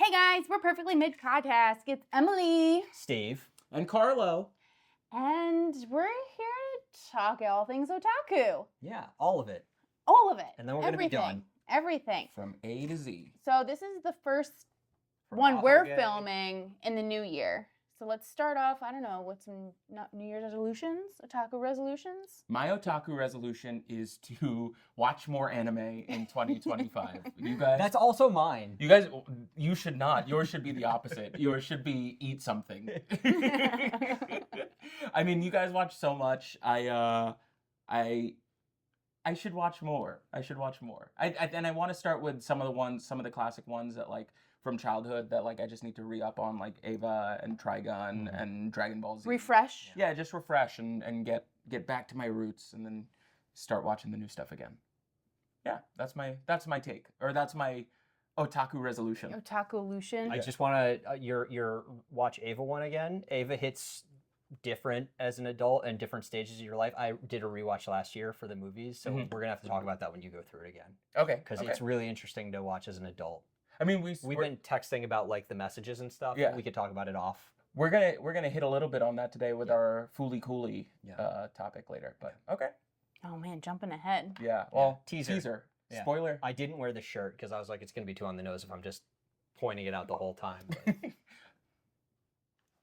Hey guys, we're Perfectly Mid Podcast. It's Emily. Steve. And Karlo. And we're here to talk all things otaku. Yeah, all of it. All of it. And then we're going to be done. Everything. From A to Z. So this is the first From one we're Apothecary. filming in the new year. So let's start off, I don't know, what's some New Year's resolutions? Otaku resolutions? My otaku resolution is to watch more anime in 2025. You guys, That's also mine. you should not. Yours should be the opposite. Yours should be eat something. I mean, you guys watch so much. I should watch more. And I want to start with some of the classic ones that like from childhood that like I just need to re-up on, like Eva and Trigun and Dragon Ball Z. Refresh? Yeah, just refresh and get back to my roots and then start watching the new stuff again. Yeah, that's my take, or that's my otaku resolution. Otaku-lution? I just want to your watch Ava one again. Ava hits different as an adult and different stages of your life. I did a rewatch last year for the movies, so we're gonna have to talk about that when you go through it again. Okay. Because it's really interesting to watch as an adult. I mean, We've been texting about like the messages and stuff. Yeah. We could talk about it off. We're gonna hit a little bit on that today with our Fooly Cooly topic later. But okay. Oh man, jumping ahead. Yeah. Well, Teaser. Yeah. Spoiler. I didn't wear the shirt because I was like, it's gonna be too on the nose if I'm just pointing it out the whole time. But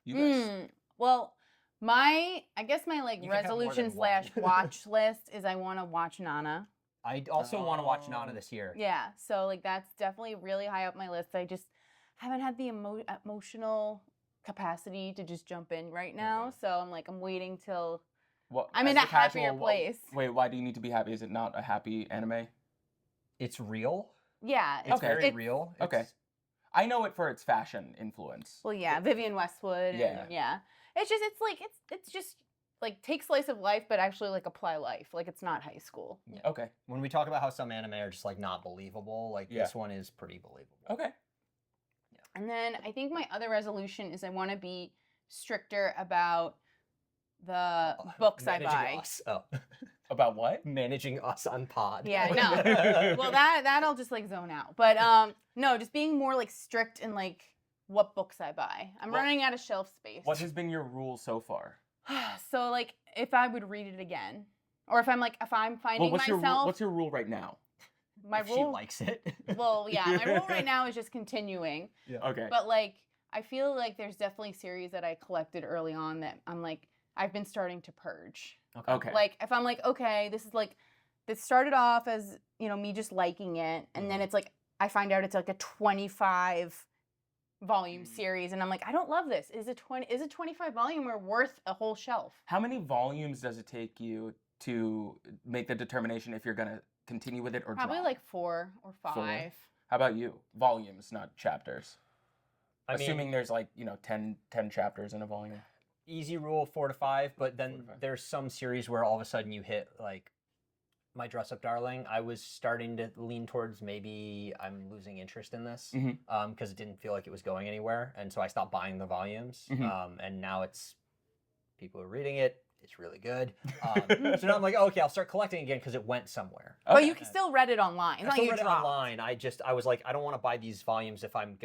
You guys. Well, I guess my like You can have more resolution than one. / watch list is I want to watch Nana. I also want to watch Nana this year. Yeah, so like that's definitely really high up my list. I just haven't had the emotional capacity to just jump in right now. So I'm waiting till Well, I'm in as a happier casual, place. Wait, why do you need to be happy? Is it not a happy anime? It's real. Yeah, It's Okay. very real. Okay. I know it for its fashion influence. Well, yeah, Vivian Westwood. Yeah. And, yeah. It's just like take slice of life, but actually like apply life. Like it's not high school. Okay. When we talk about how some anime are just like not believable, like this one is pretty believable. Okay. And then I think my other resolution is I want to be stricter about the books I Managing buy. us. Oh. About what? Managing us on pod. Yeah, no. Well, that'll just like zone out. But no, just being more like strict in like what books I buy. I'm running out of shelf space. What has been your rule so far? So like if I would read it again, or if I'm finding myself. What's your rule right now? My If rule. she likes it. Well, yeah, my rule right now is just continuing. Okay. But like I feel like there's definitely series that I collected early on that I'm like I've been starting to purge. Okay. Like if I'm like, okay, this started off as, me just liking it, and then it's like I find out it's like a 25 volume series, and I'm like, I don't love this. Is it 25 volume or worth a whole shelf? How many volumes does it take you to make the determination if you're gonna continue with it or Probably drop? like 4 or 5. 4? How about you? Volumes, not chapters. I mean, Assuming there's like 10 chapters in a volume. easy rule 4 to 5, but then 4 to 5. there's some series where all of a sudden you hit like My Dress Up Darling. I was starting to lean towards maybe I'm losing interest in this because it didn't feel like it was going anywhere, and so I stopped buying the volumes. And now it's people are reading it. It's really good. So now I'm like, okay, I'll start collecting again because it went somewhere. But you can still read it online. It's I not still like read you it dropped. online. I was like, I don't want to buy these volumes if I'm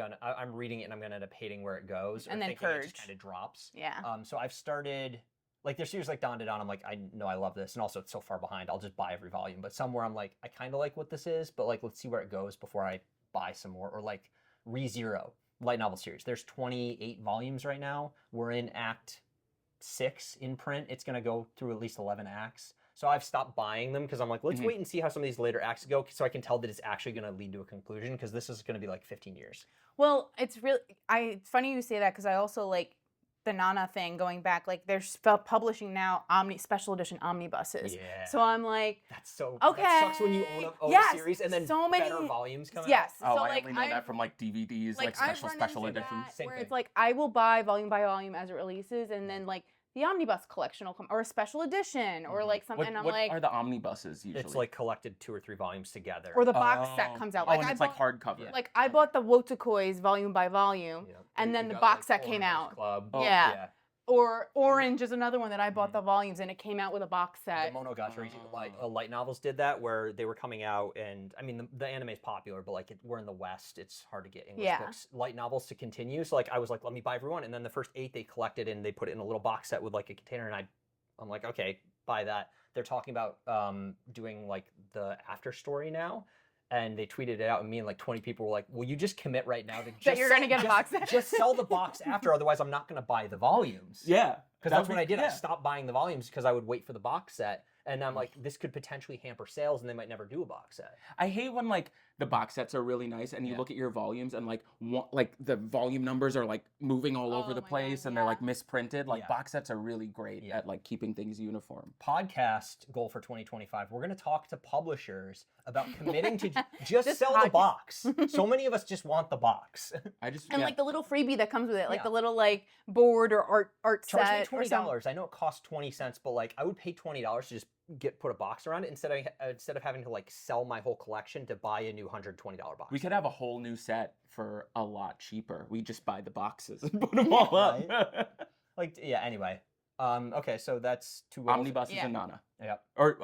reading it and I'm gonna end up hating where it goes. And or then thinking it just purge. kind of drops. Yeah. So I've started, like there's series like Dawn to Dawn, I'm like, I know I love this, and also it's so far behind, I'll just buy every volume. But somewhere I'm like, I kind of like what this is, but like let's see where it goes before I buy some more. Or like ReZero, light novel series. There's 28 volumes right now. We're in Act 6 in print. It's gonna go through at least 11 acts. So I've stopped buying them because I'm like, let's wait and see how some of these later acts go, so I can tell that it's actually gonna lead to a conclusion, because this is gonna be like 15 years. Well, it's really it's funny you say that because I also like the Nana thing going back. Like they're publishing now special edition omnibuses. Yeah. So I'm like, That's so okay. That sucks when you own Yes, a series and then so many better volumes come yes. out. Oh, so I like only know that from like DVDs, like I've special run special into editions. that Same where thing. it's like I will buy volume by volume as it releases, and then like the omnibus collection will come, or a special edition, or like something. And I'm What like, are the omnibuses usually? It's like collected 2 or 3 volumes together. or the box set comes out. Oh, Like and I it's bought, like hardcover. like I bought the Wotakois volume by volume, Yeah. and You then the got, box like, set came Full House out. Club. Yeah. or Orange is another one that I bought the volumes and it came out with a box The set. Monogatari light novels did that, where they were coming out, and I mean the anime is popular, but like we're in the West, it's hard to get English books, light novels to continue. So like I was like, let me buy everyone, and then the first 8 they collected and they put it in a little box set with like a container, and I'm like, okay, buy that. They're talking about doing like the after story now. And they tweeted it out, and me and like 20 people were like, will you just commit right now to just That you're going to get a box set? just sell the box after, otherwise I'm not going to buy the volumes. Yeah. Because that's what I did. I stopped buying the volumes because I would wait for the box set. And I'm like, this could potentially hamper sales, and they might never do a box set. I hate when like the box sets are really nice, and you look at your volumes, and like the volume numbers are like moving all over the place, and they're like misprinted. Like box sets are really great at like keeping things uniform. Podcast goal for 2025: we're going to talk to publishers about committing to just sell the box. So many of us just want the box. And like the little freebie that comes with it, like the little like board or art Charge set. me $20. I know it costs 20 cents, but like I would pay $20 to just put a box around it instead of having to like sell my whole collection to buy a new $120 box. We could have a whole new set for a lot cheaper. We just buy the boxes and put them all up. Like anyway. Okay, so that's 2 goals. Omnibuses and Nana. Yep. Or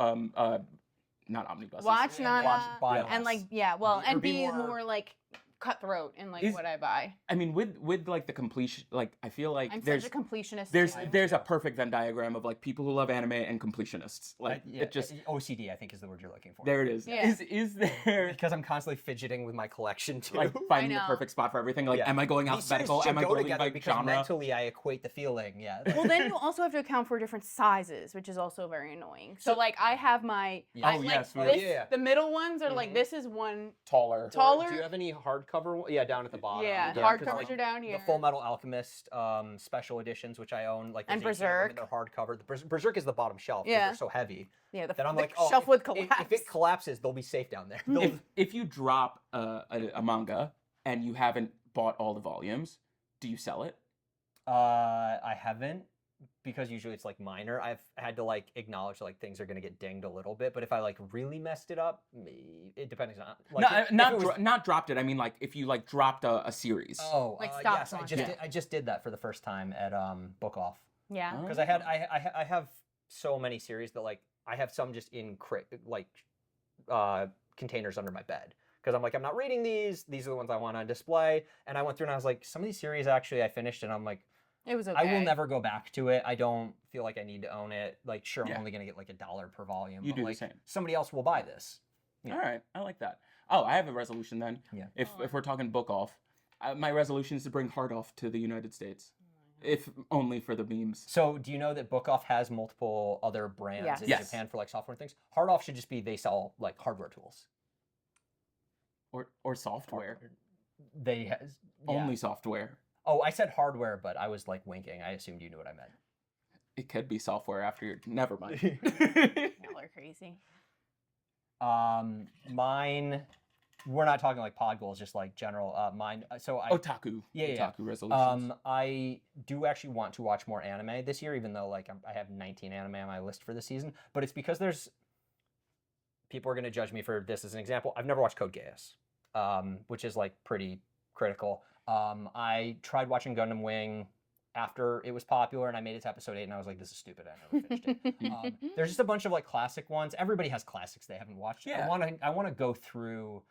not omnibuses. Watch Nana buy and less. like and be more like cutthroat in like what I buy. I mean, with like the completion, like I feel like I'm there's such a completionist. there's a perfect Venn diagram of like people who love anime and completionists. Like it just OCD, I think, is the word you're looking for. There it is. Yeah. Is there because I'm constantly fidgeting with my collection too. like finding the perfect spot for everything? Like, am I going alphabetical? Am I going by because genre? mentally I equate the feeling. Yeah. Well, then you also have to account for different sizes, which is also very annoying. So like I have my the middle ones are like this is one taller. Do you have any hardcover? Yeah, down at the bottom. Yeah, hardcovers are down here. The Full Metal Alchemist special editions, which I own, like and Berserk. They're hardcover. The Berserk is the bottom shelf. Yeah, they're so heavy. Yeah, that I'm like, shelf would collapse. If it collapses, they'll be safe down there. If you drop a manga and you haven't bought all the volumes, do you sell it? I haven't, because usually it's like minor. I've had to like acknowledge like things are gonna get dinged a little bit, but if I like really messed it up, it depends on like not dropped it. I mean like if you like dropped a series. Oh, like yes, I just did that for the first time at Book Off. Yeah, because I have so many series that like I have some just in containers under my bed. Because I'm like, I'm not reading these. These are the ones I want on display. And I went through and I was like, some of these series actually I finished, and I'm like, it was okay. I will never go back to it. I don't feel like I need to own it. Like, sure, I'm only gonna get like $1 per volume. You do like, the same. Somebody else will buy this. Yeah. All right, I like that. Oh, I have a resolution then. Yeah. If we're talking Book Off, my resolution is to bring Hard Off to the United States. If only for the memes. So, do you know that Book Off has multiple other brands in Japan for like software and things? Hard Off should just be they sell like hardware tools. Or software. Only software. Oh, I said hardware, but I was like winking. I assumed you knew what I meant. It could be software after you're... Never mind. Y'all are crazy. Mine... We're not talking like pod goals, just like general. Mine. Otaku. Otaku resolutions. I do actually want to watch more anime this year, even though like I have 19 anime on my list for the season. But it's because there's... People are going to judge me for this as an example. I've never watched Code Geass, which is like pretty critical. I tried watching Gundam Wing after it was popular, and I made it to episode 8, and I was like, this is stupid. I never finished it. There's just a bunch of like classic ones. Everybody has classics they haven't watched. Yeah. I want to go through,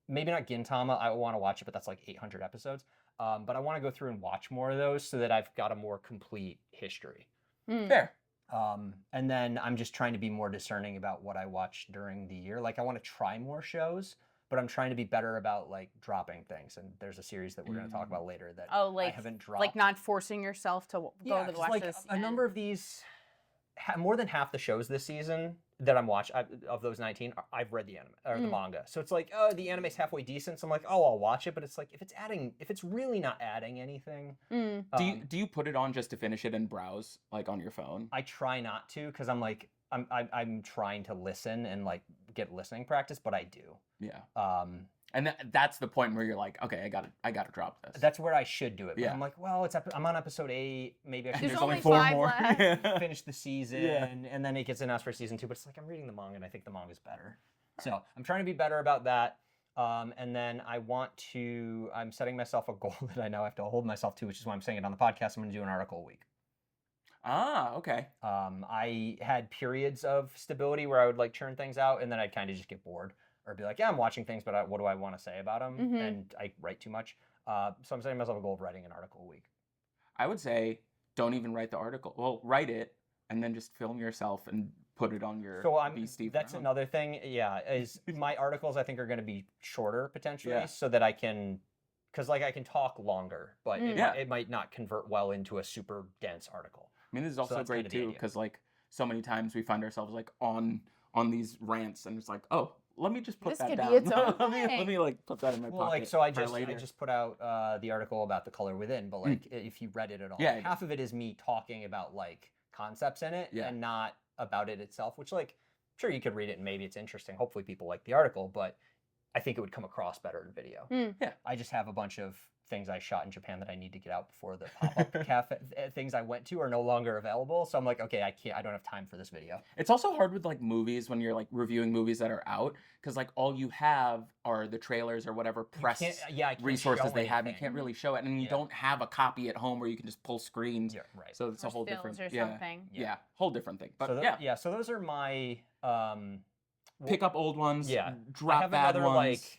maybe not Gintama. I want to watch it, but that's like 800 episodes. But I want to go through and watch more of those so that I've got a more complete history. Fair. And then I'm just trying to be more discerning about what I watch during the year. Like I want to try more shows, but I'm trying to be better about like dropping things. And there's a series that we're going to talk about later that I haven't dropped. Like not forcing yourself to go to the watch like this. A number of these, more than half the shows this season that I'm watching, of those 19, I've read the anime or the manga. So it's like, oh, the anime's halfway decent. So I'm like, oh, I'll watch it. But it's like, if it's really not adding anything. Do you put it on just to finish it and browse like on your phone? I try not to, because I'm like, I'm trying to listen and like get listening practice, but I do. Yeah. And that's the point where you're like, okay, I gotta drop this. That's where I should do it. But I'm like, well, I'm on episode 8. Maybe I should. There's only 4 more. Finish the season, and then it gets announced for season 2. But it's like I'm reading the manga, and I think the manga's better. So I'm trying to be better about that. And then I'm setting myself a goal that I know I have to hold myself to, which is why I'm saying it on the podcast. I'm going to do an article a week. Ah, okay. I had periods of stability where I would like churn things out, and then I'd kind of just get bored or be like, yeah, I'm watching things, but what do I want to say about them? Mhm. And I write too much. So I'm setting myself a goal of writing an article a week. I would say don't even write the article. Well, write it and then just film yourself and put it on your So that's Brown. another thing. Yeah, is my articles I think are going to be shorter potentially, Yeah. so that I can, because like I can talk longer, but Yeah. it might not convert well into a super dense article. I mean, this is So also that's great kinda the too idea. because like so many times we find ourselves like on these rants and it's like, oh, let me just put This that could be down. its own let me thing. like put that in my Well, pocket. like so I for just later. put out the article about The Color Within, but like if you read it at all, Yeah, I half of it is me talking about like concepts in it Yeah. and not about it itself. Which like sure you could read it and maybe it's interesting. Hopefully people like the article, but I think it would come across better in video. Yeah. I just have a bunch of things I shot in Japan that I need to get out before the pop-up cafe things I went to are no longer available. So I'm like, okay, I don't have time for this video. It's also hard with like movies when you're like reviewing movies that are out because like all you have are the trailers or whatever press I can't resources show they have. You anything. can't really show it, and you Yeah. don't have a copy at home where you can just pull screens. Yeah, right. So it's Or a whole stills different or yeah, something. yeah, whole different thing. But So yeah, so those are my pick up old ones. Yeah. I drop have bad another ones.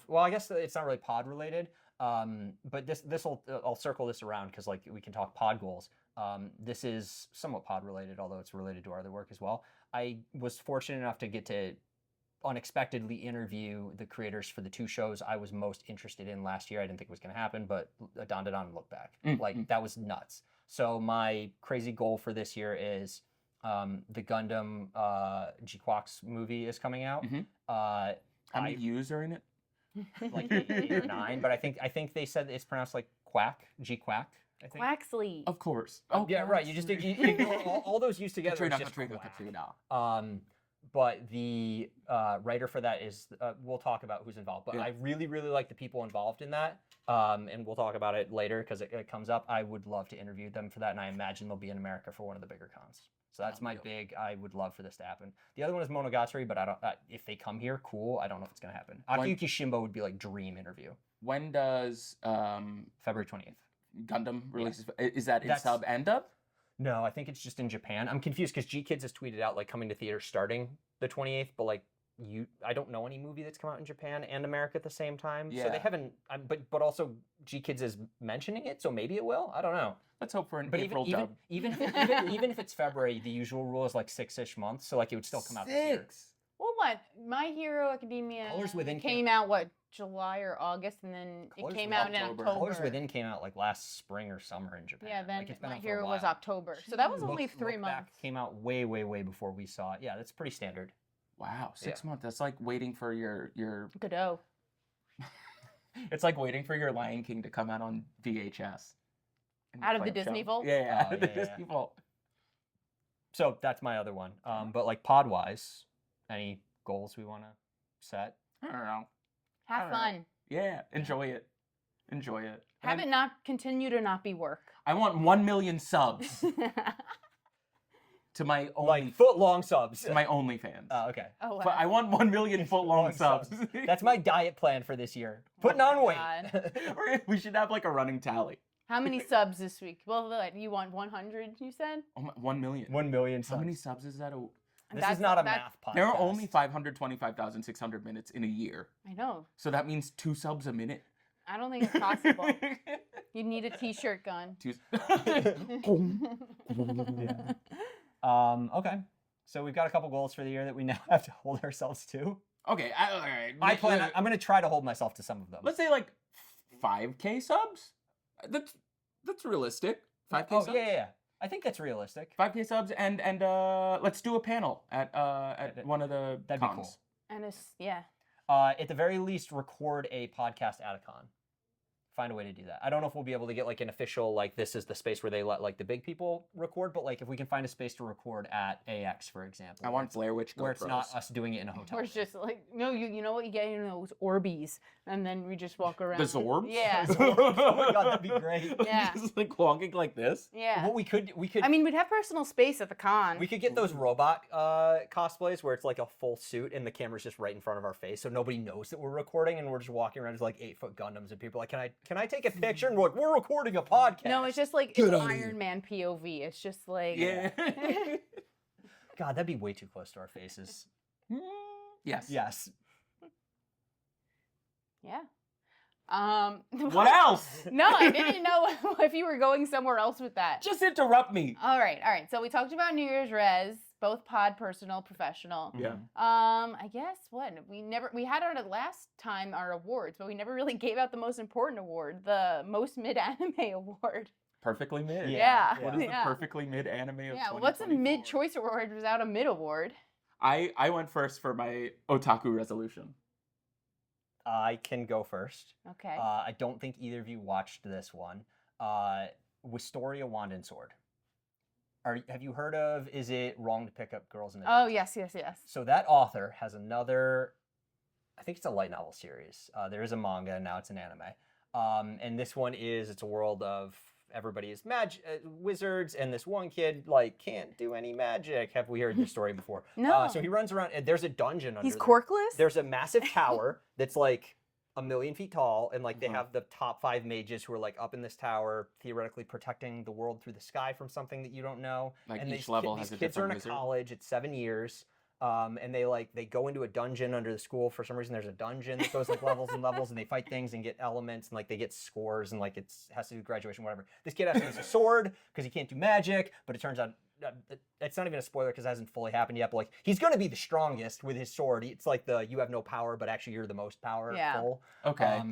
well, I guess it's not really pod related. But this'll I'll circle this around because like we can talk pod goals. This is somewhat pod related, although it's related to our other work as well. I was fortunate enough to get to unexpectedly interview the creators for the two shows I was most interested in last year. I didn't think it was going to happen, but Don and Look Back. Like that was nuts. So my crazy goal for this year is the Gundam G-Quax movie is coming out. How many U's are in it? Like 8 or 9, but I think they said it's pronounced like quack, G-Quack. I think. Quaxley. Of course. Oh yeah, right. You just ignore all those used together. It's just quack. But the writer for that is we'll talk about who's involved. But Yeah. I really like the people involved in that. And we'll talk about it later because it comes up. I would love to interview them for that, and I imagine they'll be in America for one of the bigger cons. So that's my big. I would love for this to happen. The other one is Monogatari, but I don't. If they come here, cool. I don't know if it's gonna happen. Akiyuki Shimbo would be like dream interview. When does February 20th. Gundam releases? Is that in sub and dub? No, I think it's just in Japan. I'm confused because G Kids has tweeted out like coming to theaters starting the 28th, but like I don't know any movie that's come out in Japan and America at the same time. So they Yeah. haven't. But also G Kids is mentioning it, so maybe it will. I don't know. Let's hope for an But April dub. even if it's February, the usual rule is like 6-ish months. So like it would still come out this year. Well, what? My Hero Academia Colors Within came out, what, July or August, and then Colors it came Within- out in October. October. Colors Within came out like last spring or summer in Japan. Yeah, then like, it's been My out for a Hero was while. October. So that was only 3 Look Back months. came out way before we saw it. Yeah, that's pretty standard. Wow, 6 months. That's like waiting for your. Godot. It's like waiting for your Lion King to come out on VHS. And Out of play the a show. Disney Vault? Yeah, Oh, the yeah. Disney Vault. So that's my other one. But like pod wise, any goals we want to set? I don't know. Have I don't know. fun. Yeah, enjoy it. Enjoy it. Have it not continue to not be work. I want 1 million subs to my only Like foot long subs. to my OnlyFans. Okay. Oh, wow. But I want 1 million foot long subs. That's my diet plan for this year. Putting on weight. God. We should have like a running tally. How many subs this week? Well, you want 100, you said? Oh my, 1 million. 1 million subs. How many subs is that? This is not a math podcast. There are only 525,600 minutes in a year. I know. So that means 2 subs a minute. I don't think it's possible. You need a t-shirt gun. Okay. So we've got a couple goals for the year that we now have to hold ourselves to. Okay, all right. I'm going to try to hold myself to some of them. Let's say like 5K subs. That's realistic. 5K Oh, subs. yeah. I think that's realistic. 5K subs and let's do a panel at one of the That'd be cons. cool. And it's, yeah. At the very least, record a podcast at a con. Find a way to do that. I don't know if we'll be able to get like an official, like this is the space where they let like the big people record, but like if we can find a space to record at AX, for example. I want Blair Witch where it's not GoPros. us doing it in a hotel. Or it's just like, no, you know what you get? You know, those Orbeez. And then we just walk around. The Zorbs? Yeah. Oh my God, that'd be great. Yeah. Just like walking like this. Yeah. What we could I mean, we'd have personal space at the con. we could get those robot cosplays where it's like a full suit and the camera's just right in front of our face, so nobody knows that we're recording and we're just walking around as like 8-foot Gundams and people are like, can I can I take a picture? And we're like, we're recording a podcast. No, it's just like Get it's outta here. Iron Man POV. It's just like Yeah. God, that'd be way too close to our faces. Yes. Yes. yeah. What else? No, I didn't know if you were going somewhere else with that. Just interrupt me. All right. So we talked about New Year's res, both pod, personal, professional. Yeah. I guess we had our last time our awards, but we never really gave out the most important award, the most mid anime award. Perfectly mid. Yeah. What is Yeah. the perfectly mid anime of Yeah. What's a 2024? mid choice award without a mid award? I went first for my otaku resolution. I can go first. Okay. I don't think either of you watched this one. Wistoria Wand and Sword. Have you heard of Is It Wrong to Pick Up Girls in the Oh, Dungeon? yes. So that author has another, I think it's a light novel series. There is a manga, and now it's an anime. And this one it's a world of everybody is wizards, and this one kid like can't do any magic. Have we heard this story before? No. So he runs around, and there's a dungeon under He's there. corkless? There's a massive tower that's like 1,000,000 feet tall, and like they have the top 5 mages who are like up in this tower, theoretically protecting the world through the sky from something that you don't know. Like and each level has these a kids are in different a wizard. college. It's 7 years. And they go into a dungeon under the school. For some reason, there's a dungeon that goes like levels and levels, and they fight things and get elements, and like they get scores, and like has to do graduation, whatever. This kid has to use a sword because he can't do magic, but it turns out it's not even a spoiler because it hasn't fully happened yet. But like he's gonna be the strongest with his sword. It's like you have no power, but actually you're the most powerful. Yeah. Okay.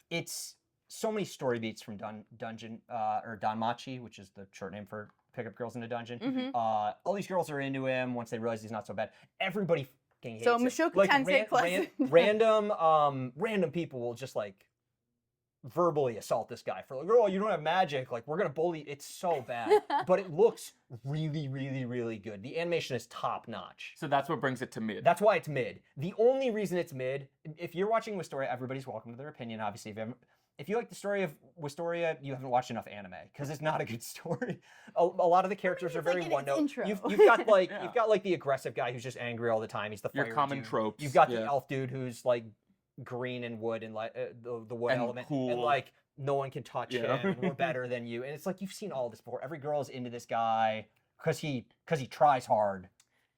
It's so many story beats from Dungeon or Danmachi, which is the short name for Pick Up Girls in a Dungeon. Mhm. All these girls are into him once they realize he's not so bad. Everybody fucking hates So him. Mushoku Like, Tensei plus. random people will just like verbally assault this guy for like, oh, you don't have magic. Like we're gonna bully. It's so bad, but it looks really, really, really good. The animation is top notch. So that's what brings it to mid. That's why it's mid. The only reason it's mid, if you're watching Wistoria, everybody's welcome to their opinion. Obviously, if you like the story of Wistoria, you haven't watched enough anime because it's not a good story. A lot of the characters are It's like very in one its note. intro. You've got like Yeah. you've got like the aggressive guy who's just angry all the time. He's the Your fire common dude. tropes. You've got the yeah. elf dude who's like green and wood and like the wood And element, cool. and like no one can touch Yeah. him. And we're better than you. And it's like you've seen all this before. Every girl is into this guy because he tries hard.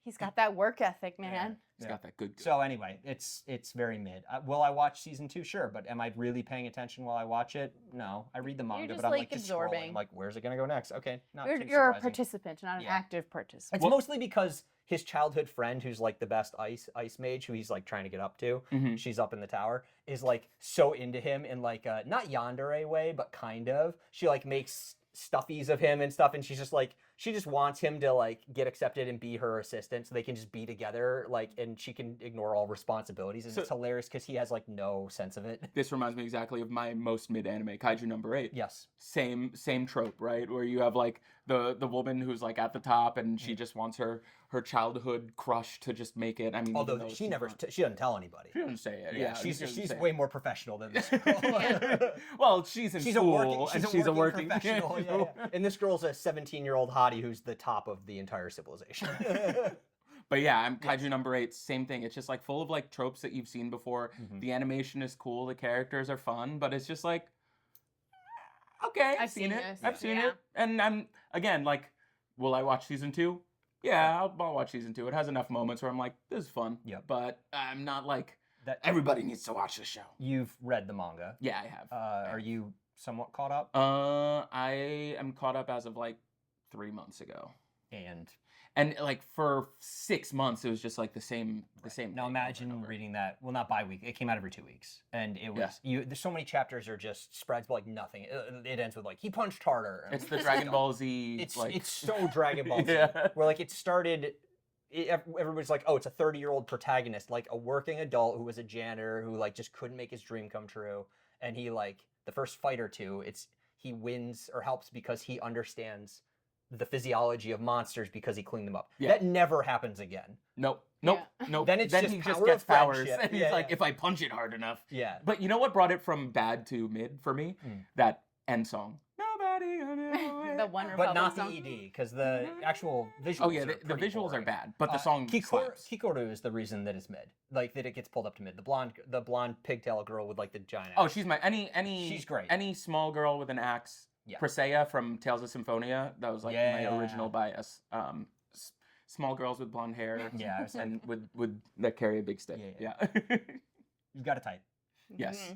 He's got that work ethic, man. It's got that good. So anyway, it's very mid. Will I watch season 2? Sure, but am I really paying attention while I watch it? No. I read the manga, just, but I'm like, like just absorbing. scrolling. I'm like, where's it gonna go next? Okay, not You're too a surprising. participant, not an Yeah. active participant. It's mostly because his childhood friend, who's like the best ice mage, who he's like trying to get up to, Mhm. she's up in the tower, is like so into him in like a not yandere way, but kind of. She like makes stuffies of him and stuff, and she's just like she just wants him to like get accepted and be her assistant so they can just be together, like, and she can ignore all responsibilities. And So- it's hilarious because he has like no sense of it. This reminds me exactly of my most mid anime, Kaiju number 8. Yes. Same trope, right? Where you have like the woman who's like at the top and she just wants her childhood crush to just make it. I mean, even Although though she it's never, not- she doesn't tell anybody. she doesn't say it. Yeah, she doesn't she's say it. way more professional than this girl. Well, she's in She's school a and she's a working professional. Yeah. And this girl's a 17-year-old hottie who's the top of the entire civilization. But yeah, I'm Kaiju number 8, same thing. It's just like full of like tropes that you've seen before. Mhm. The animation is cool, the characters are fun, but it's just like okay, I've seen seen it. this, I've seen yeah. it. And I'm again like, will I watch season 2? Yeah, I'll watch season 2. It has enough moments where I'm like, this is fun. Yep. But I'm not like That everybody needs to watch this show. You've read the manga. Yeah, I have. Are you somewhat caught up? I am caught up as of like 3 months ago. And like for 6 months, it was just like the same. Now thing over and imagine over. reading that. Well, not bi-week. It came out every 2 weeks, and it was there's so many chapters are just spreads, but like nothing. It ends with like he punched harder. and It's the it's Dragon like, Ball Z. It's like, it's so Dragon Ball Z. Yeah. Where like it started. Everybody's like, oh, it's a 30-year-old protagonist, like a working adult who was a janitor who like just couldn't make his dream come true, and he like the first fight or two, he wins or helps because he understands the physiology of monsters because he cleaned them up. Yeah. That never happens again. Nope. Yeah. Then it's just he just power gets of powers, friendship. and he's Yeah, like, yeah. if I punch it hard enough. Yeah. But you know what brought it from bad to mid for me? Mm. That end song. No bad. Everybody on their way. The One But Republic not the song. ED, because the actual visuals. Oh yeah, are the pretty visuals are boring. bad, but the song slaps. Kikoru is the reason that it's mid, like that it gets pulled up to mid. The blonde pigtail girl with like the giant. Oh, axe. she's my any. She's great. Any small girl with an axe. Yeah. Presea from Tales of Symphonia. That was like my original bias. Small girls with blonde hair. Yeah, I was and with that carry a big stick. Yeah. You've got a type. Yes.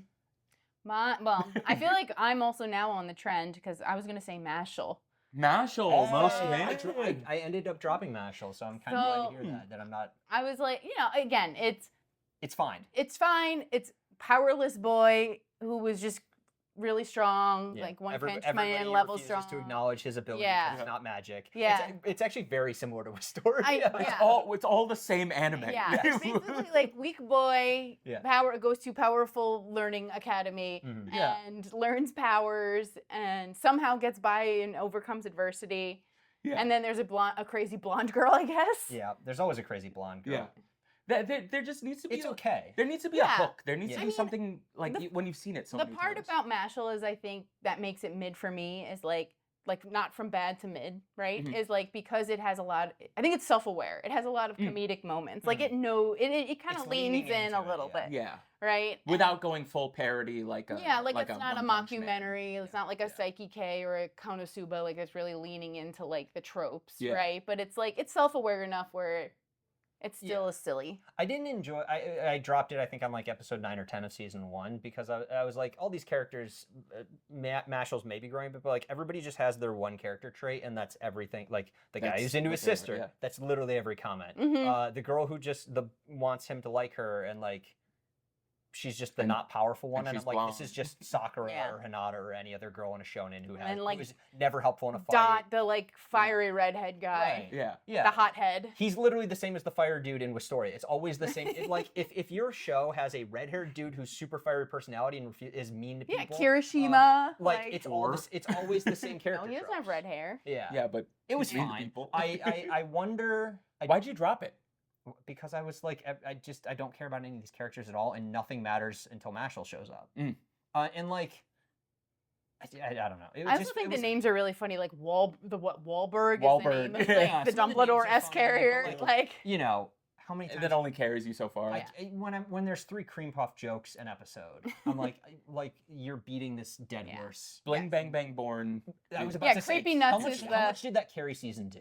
Mhm. Well, I feel like I'm also now on the trend because I was gonna say Mashle. Mashle, I ended up dropping Mashle, so I'm kind of glad to hear that. That I'm not. I was like, again, It's fine. it's fine. It's powerless boy who was just really strong, like One Punch Man level strong. to acknowledge his ability. Yeah. It's not magic. Yeah. It's actually very similar to Wistoria. It's all the same anime. Yeah, it's basically like weak boy, goes to powerful learning academy and learns powers and somehow gets by and overcomes adversity. Yeah. And then there's a crazy blonde girl, I guess. Yeah, there's always a crazy blonde girl. Yeah. There just needs to be. It's okay. There needs to be a hook. There needs to be something like when you've seen it so many times. The part about Mashle is I think that makes it mid for me is like not from bad to mid, right? Is like because it has a lot. I think it's self-aware. It has a lot of comedic moments. Like it kind of leans in a little bit. Yeah. Right. Without going full parody like a. Yeah, like it's not a One Punch Man. mockumentary. It's not like a Psyche K or a Konosuba. Like it's really leaning into like the tropes, right? But it's like it's self-aware enough where. It still is silly. I didn't enjoy. I dropped it. I think on like episode 9 or 10 of season 1 because I was like, all these characters, Mashle's maybe growing, but like everybody just has their one character trait, and that's everything. Like the guy who's into his sister. That's literally every comment. The girl who just wants him to like her, and like she's just the not powerful one, and I'm like, blonde. this is just Sakura or Hinata or any other girl in a shonen who like, who's never helpful in a fight. Dot, the like fiery redhead guy. Right. Yeah. The hothead. He's literally the same as the fire dude in Wistoria. It's always the same. Like if your show has a red-haired dude who's super fiery personality and is mean to people. Yeah, Kirishima. It's always the same character. No, he doesn't have red hair. Yeah. Yeah, but it was fine. I wonder. Why'd you drop it? Because I was like, I don't care about any of these characters at all, and nothing matters until Mashle shows up. And like, I don't know. I also think the names are really funny. Like Wahlberg Wahlberg. is the name of the Dumbledore S carrier. Like how many times that only carries you so far. When there's 3 cream puff jokes an episode, I'm like you're beating this dead horse. Bling Bang Bang Born. I was about to say, Creepy Nuts how much did that carry season 2?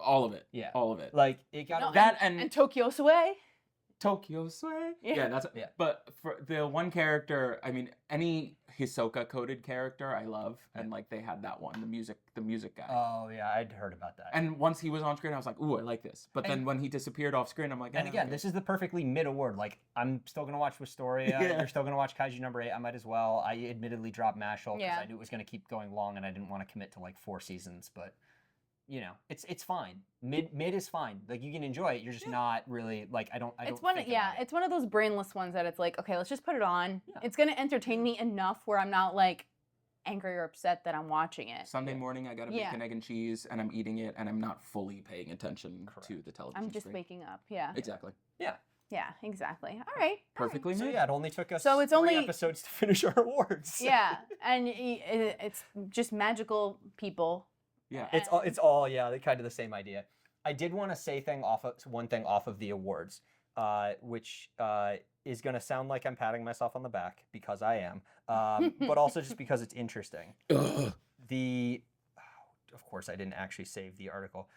All of it. Yeah. All of it. Like it got and Tokyo Sway. Tokyo Sway. Yeah, but for the one character, I mean, any Hisoka coded character I love, and like they had that one, the music guy. Oh yeah, I'd heard about that. And once he was on screen, I was like, ooh, I like this. But then when he disappeared off screen, I'm like, and again, this is the perfectly mid award. Like I'm still gonna watch Wistoria. You're still gonna watch Kaiju number 8. I might as well. I admittedly dropped Mashle because I knew it was gonna keep going long, and I didn't want to commit to like 4 seasons, but. It's fine. Mid is fine. Like you can enjoy it. You're just not really like I don't. It's one of those brainless ones that it's like, okay, let's just put it on. Yeah. It's gonna entertain me enough where I'm not like angry or upset that I'm watching it. Sunday morning, I got a bacon, egg, and cheese, and I'm eating it, and I'm not fully paying attention to the television. I'm just waking up. Yeah. Exactly. Yeah. Yeah, exactly. All right. Perfectly made. So yeah, it only took us it's 3 only episodes to finish our awards. Yeah, and it's just magical people. Yeah, it's all kind of the same idea. I did want to say one thing off of the awards, which is going to sound like I'm patting myself on the back because I am, but also just because it's interesting. Of course, I didn't actually save the article.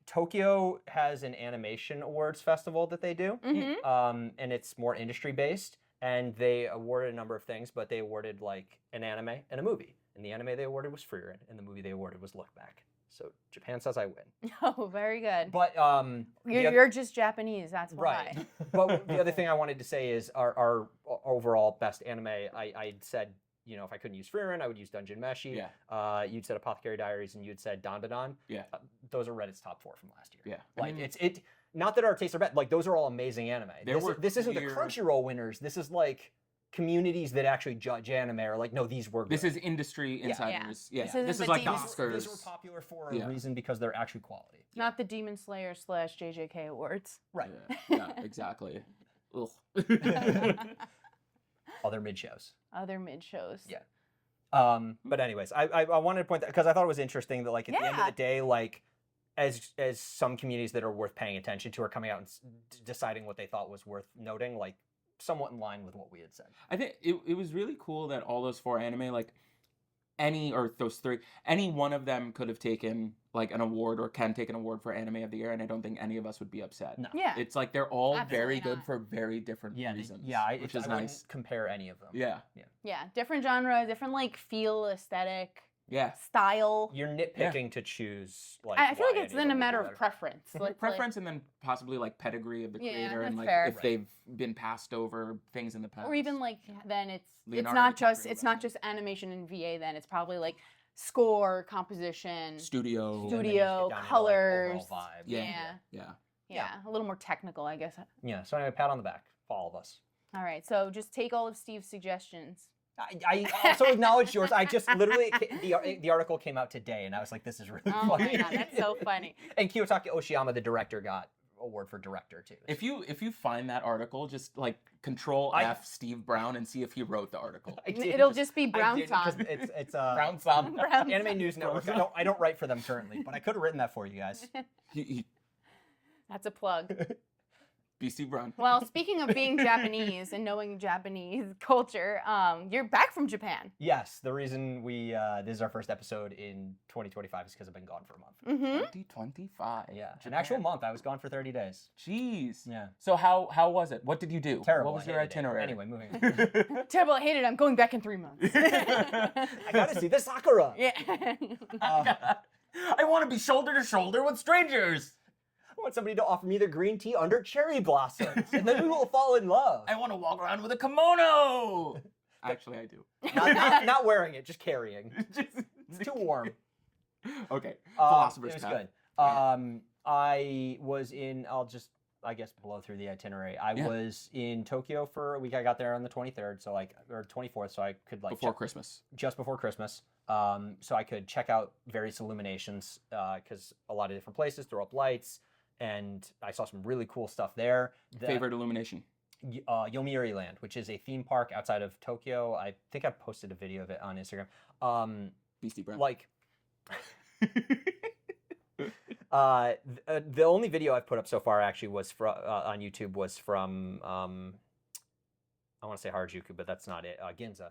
Tokyo has an animation awards festival that they do, and it's more industry based, and they awarded a number of things, but they awarded like an anime and a movie. And the anime they awarded was Frieren, and the movie they awarded was Look Back. So Japan says I win. Oh, very good. But you're just Japanese, that's why. Right. But the other thing I wanted to say is our overall best anime. I said, if I couldn't use Frieren, I would use Dungeon Meshi. Yeah. You'd said Apothecary Diaries, and you'd said Dandadan. Yeah. Those are Reddit's top 4 from last year. Yeah. Like it's not that our tastes are bad. Like those are all amazing anime. This isn't the Crunchyroll winners. This is like. Communities that actually judge anime are like, no, these were good. This is industry insiders. Yeah. This is like the Oscars. These were popular for a reason because they're actually quality. Not the Demon Slayer / JJK awards. Right. Yeah, exactly. Other mid shows. Other mid shows. Yeah. But anyways, I wanted to point that because I thought it was interesting that like at the end of Yeah. the day, like as some communities that are worth paying attention to are coming out and deciding what they thought was worth noting, like somewhat in line with what we had said. I think it was really cool that all those 4 anime, like those 3, any one of them could have taken like an award or can take an award for anime of the year, and I don't think any of us would be upset. No. Yeah. It's like they're all Absolutely very good not. for very different reasons. Which is I nice. wouldn't compare any of them. Yeah. Yeah, different genre, different like feel, aesthetic, Yeah. style. You're nitpicking to choose like. I feel why like it's any then a them would be matter of better. preference. So it's Preference and then possibly like pedigree of the Yeah, creator and that's like fair. if they've been passed over things in the past. or even like then it's Leonardo not just DiCaprio it's not back just animation and VA. Then it's probably like score, composition, studio. And then you just Studio, get down to, like, colors. overall vibe. Yeah. Yeah. a little more technical, I guess. Yeah. So anyway, pat on the back for all of us. All right, so just take all of Steve's suggestions. I also acknowledge yours. I just literally the article came out today, and I was like, "This is really Oh funny." my god, that's so funny. And Kiyotaki Oshiyama, the director, got award for director too. If you find that article, just like Control F Steve Brown and see if he wrote the article. I did It'll just be I Brown didn't, 'cause Song. It's Brown Sam. Brown Anime News Network. I don't write for them currently, but I could have written that for you guys. That's a plug. Be Steve Brown. Well, speaking of being Japanese and knowing Japanese culture, you're back from Japan. Yes, the reason this is our first episode in 2025 is because I've been gone for a month. Mm-hmm. 2025. Yeah, Japan. an actual month. I was gone for 30 days. Jeez. Yeah, So how was it? What did you do? terrible. What was I your hated it. itinerary? Anyway, moving on. Terrible, I hate it. I'm going back in 3 months. I gotta see the Sakura. Yeah. I want to be shoulder to shoulder with strangers. I want somebody to offer me the green tea under cherry blossoms, and then we will fall in love. I want to walk around with a kimono. Actually, I do. Not wearing it, just carrying. It's too warm. Okay. It Philosopher's was Path. good. I was in. I'll just, I guess, blow through the itinerary. I was in Tokyo for a week. I got there on the 23rd, so or 24th, so I could Before Christmas. just before Christmas. So I could check out various illuminations because a lot of different places throw up lights, and I saw some really cool stuff there. Favorite illumination? Yomiuri Land, which is a theme park outside of Tokyo. I think I posted a video of it on Instagram. Beastie Brown. Like, the only video I've put up so far actually was on YouTube was from I want to say Harajuku, but that's not it. Ginza.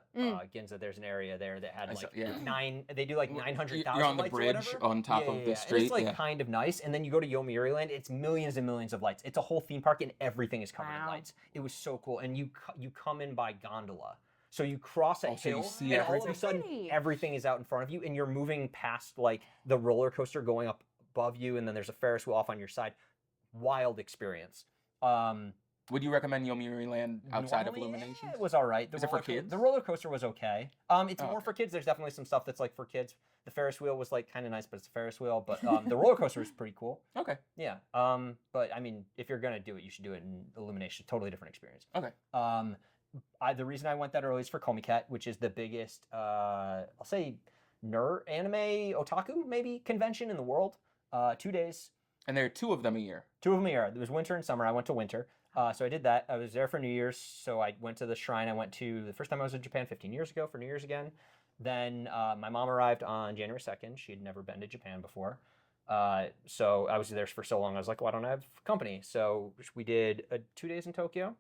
Ginza. There's an area there that had like 9. They do like 900,000. You're on the lights or bridge whatever. on top of the And street. it's like kind of nice. And then you go to Yomiuri Land. It's millions and millions of lights. It's a whole theme park, and everything is covered in Wow. lights. It was so cool. And you come in by gondola. So you cross a so you hill, see and all of everything? a sudden Pretty. everything is out in front of you, and you're moving past like the roller coaster going up above you, and then there's a Ferris wheel off on your side. Wild experience. Would you recommend Yomiuri Land outside of Normally, illuminations? it was all right. Is it for kids? The roller coaster was okay. It's Oh, more okay. for kids. There's definitely some stuff that's like for kids. The Ferris wheel was like kind of nice, but it's a Ferris wheel. But the roller coaster was pretty cool. Okay. Yeah. But I mean, if you're gonna do it, you should do it in illumination. Totally different experience. Okay. The reason I went that early is for Komiket, which is the biggest, I'll say, anime otaku maybe convention in the world. 2 days. And there are 2 of them a year. 2 of them a year. There was winter and summer. I went to winter. So I did that. I was there for New Year's. So I went to the shrine. I went to the first time I was in Japan 15 years ago for New Year's again. Then my mom arrived on January 2nd. She had never been to Japan before. So I was there for so long. I was like, why don't I have company? So we did 2 days in Tokyo.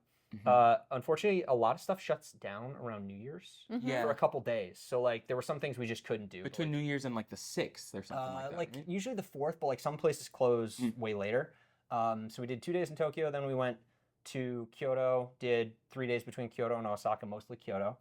Unfortunately, a lot of stuff shuts down around New Year's Yeah. for a couple days. So like there were some things we just couldn't do. Between New Year's and like the 6th or something like that. right? Usually the 4th, but like some places close way later. So we did 2 days in Tokyo. Then we went to Kyoto, did 3 days between Kyoto and Osaka, mostly Kyoto.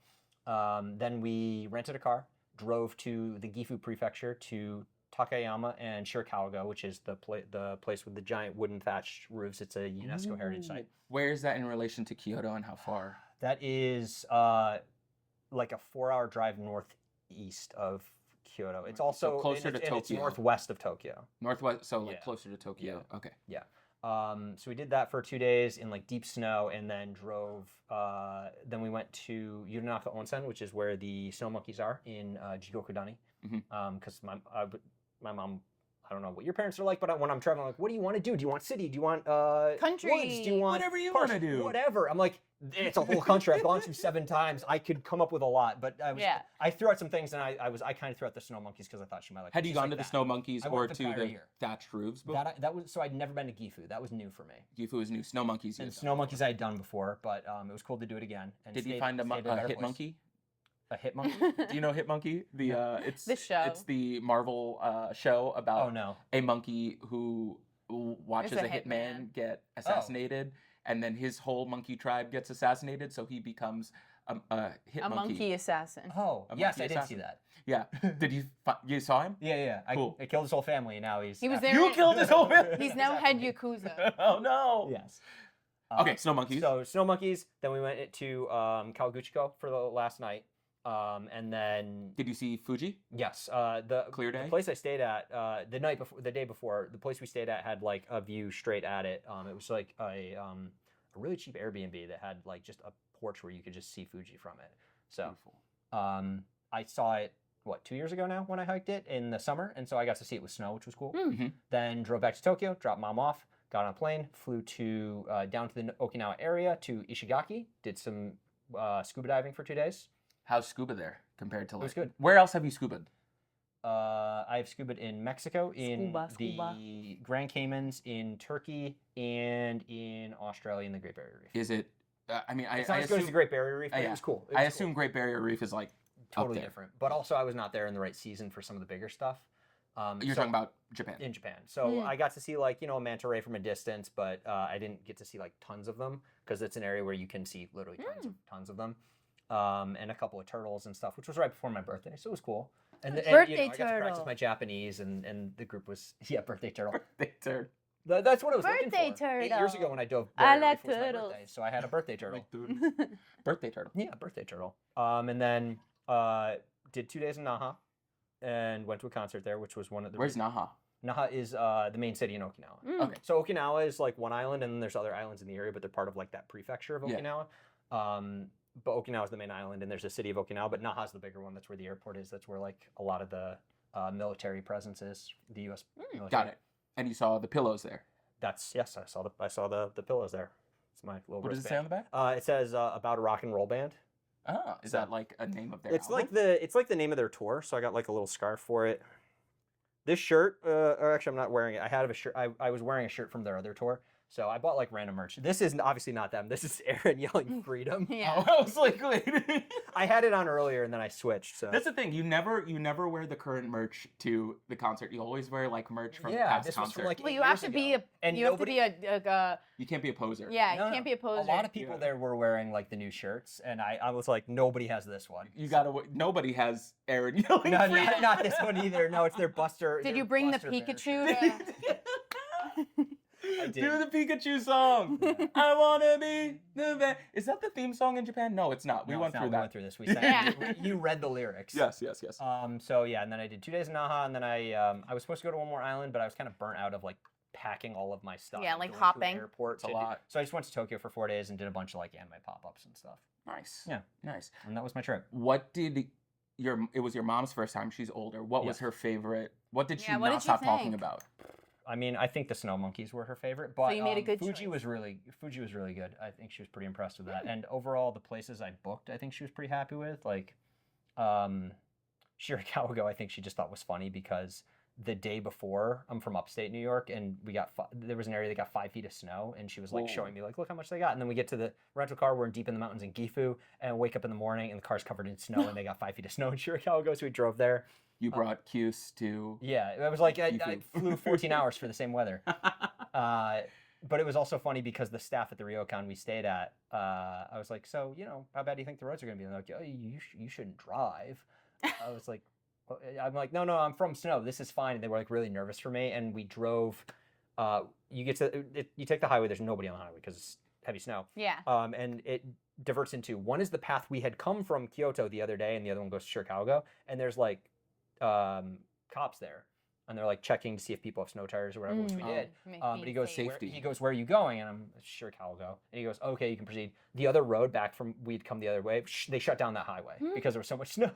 Then we rented a car, drove to the Gifu prefecture to Takayama and Shirakawa, which is the place with the giant wooden thatched roofs. It's a UNESCO heritage site. Where is that in relation to Kyoto and how far? That is like a 4-hour drive northeast of Kyoto. It's also closer to It's Tokyo. northwest of Tokyo. Northwest, so like Yeah. closer to Tokyo. Okay. Yeah. So we did that for 2 days in like deep snow, and then drove. Then we went to Yurinaka Onsen, which is where the snow monkeys are in Jigokudani. Because my mom, I don't know what your parents are like, but when I'm traveling, I'm like, what do you want to do? Do you want city? Do you want Country. woods? Do you want Whatever you parks? wanna do. Whatever. I'm like, It's a whole country. I've gone through 7 times. I could come up with a lot, but I threw out some things, and I kind of threw out the snow monkeys because I thought she might like. Had you gone to the snow monkeys I or went to the prior the year. thatched roofs before? That was so I'd never been to Gifu. That was new for me. Gifu is new. Snow monkeys. And snow monkeys I had done before, but it was cool to do it again. And Did you find a hit monkey? A hit monkey? Do you know Hit Monkey? It's the show. It's the Marvel show about Oh no. a monkey who watches a hitman get assassinated, and then his whole monkey tribe gets assassinated, so he becomes a hit A monkey assassin. Oh, A yes, monkey I did assassin. see that. Yeah. Did you saw him? Yeah. Cool. I killed his whole family, and now he's. He was there. You killed his whole family. He's now head Yakuza. Oh no. Yes. Okay, snow monkeys. So snow monkeys. Then we went to Kawaguchiko for the last night. And then Did you see Fuji? yes, the Clear day? The place I stayed at the day before, the place we stayed at had like a view straight at it. It was like a really cheap Airbnb that had like just a porch where you could just see Fuji from it. So Beautiful. I saw it 2 years ago now when I hiked it in the summer, and so I got to see it with snow, which was cool. Mhm. Then drove back to Tokyo, dropped mom off, got on a plane, flew to down to the Okinawa area to Ishigaki, did some scuba diving for 2 days. How's scuba there compared to like? was good. Where else have you scubaed? I've scubaed in Mexico, in Scuba. the Grand Caymans, in Turkey, and in Australia in the Great Barrier Reef. Is it? I mean, It's not I as good as assume, the Great Barrier Reef, but yeah. it was cool. I assume Great Barrier Reef is like totally there. different. But also, I was not there in the right season for some of the bigger stuff. You're so- talking about Japan. in Japan. So I got to see like a manta ray from a distance, but I didn't get to see like tons of them because it's an area where you can see literally tons of them. And a couple of turtles and stuff, which was right before my birthday, so it was cool. And Birthday I got to practice turtle. my Japanese, and the group was birthday turtle. They turd. That's what I was Birthday looking for. 8 turtle. years ago when I dove I Barrier like Reef was my turtles. birthday, so I had a birthday turtle. Birthday turtle. Yeah, birthday turtle. And then did 2 days in Naha, and went to a concert there, which was one of the. Where's Naha? Naha is the main city in Okinawa. Okay. So Okinawa is like one island, and then there's other islands in the area, but they're part of like that prefecture of Yeah. Okinawa. But Okinawa is the main island, and there's a city of Okinawa, but Naha's the bigger one. That's where the airport is. That's where like a lot of the military presence is. The U.S. military. Got it. And you saw the pillows there. Yes, I saw the pillows there. It's my little. What does it say on wristband. the back? It says about a rock and roll band. Oh, is So- that like a name of their It's album? like the name of their tour. So I got like a little scarf for it. This shirt, or actually, I'm not wearing it. I had a shirt. I was wearing a shirt from their other tour. So I bought like random merch. This is obviously not them. This is Aaron yelling freedom. Yeah. Oh, I was like, wait. I had it on earlier and then I switched. So That's the thing. You never wear the current merch to the concert. You always wear like merch from yeah, past this was concert. from like Well, 8 you have years to ago. be And you have to be a You can't be a poser. yeah. No, You can't no. be a poser. A lot of people Yeah. there were wearing like the new shirts, and I was like, nobody has this one. You gotta. Nobody has Aaron yelling No, freedom. not this one either. No, it's their Buster. Did their you bring the Buster Bear Pikachu? shirt. to- I did. Do the Pikachu song. I wanna be the best. Is that the theme song in Japan? No, it's not. We No, went it's not. through We that. went through this. We sang. Yeah. You read the lyrics. Yes. So yeah, and then I did 2 days in Naha, and then I was supposed to go to one more island, but I was kind of burnt out of like packing all of my stuff. Yeah, and like going to an hopping. Airport It's a to do- lot. So I just went to Tokyo for 4 days and did a bunch of like anime pop-ups and stuff. Nice. Yeah. Nice. And that was my trip. What did it was your mom's first time. She's older. What was Yes. her favorite? What did she Yeah, what not did you stop talking think? about? I mean, I think the snow monkeys were her favorite, but you made a good Fuji choice. was really good. I think she was pretty impressed with that. And overall, the places I booked, I think she was pretty happy with. Like, Shirakawa, I think she just thought was funny because the day before, I'm from upstate New York, and we got there was an area that got 5 feet of snow, and she was like Whoa. showing me like, look how much they got. And then we get to the rental car, we're deep in the mountains in Gifu, and wake up in the morning, and the car's covered in snow, and they got 5 feet of snow in Shirakawa, so we drove there. You brought Cuse to. Yeah, it was like I Gifu. flew 14 hours for the same weather. But it was also funny because the staff at the ryokan we stayed at, I was like, so, how bad do you think the roads are going to be? And they're like, oh, you shouldn't drive. I was like, I'm like, no, I'm from snow. This is fine. And they were like really nervous for me. And we drove, you take the highway. There's nobody on the highway because it's heavy snow. Yeah. And it diverts into, one is the path we had come from Kyoto the other day, and the other one goes to Shirakawa. And there's like cops there. And they're like checking to see if people have snow tires or whatever, which we did. But he goes, Safety. he goes, where are you going? And I'm sure Cal will go. And he goes, okay, you can proceed. The other road back from we'd come the other way, they shut down that highway because there was so much snow.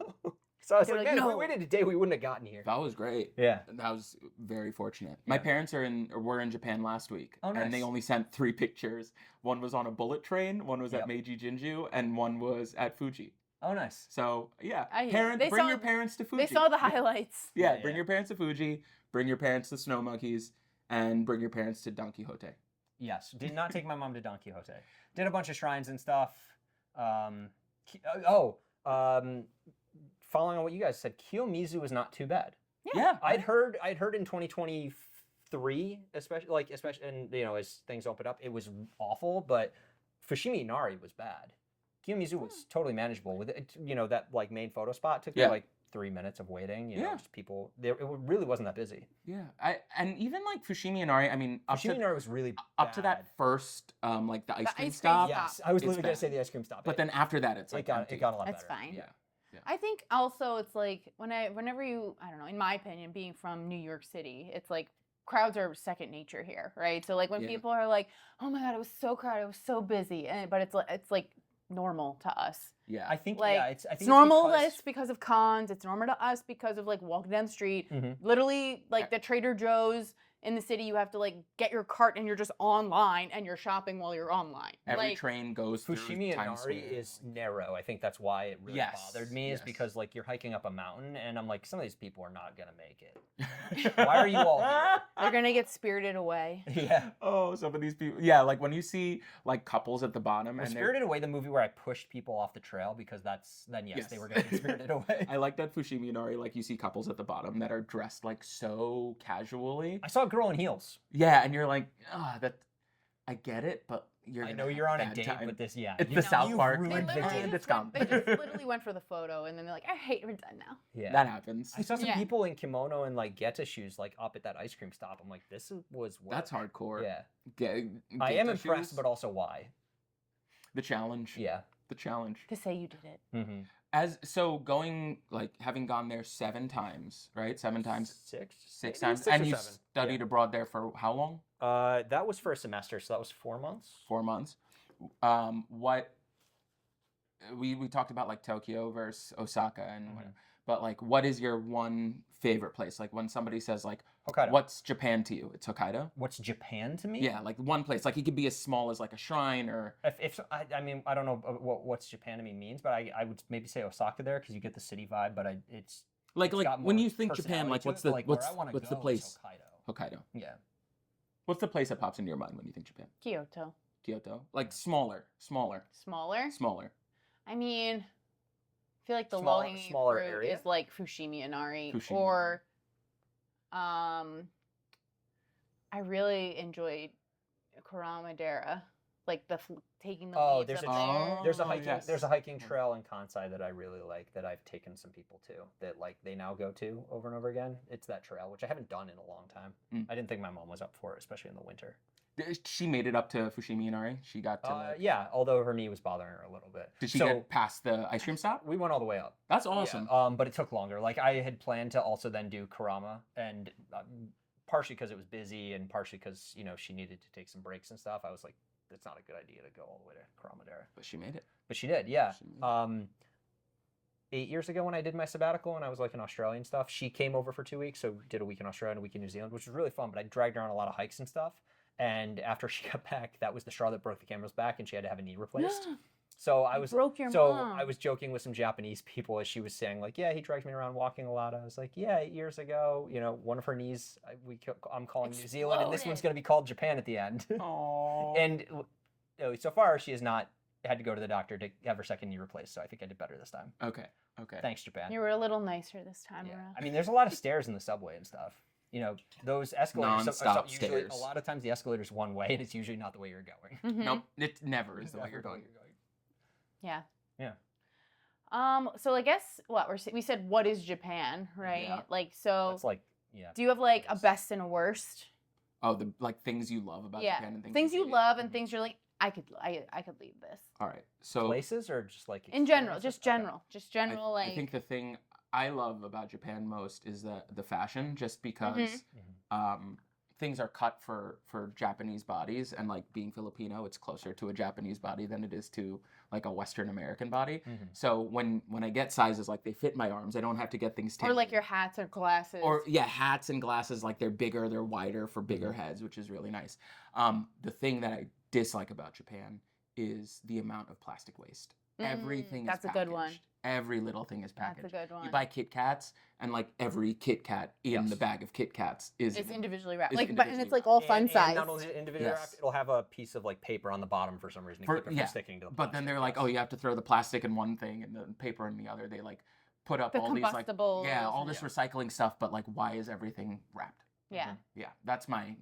So I was They're like, like, man, if we "No." waited a day, we wouldn't have gotten here. That was great. Yeah. That was very fortunate. My Yeah. parents were in Japan last week, Oh, and they nice. only sent 3 pictures. One was on a bullet train, one was at Yep. Meiji Jinju, and one was at Fuji. Oh, nice. So yeah, I hear- parents, they bring saw- your parents to Fuji. They saw the highlights. Yeah, Yeah, bring yeah. your parents to Fuji, bring your parents to Snow Monkeys, and bring your parents to Don Quixote. Yes. Did not take my mom to Don Quixote. Did a bunch of shrines and stuff. Following on what you guys said, Kiyomizu is not too bad. Yeah, I'd heard in 2023, especially and as things opened up, it was awful, but Fushimi Inari was bad. Kiyomizu was totally manageable with it. That like main photo spot took me Yeah. like 3 minutes of waiting. Yeah. Just people there. It really wasn't that busy. yeah. And even like Fushimi Inari, I mean, Fushimi Inari was really up to that bad. first like the ice The cream ice cream stop. stop. Yes, I was It's literally gonna bad. say the ice cream stop. But then after that, it's like it empty. got a lot That's better. fine. Yeah. I think also it's like whenever you, I don't know, in my opinion, being from New York City, it's like crowds are second nature here, right? So like when Yeah. people are like, "Oh my god, it was so crowded, it was so busy," but it's like normal to us. Yeah. I think Like, I think It's normal that because- it's because of cons. It's normal to us because of like walking down the street. Mhm. Literally, like the Trader Joe's in the city, you have to like get your cart and you're just online and you're shopping while you're online. Every like, train goes through Fushimi Times Inari Square. is narrow. I think that's why it really Yes, bothered me. Is yes. because like you're hiking up a mountain, and I'm like, some of these people are not gonna make it. Why are you all here? they're gonna get spirited away. Yeah. Oh, some of these people. Yeah, like when you see like couples at the bottom Was and they're. Spirited Away the movie where I pushed people off the trail because then yes, they Yes. were gonna get spirited away. I like that Fushimi Inari, like you see couples at the bottom that are dressed like so casually. I saw a girl in heels. Yeah, and you're like, I get it, but you're. I gonna know have you're on a bad date time. with this. Yeah. It's you- the South you've Park. They ruined literally, the And date. it's gone. they just literally went for the photo and then they're like, "I hate, we're done now." Yeah. That happens. I saw some Yeah. people in kimono and like Geta shoes like up at that ice cream stop. I'm like, was work. That's hardcore. Yeah. Geisha I am impressed, shoes, but also why? the challenge. Yeah. The challenge. To say you did it. Mm-hmm. Having gone there 7 times, right? 7 times, Six 6 maybe? times, 6 or and you 7. studied abroad there for how long? That was for a semester, so that was 4 months. 4 months. What we talked about like Tokyo versus Osaka and Mhm. whatever, but like, what is your one favorite place? Like when somebody says like, Hokkaido. what's Japan to you? It's Hokkaido. What's Japan to me? Yeah, like one place. Like it could be as small as like a shrine or. If I mean, I don't know what's Japan to me means, but I would maybe say Osaka there because you get the city vibe. But it's Like got when more you think Japan, personality like to what's it, the but, like, what's where I wanna what's the go is place? Hokkaido. Hokkaido. Yeah. What's the place that pops into your mind when you think Japan? Kyoto. Kyoto. Like smaller. Smaller. I mean, I feel like the Smaller- low-hanging smaller fruit area? is like Fushimi Inari, Fushimi or I really enjoyed Karamadera, like taking the Oh, leaves there's up a there. Oh, there's a yes. hiking trail in Kansai that I really like that I've taken some people to that like they now go to over and over again. It's that trail which I haven't done in a long time. Mm. I didn't think my mom was up for it, especially in the winter. She made it up to Fushimi Inari. She got to. Like, Yeah, although her knee was bothering her a little bit. Did she So, get past the ice cream stop? We went all the way up. That's Yeah, awesome. but it took longer. Like I had planned to also then do Karama, and partially because it was busy, and partially because she needed to take some breaks and stuff. I was like, it's not a good idea to go all the way to Karamadera. But she made it. But she did, yeah. She made it. 8 years ago when I did my sabbatical and I was like in Australia and stuff, she came over for 2 weeks, so we did a week in Australia and a week in New Zealand, which was really fun. But I dragged her on a lot of hikes and stuff. And after she got back, that was the straw that broke the camel's back, and she had to have a knee replaced. So I You was broke your so mom. I was joking with some Japanese people as she was saying like, yeah, he dragged me around walking a lot. I was like, yeah, 8 years ago, one of her knees, I'm calling New Zealand, and this one's Exploded. going to be called Japan at the end. Aww. And so far, she has not had to go to the doctor to have her second knee replaced. So I think I did better this time. Okay. Thanks, Japan. You were a little nicer this time Yeah. around. I mean, there's a lot of stairs in the subway and stuff. Those escalators. Non-stop usually, stairs. a lot of times the escalator's one way, and it's usually not the way you're going. Mhm. Nope. It never is the way Never you're the way going. Yeah. Yeah. So I guess we said what is Japan, right? Yeah. Like so. That's like, yeah. Do you have like a Yes. best and a worst? Oh, the like things you love about Yeah. Japan and Things you hate. love and things you're like, I could leave this. All right. So Places or just like In general, experiences? just general, just I, general. Like I think the thing I love about Japan most is the fashion, just because Mhm. Mhm. things are cut for Japanese bodies, and like being Filipino, it's closer to a Japanese body than it is to like a Western American body. So when I get sizes, like they fit my arms, I don't have to get things tailored. Or like your hats or glasses. Or yeah, hats and glasses, like they're bigger, they're wider for bigger heads, which is really nice. The thing that I dislike about Japan is the amount of plastic waste. Everything is That's a packaged. good one. Every little thing is packaged. That's a good one. You buy Kit Kats, and like every Kit Kat in the bag of Kit Kats is It's individually wrapped. is Like, individually and it's like all fun and size. not only is it individually wrapped, it'll have a piece of like paper on the bottom for some reason to keep it from sticking to the But then they're like, oh, you have to throw the plastic in one thing and the paper in the other. They like put up The all these like combustibles all and- this recycling stuff, but like why is everything wrapped? Yeah. Yeah, that's my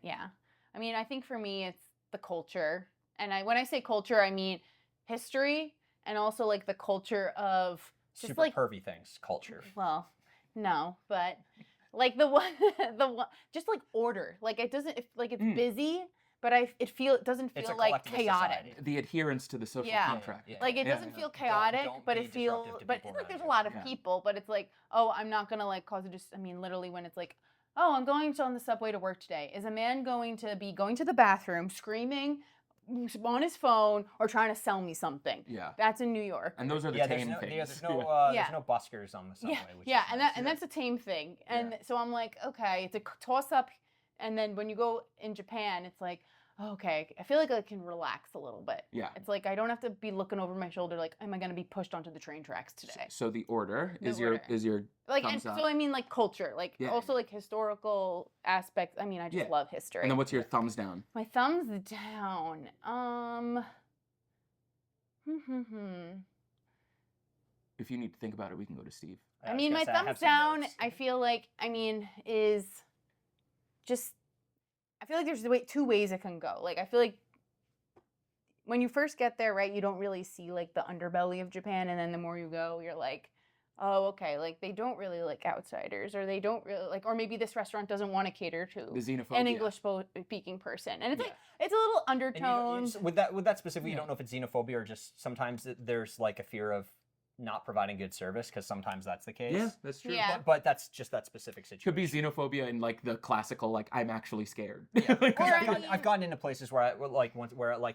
Yeah. I mean, I think for me, it's the culture. And when I say culture, I mean history and also like the culture of just super like, pervy things, culture. well, no, but like the one, just like order. Like it doesn't, like it's busy, but it doesn't It's a feel like collective chaotic. society. the adherence to the social Yeah. contract. Yeah. Like it Yeah. doesn't feel chaotic, Don't but be it feels, disruptive to but people it's like around there's a you. lot of Yeah. people, but it's like, oh, I'm not gonna like cause I mean, literally when it's like, oh, I'm going on the subway to work today. Is a man going to be going to the bathroom, screaming on his phone, or trying to sell me something? Yeah. That's in New York. And those are the Yeah, there's tame no, things. there's no, Yeah. there's no buskers on the subway. Yeah, Which yeah, is and nice. that's a tame thing. And so I'm like, okay, it's a toss up. And then when you go in Japan, it's like, okay, I feel like I can relax a little bit. Yeah. It's like I don't have to be looking over my shoulder like, am I going to be pushed onto the train tracks today? So the order The is order. your Like, and thumbs up. so I mean, like culture, like Yeah. also like historical aspects. I mean, I just Yeah. love history. And then what's your thumbs down? My thumbs down. If you need to think about it, we can go to Steve. I mean, my thumbs down, I feel like, is just, I feel like there's two ways it can go. Like, I feel like when you first get there, right, you don't really see, like, the underbelly of Japan, and then the more you go, you're like, oh, okay, like, they don't really like outsiders, or they don't really, like, or maybe this restaurant doesn't want to cater to The xenophobia. an English-speaking person. And it's like, it's a little And you undertones. don't- with that specifically, you don't know if it's xenophobia or just sometimes there's like a fear of not providing good service, because sometimes that's the case. Yeah, that's true. Yeah. But that's just that specific situation. Could be xenophobia in like the classical, like I'm actually scared. Yeah. Like, Or I I've, gotten, mean- I've gotten into places where like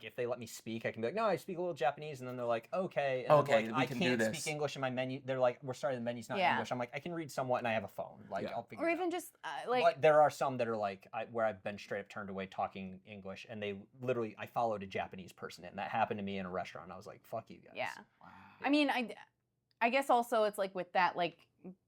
if they let me speak, I can be like, no, I speak a little Japanese, and then they're like, okay, and Okay, then, we like, can I do can't this. speak English in my menu. They're like, we're sorry, the menu's not Yeah. English. I'm like, I can read somewhat, and I have a phone. Like, Yeah. I'll figure Or it even out. just, like, But there are some that are like where I've been straight up turned away talking English, and they literally I followed a Japanese person, and that happened to me in a restaurant. And I was like, fuck you guys. yeah. wow. I mean, I guess also it's like with that, like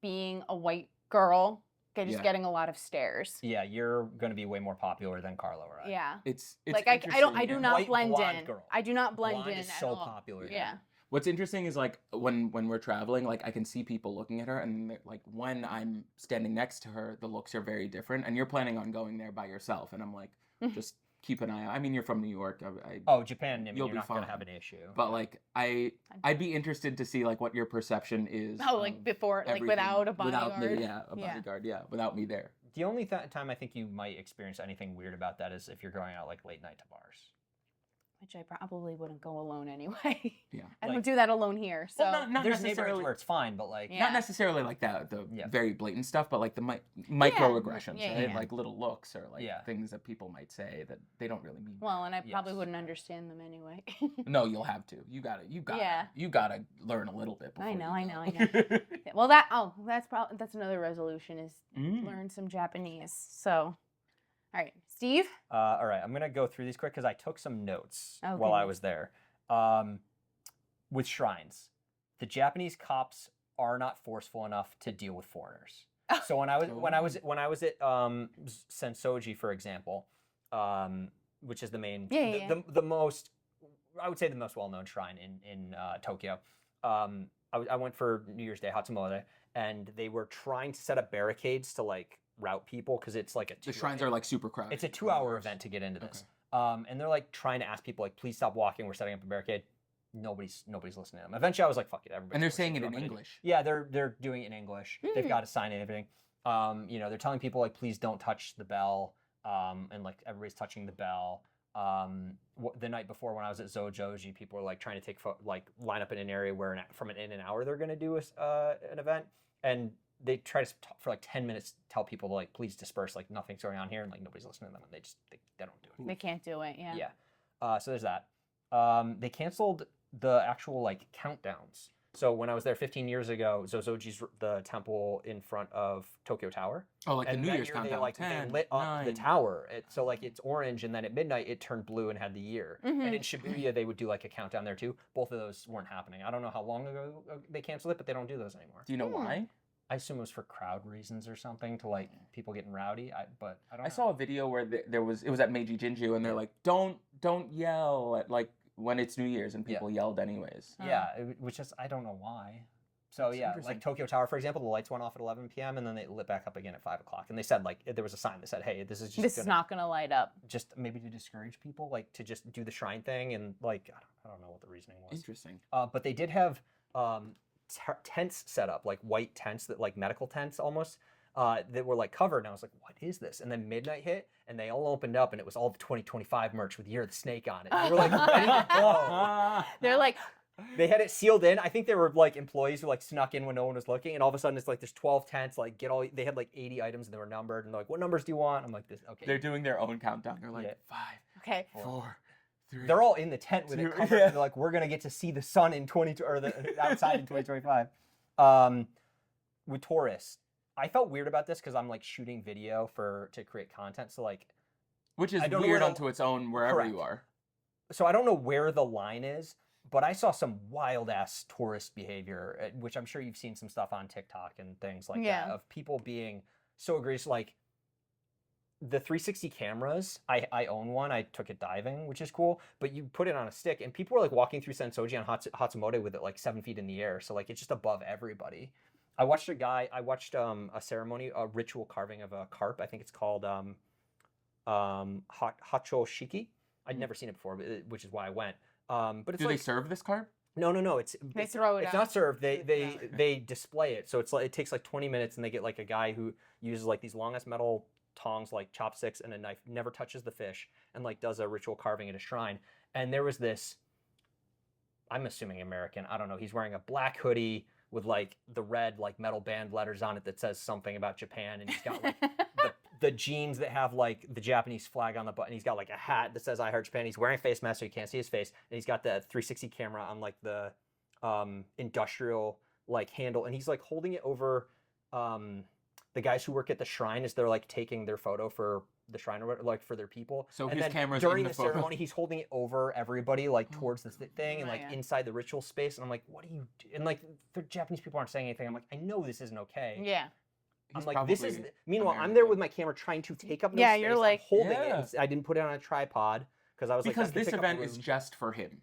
being a white girl, just Yeah. getting a lot of stares. Yeah, you're gonna be way more popular than Karlo or I. Yeah. It's Like I do interesting. not White blend blonde in. girl. I do not blend Blonde in is at so all. popular. Yeah. What's interesting is like when we're traveling, like I can see people looking at her, and like when I'm standing next to her, the looks are very different. And you're planning on going there by yourself, and I'm like, just keep an eye out. I mean, you're from New York. Oh, Japan. I mean, You'll you're be not gonna fine. have an issue. But like I'd be interested to see like what your perception is. Oh, like of before, like everything without a bodyguard. Without me, yeah, a Yeah. bodyguard, yeah, without me there. The only time I think you might experience anything weird about that is if you're going out like late night to bars. Which I probably wouldn't go alone anyway. Yeah. I Like- don't do that alone here. So Well, not There's neighborhoods necessarily. where it's fine, but like Yeah. Not necessarily like that, the Yeah. very blatant stuff, but like the microaggressions, Yeah, right? yeah. Like little looks or like Yeah. things that people might say that they don't really mean. well, and I probably Yes. wouldn't understand them anyway. No, you'll have to. You gotta learn a little bit. Before I know, you I know, go. Well, that's another resolution is Mm. learn some Japanese. So, all right, Steve. all right, I'm gonna go through these quick because I took some notes Oh, while I goodness. was there. With shrines, the Japanese cops are not forceful enough to deal with foreigners. So when I was at Sensoji, for example, which is the main the most, I would say the most well-known shrine in Tokyo. I went for New Year's Day, Hatsumode, and they were trying to set up barricades to like route people because it's like The shrines are like super crowded. it's a 2-hour event to get into this. And they're like trying to ask people like, please stop walking. We're setting up a barricade. Nobody's listening to them. Eventually, I was like, fuck it. Everybody. And they're saying it in English. Yeah, they're doing it in English. They've got a sign and everything. They're telling people like, please don't touch the bell. And like everybody's touching the bell. The night before when I was at Zojoji, people were like trying to line up in an area where from an in and hour they're going to do an event, and they try to talk for like 10 minutes, tell people to like please disperse, like nothing's going on here, and like nobody's listening to them, and they don't do it. They can't do it. Yeah. Yeah. So there's that. They canceled the actual like countdowns. So when I was there 15 years ago, Zozoji's the temple in front of Tokyo Tower. Oh, like the New that Year's year countdown. they lit up the tower. So like it's orange, and then at midnight it turned blue and had the year. And in Shibuya they would do like a countdown there too. Both of those weren't happening. I don't know how long ago they canceled it, but they don't do those anymore. Do you know why? I assume it was for crowd reasons or something, to like people getting rowdy. But I don't know. I saw a video where it was at Meiji Jinju, and they're like, don't yell at like when it's New Year's, and people yelled anyways. Yeah, which is, I don't know why. So That's yeah, interesting. like Tokyo Tower, for example, the lights went off at 11 p.m. and then they lit back up again at 5 o'clock. And they said like there was a sign that said, "Hey, this is just This is not gonna light up." just maybe to discourage people, like to just do the shrine thing, and like I don't know what the reasoning was. Interesting. But they did have tents set up, like white tents that like medical tents almost. That were like covered, and I was like, "What is this?" And then midnight hit, and they all opened up, and it was all the 2025 merch with Year of the Snake on it. And we were like, ready to go. They're like, They had it sealed in. I think they were like employees who like snuck in when no one was looking, and all of a sudden it's like there's 12 tents. Like they had like 80 items, and they were numbered, and they're like, "What numbers do you want?" I'm like, "This okay." They're doing their own countdown. They're like 5, okay, 4, 3. They're all in the tent with it covered. Yeah. And they're like, "We're gonna get to see the sun in outside in 2025." With tourists, I felt weird about this because I'm like shooting video to create content. So like, Which is I don't know weird where unto its own wherever Correct. you are. so I don't know where the line is, but I saw some wild ass tourist behavior, which I'm sure you've seen some stuff on TikTok and things like that, of people being so egregious. Like the 360 cameras, I own one. I took it diving, which is cool, but you put it on a stick, and people were like walking through Sensoji on Hatsumode with it like 7 feet in the air. So like it's just above everybody. I watched a ceremony, a ritual carving of a carp. I think it's called Hachoshiki. I'd never seen it before, which is why I went. But it's Do like, they serve this carp? No. they throw it It's out. not served. They display it. So it's like it takes like 20 minutes, and they get like a guy who uses like these long ass metal tongs, like chopsticks and a knife, never touches the fish, and like does a ritual carving at a shrine. And there was this, I'm assuming American, I don't know, he's wearing a black hoodie with like the red like metal band letters on it that says something about Japan, and he's got like the jeans that have like the Japanese flag on the button. He's got like a hat that says "I Heart Japan." He's wearing a face mask so you can't see his face, and he's got the 360 camera on like the industrial like handle, and he's like holding it over the guys who work at the shrine as they're like taking their photo for the shrine or like for their people. So and his then camera's during in the the photo. ceremony, he's holding it over everybody like towards the thing and Oh, like yeah. inside the ritual space. And I'm like, what do you do? And like the Japanese people aren't saying anything. I'm like, I know this isn't okay. Yeah. I'm He's like, this is. probably Meanwhile, I'm American. there with my camera trying to take up. No Yeah, space. you're I'm like- holding Yeah. it. I didn't put it on a tripod because I was Because like, that could this pick up event is room. just for him.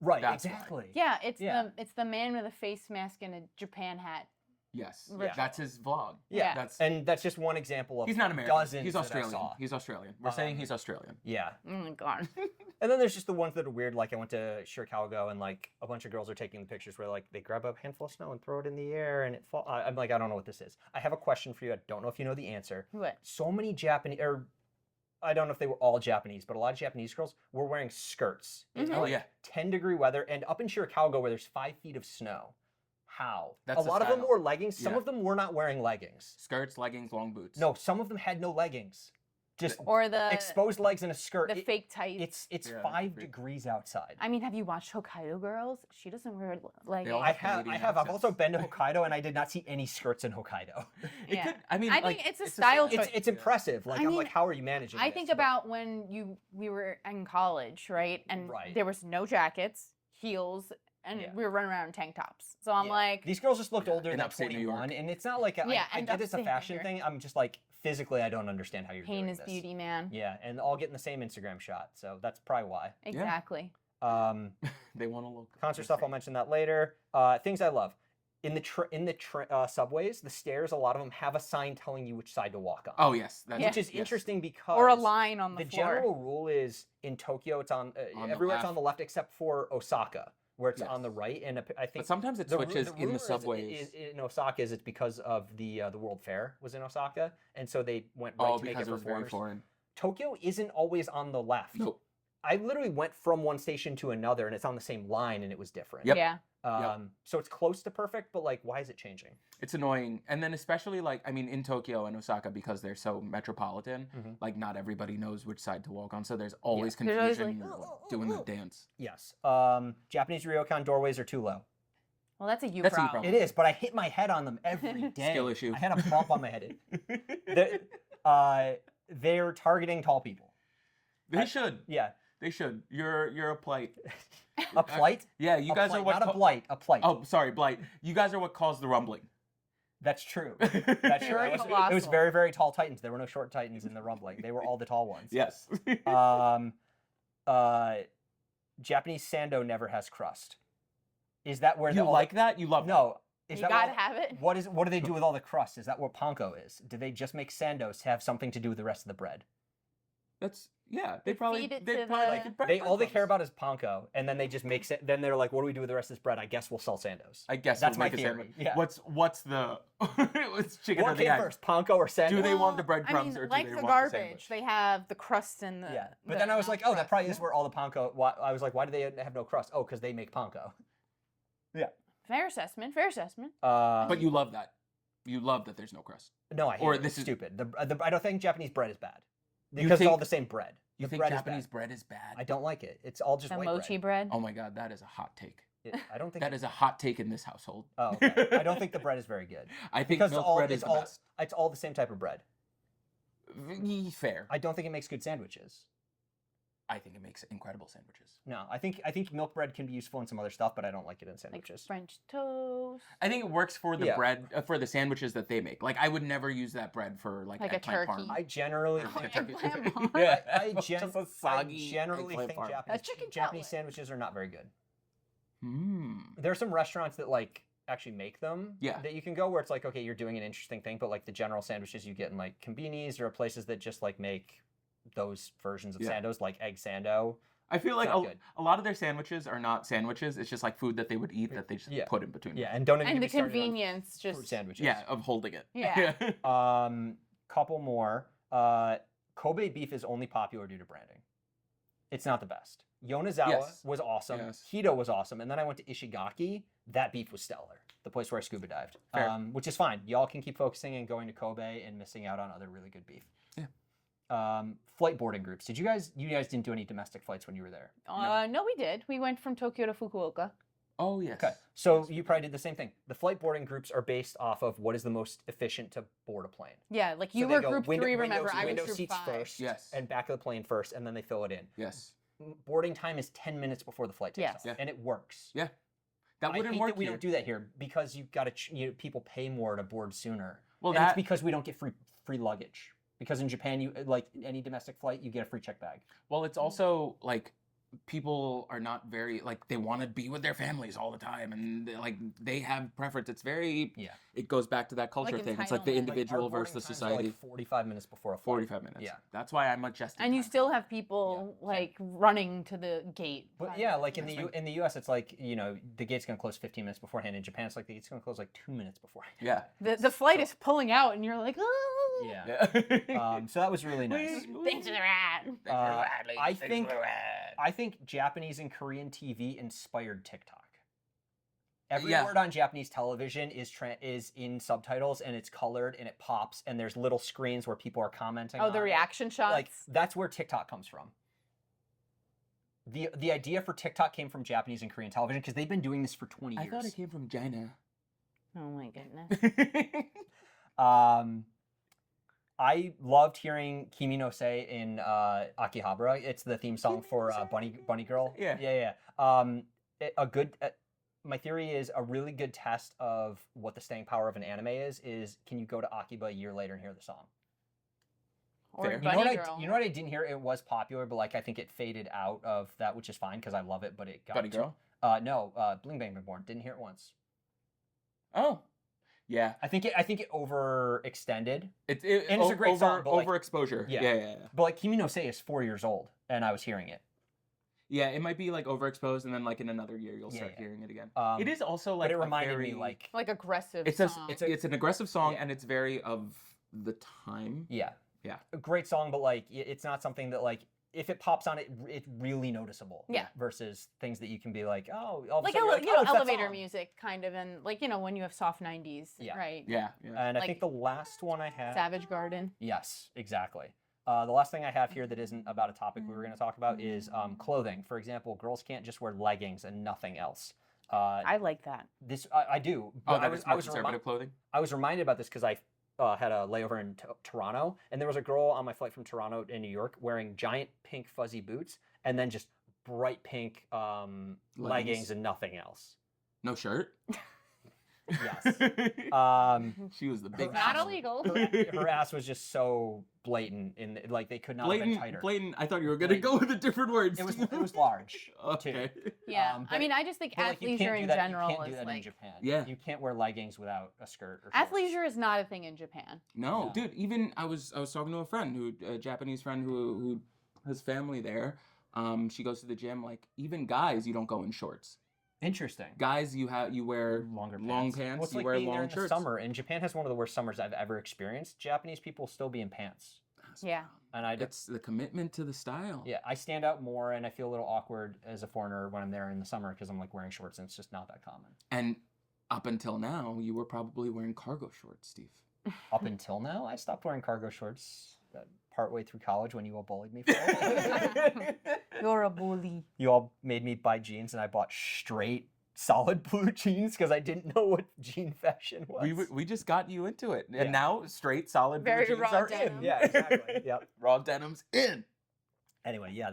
Right. that's why. Exactly. Yeah, Yeah. it's the man with a face mask and a Japan hat. Yes. Yeah. That's his vlog. Yeah. That's And that's just one example of he's not American. dozens He's that I Australian. saw. He's Australian. We're saying he's Australian. Yeah. Oh my god. And then there's just the ones that are weird. Like I went to Shirakawa and like a bunch of girls are taking the pictures where like they grab a handful of snow and throw it in the air and it falls. I'm like, I don't know what this is. I have a question for you. I don't know if you know the answer. What? So many Japanese, or I don't know if they were all Japanese, but a lot of Japanese girls were wearing skirts. in Mhm. Oh, like yeah. 10-degree weather, and up in Shirakawa where there's 5 feet of snow. How? That's a the lot of them style. wore leggings. Some Yeah. of them were not wearing leggings. Skirts, leggings, long boots. No, some of them had no leggings. Just Or the exposed legs and a skirt. the fake tights. It's Yeah, 5 freak. degrees outside. I mean, have you watched Hokkaido Girls? She doesn't wear like. They all I have have. Canadian I've also accents. been to Hokkaido, and I did not see any skirts in Hokkaido. It Yeah. could, I mean, I like, think it's a style style. choice. It's impressive. Like I I'm mean, like, how are you managing? I this? think But- about when we were in college, right? And Right. there was no jackets, heels, and Yeah. we were running around in tank tops. So I'm Yeah. like, these girls just looked older in than upstate New 21, York. and it's not like Yeah, I and get it's a upstate fashion New thing. I'm just like physically, I don't understand how you're pain doing is this. beauty, man. Yeah, and all getting the same Instagram shot, so that's probably why. Exactly. They want to look. Concert stuff, I'll mention that later. Things I love. In the subways, the stairs, a lot of them have a sign telling you which side to walk on. Oh yes, that's, Yeah. Which is yes. interesting because Or a line on the the floor. general rule is in Tokyo, it's on, On the everywhere it's left. on the left except for Osaka, where it's on Yes. the right. And I think But sometimes it the switches in rumor the is subways. in Osaka is it's because of the World Fair was in Osaka, and so they went right Oh, to make because it it for was very foreigners. foreign. Tokyo isn't always on the left. Nope. I literally went from one station to another, and it's on the same line, and it was different. Yep. Yeah. So it's close to perfect, but like, why is it changing? It's annoying. And then especially like, I mean, in Tokyo and Osaka, because they're so metropolitan, like not everybody knows which side to walk on. So there's always There's always confusion like, doing the dance. Yes. Japanese ryokan doorways are too low. Well, that's a you That's a you problem. It is, but I hit my head on them every day. Skill issue. I had a bump on my head. They're targeting tall people. They should. Yeah. They should. You're a plight. A plight? Yeah, you guys are what. Not a blight. A plight. Oh, sorry, blight. You guys are what caused the rumbling. That's true. That's true. Very It was colossal. very, very tall titans. There were no short titans in the rumbling. They were all the tall ones. Yes. Japanese sando never has crust. Is that where You like that? You love No. Is You that gotta what, have it. What do they do with all the crust? Is that what panko is? Do they just make sandos to have something to do with the rest of the bread? That's They probably feed it they to probably the- like it They all they care breadcrumbs. about is panko, and then they just make then they're like, what do we do with the rest of this bread? I guess we'll sell sandos. I guess That's we'll my make a theory. sandwich. Yeah. What's the what's chicken or What the came egg? first, panko or sando? Do they want the Well, breadcrumbs I mean, or do like they the want garbage, the sandwich? they have the crust and the. Yeah, but the then I was like, oh, that crust. probably is where all the panko. I was like, why do they have no crust? Oh, because they make panko. Yeah. Fair assessment. Fair assessment. But you love that. You love that there's no crust. No, I hate Or it. this It's is- stupid. I don't think Japanese bread is bad You because it's think- all the same bread. You The think bread is Japanese bad. bread is bad? I don't like it. It's all just The white mochi bread. bread. Oh my god, that is a hot take. I don't think That it- is a hot take in this household. Oh, okay. I don't think the bread is very good. I think Because milk all, bread it's is the all best. it's all the same type of bread. Fair. I don't think it makes good sandwiches. I think it makes incredible sandwiches. No, I think milk bread can be useful in some other stuff, but I don't like it in Like sandwiches. French toast. I think it works for the Yeah. bread for the sandwiches that they make. Like I would never use that bread for like Like a eggplant turkey. parm. I generally Oh, think, eggplant parm. Yeah. I Just a soggy generally eggplant think parm. Japanese, chicken Japanese cutlet. sandwiches are not very good. Hmm. There are some restaurants that like actually make them. Yeah. That you can go where it's like, okay, you're doing an interesting thing, but like the general sandwiches you get in like convenies or places that just like make those versions of Yeah. sandos, like egg sando. I feel like not good. a lot of their sandwiches are not sandwiches. It's just like food that they would eat that they just Yeah. put in between. Yeah, and don't even And get the me started on convenience fruit just. sandwiches. Yeah, of holding it. Yeah. Couple more. Kobe beef is only popular due to branding. It's not the best. Yonezawa Yes. was awesome. Yes. Hito was awesome. And then I went to Ishigaki. That beef was stellar. The place where I scuba dived. Fair. Which is fine. Y'all can keep focusing and going to Kobe and missing out on other really good beef. Yeah. Flight boarding groups. You guys didn't do any domestic flights when you were there? No, we did. We went from Tokyo to Fukuoka. Oh yes. Okay. So you probably did the same thing. The flight boarding groups are based off of what is the most efficient to board a plane. Yeah, like So you they were go group window- 3, remember? windows- I was window group seats 5. first, Yes. and back of the plane first, and then they fill it in. Yes. Boarding time is 10 minutes before the flight takes Yes. off, Yeah. and it works. Yeah. That I wouldn't hate work that we here. don't do that here because you got to people pay more to board sooner. Well, and it's that because we don't get free luggage. Because in Japan, you like any domestic flight, you get a free check bag. well, it's also like people are not very like they want to be with their families all the time, and like they have preference. It's very Yeah. It goes back to that culture Like thing. It's like the entitlement. individual Our boarding versus times are, society. like 45 minutes before a flight. 45 minutes. Yeah. That's why I'm adjusting. And you still have people like running to the gate. But yeah, like in That's the in the U.S., it's like the gate's gonna close 15 minutes beforehand. In Japan, it's like the gate's gonna close like 2 minutes beforehand. Yeah. The flight is pulling out, and you're like, oh. Yeah. Yeah. So that was really nice. Thanks for the rat. I think Japanese and Korean TV inspired TikTok. Every Yeah. word on Japanese television is in subtitles and it's colored and it pops and there's little screens where people are commenting. Oh, on the it. reaction shots. Like that's where TikTok comes from. The idea for TikTok came from Japanese and Korean television because they've been doing this for 20 I years. thought it came from China. Oh my goodness. I loved hearing Kimi no Se in Akihabara. It's the theme song for Bunny Girl. Yeah. Yeah. A good. My theory is a really good test of what the staying power of an anime is can you go to Akiba a year later and hear the song? Or Fair. You know, Bunny what Girl. you know what I didn't hear? It was popular, but like I think it faded out of that, which is fine because I love it. But it got Bunny Girl? No, Bling Bang Bang Born. Didn't hear it once. Oh. Yeah. I think it overextended. And it's a great song, but, like- overexposure. Yeah. Yeah. But like Kimi no Se is 4 years old, and I was hearing it. Yeah, it might be like overexposed, and then like in another year you'll Yeah, start yeah. hearing it again. Um, It is also like but it a reminded me very- like Like aggressive it's song. it's an aggressive song, Yeah. and it's very of the time. yeah, Yeah. a great song, but like it's not something that like if it pops on it, it's really noticeable. Yeah. Versus things that you can be like, oh, all of a Like, sudden you're you know, oh, that's elevator on. music kind of, and like, you know, when you have soft 90s, Yeah. right? Yeah. And I Like- think the last one I have. Savage Garden. Yes, exactly. The last thing I have here that isn't about a topic we were going to talk about is clothing. For example, girls can't just wear leggings and nothing else. I like that. I do. Oh, But that is more conservative clothing? I was reminded about this because I had a layover in Toronto, and there was a girl on my flight from Toronto in New York wearing giant pink fuzzy boots and then just bright pink leggings and nothing else. No shirt? Yes. She was the big Not ass. illegal. Her ass was just so blatant in like they could not have been tighter. Blatant. I thought you were gonna go with a different word. It was large. Okay. Too. Yeah. I but- mean, I just think But, like, you can't athleisure do in that- general you can't do is that in like. Japan. Yeah. You can't wear leggings without a skirt. Or shorts. Athleisure is not a thing in Japan. No, Yeah. dude. Even I was talking to a friend a Japanese friend who has family there. She goes to the gym. Like even guys, you don't go in shorts. Interesting. Guys, you wear Longer pants. long pants. Well, it's you like wear being there long in the shirts. summer, and Japan has one of the worst summers I've ever experienced. Japanese people still be in pants, Yeah. and It's the commitment to the style. yeah, I stand out more, and I feel a little awkward as a foreigner when I'm there in the summer because I'm like wearing shorts, and it's just not that common. And up until now, you were probably wearing cargo shorts, Steve. Up until now, I stopped wearing cargo shorts partway through college when you all bullied me for it. You're a bully. You all made me buy jeans, and I bought straight solid blue jeans because I didn't know what jean fashion was. We just got you into it, Yeah. and now straight solid blue Very jeans raw are denim. in. Yeah, exactly. Yep. Raw denim's in. Anyway, yeah,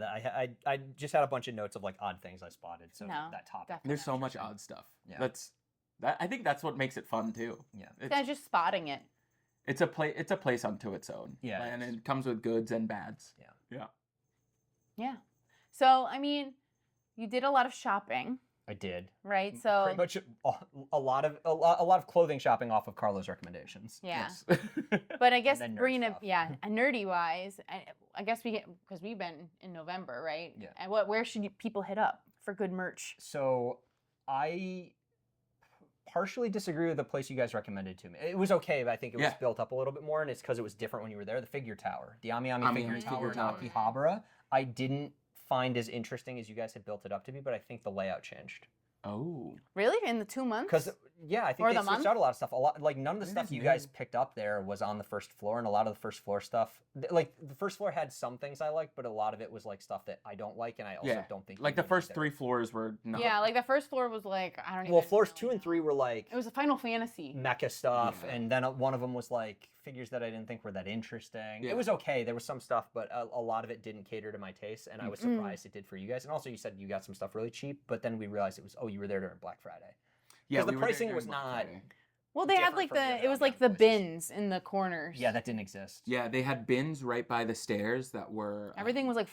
I just had a bunch of notes of like odd things I spotted. So No, that topic. definitely. There's so much odd stuff. Yeah. I think that's what makes it fun too. Yeah. Yeah, just spotting it. It's a place unto its own. Yeah, it and is. it comes with goods and bads. Yeah. So, I mean, you did a lot of shopping, I did. right? So, Pretty much a lot of clothing shopping off of Carlo's recommendations. yeah. Yes. But I guess then nerd bringing it, stuff. yeah, a nerdy wise, I guess because we've been in November, right? Yeah. And where should people hit up for good merch? So I partially disagree with the place you guys recommended to me. It was okay, but I think it was Yeah. built up a little bit more, and it's because it was different when you were there. The figure tower, the Amagami Amagami figure figure tower in tower. Akihabara, I didn't find as interesting as you guys had built it up to be, but I think the layout changed. Oh. Really? In the 2 months? Because yeah, I think Or they the switched month? out a lot of stuff. A lot like none of the It stuff is you new. guys picked up there was on the first floor, and a lot of the first floor stuff, like the first floor had some things I liked, but a lot of it was like stuff that I don't like, and I also Yeah. don't think Like you the need first either. 3 floors were not. Yeah, like the first floor was like, I don't even Well, floors know. 2 and 3 were like It was a Final Fantasy. mecha stuff, Yeah. and then one of them was like figures that I didn't think were that interesting. Yeah. It was okay. There was some stuff, but a lot of it didn't cater to my taste, and I was Mm-mm. surprised it did for you guys. And also, you said you got some stuff really cheap, but then we realized it was you were there during Black Friday. Yeah, 'Cause the we were there pricing during was Black not- Friday. Well, they had different like from the other it was like Amagami the places. bins in the corners. Yeah, that didn't exist. Yeah, they had bins right by the stairs that were Everything was like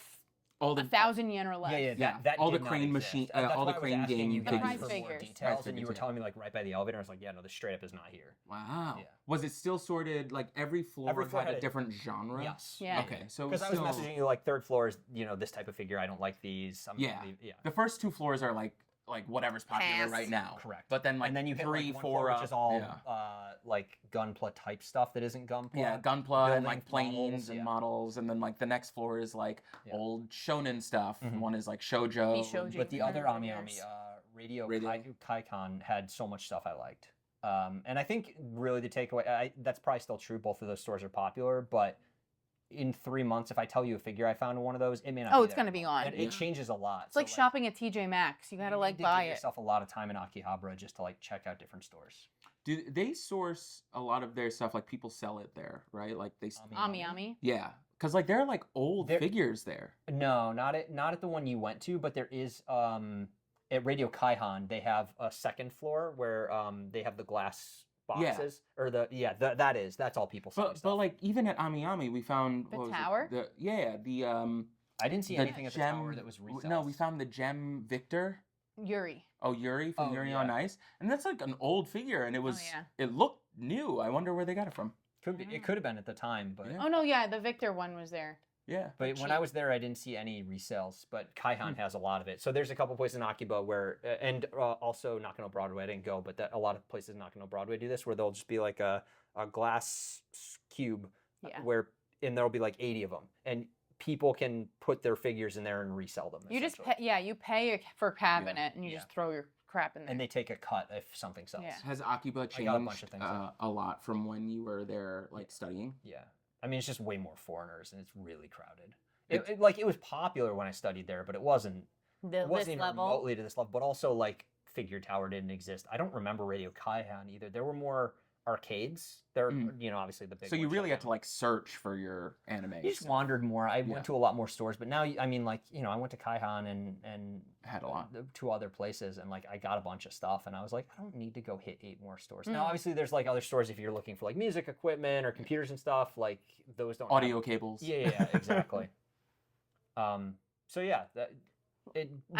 all the 1,000 yen or less. Yeah, Yeah, that all the did not crane exist. machine- That's all the why I was crane asking game you guys figures. for Price more figures. details, Price and you were figures, telling me like right by the elevator. I was like, yeah, no, this straight up is not here. Wow. Yeah. Was it still sorted like every floor, had a different genre? Yes. Yeah. Okay, so it Because I was still- messaging you like third floor is this type of figure. I don't like these. Some Yeah. yeah. The first 2 floors are like whatever's popular Pass. right now. Correct. But then like and then you hit 3, like, one 4 floor, which up, is all yeah. like Gunpla type stuff that isn't Gunpla. Yeah, Gunpla and building like planes models, and yeah. models, and then like the next floor is like Yeah. old shonen stuff. Mhm. One is like shoujo. Bishoujo. But the other Mhm. Amiyami, Radio Radio. Kaikon had so much stuff I liked. And I think really the takeaway, that's probably still true. Both of those stores are popular, but in 3 months, if I tell you a figure I found in one of those, it may not. Oh, be it's there gonna be anymore. on. And Yeah. it changes a lot. It's like shopping at TJ Maxx. You gotta you like need to buy give it. yourself a lot of time in Akihabara just to like check out different stores. Do they source a lot of their stuff? Like people sell it there, right? Like they. Ami. Yeah, because like there are like old There- figures there. No, not at the one you went to, but there is at Radio Kaihan, they have a second floor where they have the glass Yeah. boxes or that's all people selling But stuff. like even at Ami, we found The what was it? tower? I didn't see the anything at the tower that was resells. No, we found the gem Victor. Yuri. Oh, Yuri from Oh, Yuri yeah. on Ice, and that's like an old figure, and it was yeah. it looked new. I wonder where they got it from. Could be, it could have been at the time, but Yeah. Oh no, yeah, the Victor one was there. Yeah. but when I was there, I didn't see any resales. But Kaihan has a lot of it. So there's a couple places in Akiba where, and also Nakano Broadway. I didn't go, but a lot of places in Nakano Broadway do this, where they'll just be like a glass cube, Yeah. and there'll be like 80 of them, and people can put their figures in there and resell them. You just essentially. you pay for a cabinet and you Yeah. just throw your crap in there. And they take a cut if something sells. Yeah. Has Akiba got a changed bunch of things a lot from when you were there, like studying? Yeah. I mean, it's just way more foreigners, and it's really crowded. It was popular when I studied there, but it wasn't This even level. remotely to this level. But also, like, Figure Tower didn't exist. I don't remember Radio Kaihan either. There were more arcades. There, obviously the big. So you ones really shut had to like search for your anime. You just wandered more. I went to a lot more stores, but now, I mean, like, I went to Kaihan and had a lot. 2 other places, and like I got a bunch of stuff, and I was like, I don't need to go hit 8 more stores. Now, obviously, there's like other stores if you're looking for like music equipment or computers and stuff. Like those don't Audio cables. Yeah, exactly. So yeah,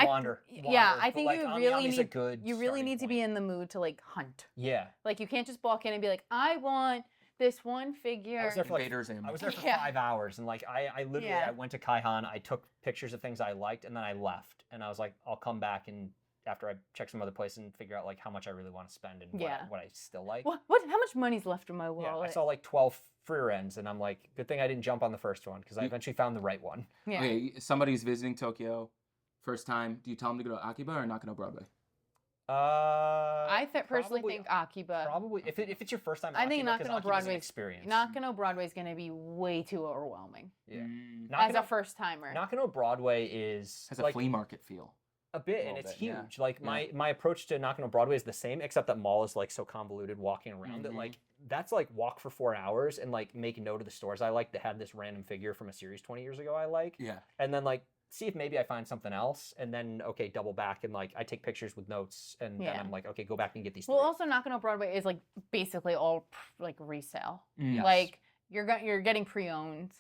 wander. I but, think like, you Amagami's really a need good you really starting need to point. be in the mood to like hunt. Yeah. Like you can't just walk in and be like, I want this one figure. I was there for Invaders like, in. I was there for Yeah. 5 hours, and like I literally Yeah. I went to Kaihan, I took pictures of things I liked, and then I left, and I was like, I'll come back and after I check some other place and figure out like how much I really want to spend and what I still like. What? How much money's left in my wallet? Yeah, I saw like 12 freer ends, and I'm like, good thing I didn't jump on the first one because I eventually found the right one. Yeah. Okay, somebody's visiting Tokyo, first time. Do you tell them to go to Akiba or Nakano Broadway? I personally probably- think Akiba. Probably if it's your first time. I think Akiba, 'cause Nakano Akiba's an Broadway's experience. Nakano Broadway's gonna be way too overwhelming Yeah. as Nakano, a first timer. Nakano Broadway is Has a like flea market feel. a bit, a and little it's bit, yeah. huge. Like my approach to Nakano Broadway is the same, except that mall is like so convoluted walking around that like that's like walk for 4 hours and like make note of the stores I like that had this random figure from a series 20 years ago I like. Yeah. And then like see if maybe I find something else, and then okay, double back and like I take pictures with notes, and then I'm like, okay, go back and get these. Well, also Nakano Broadway is like basically all like resale. Yes. Like you're getting pre-owned.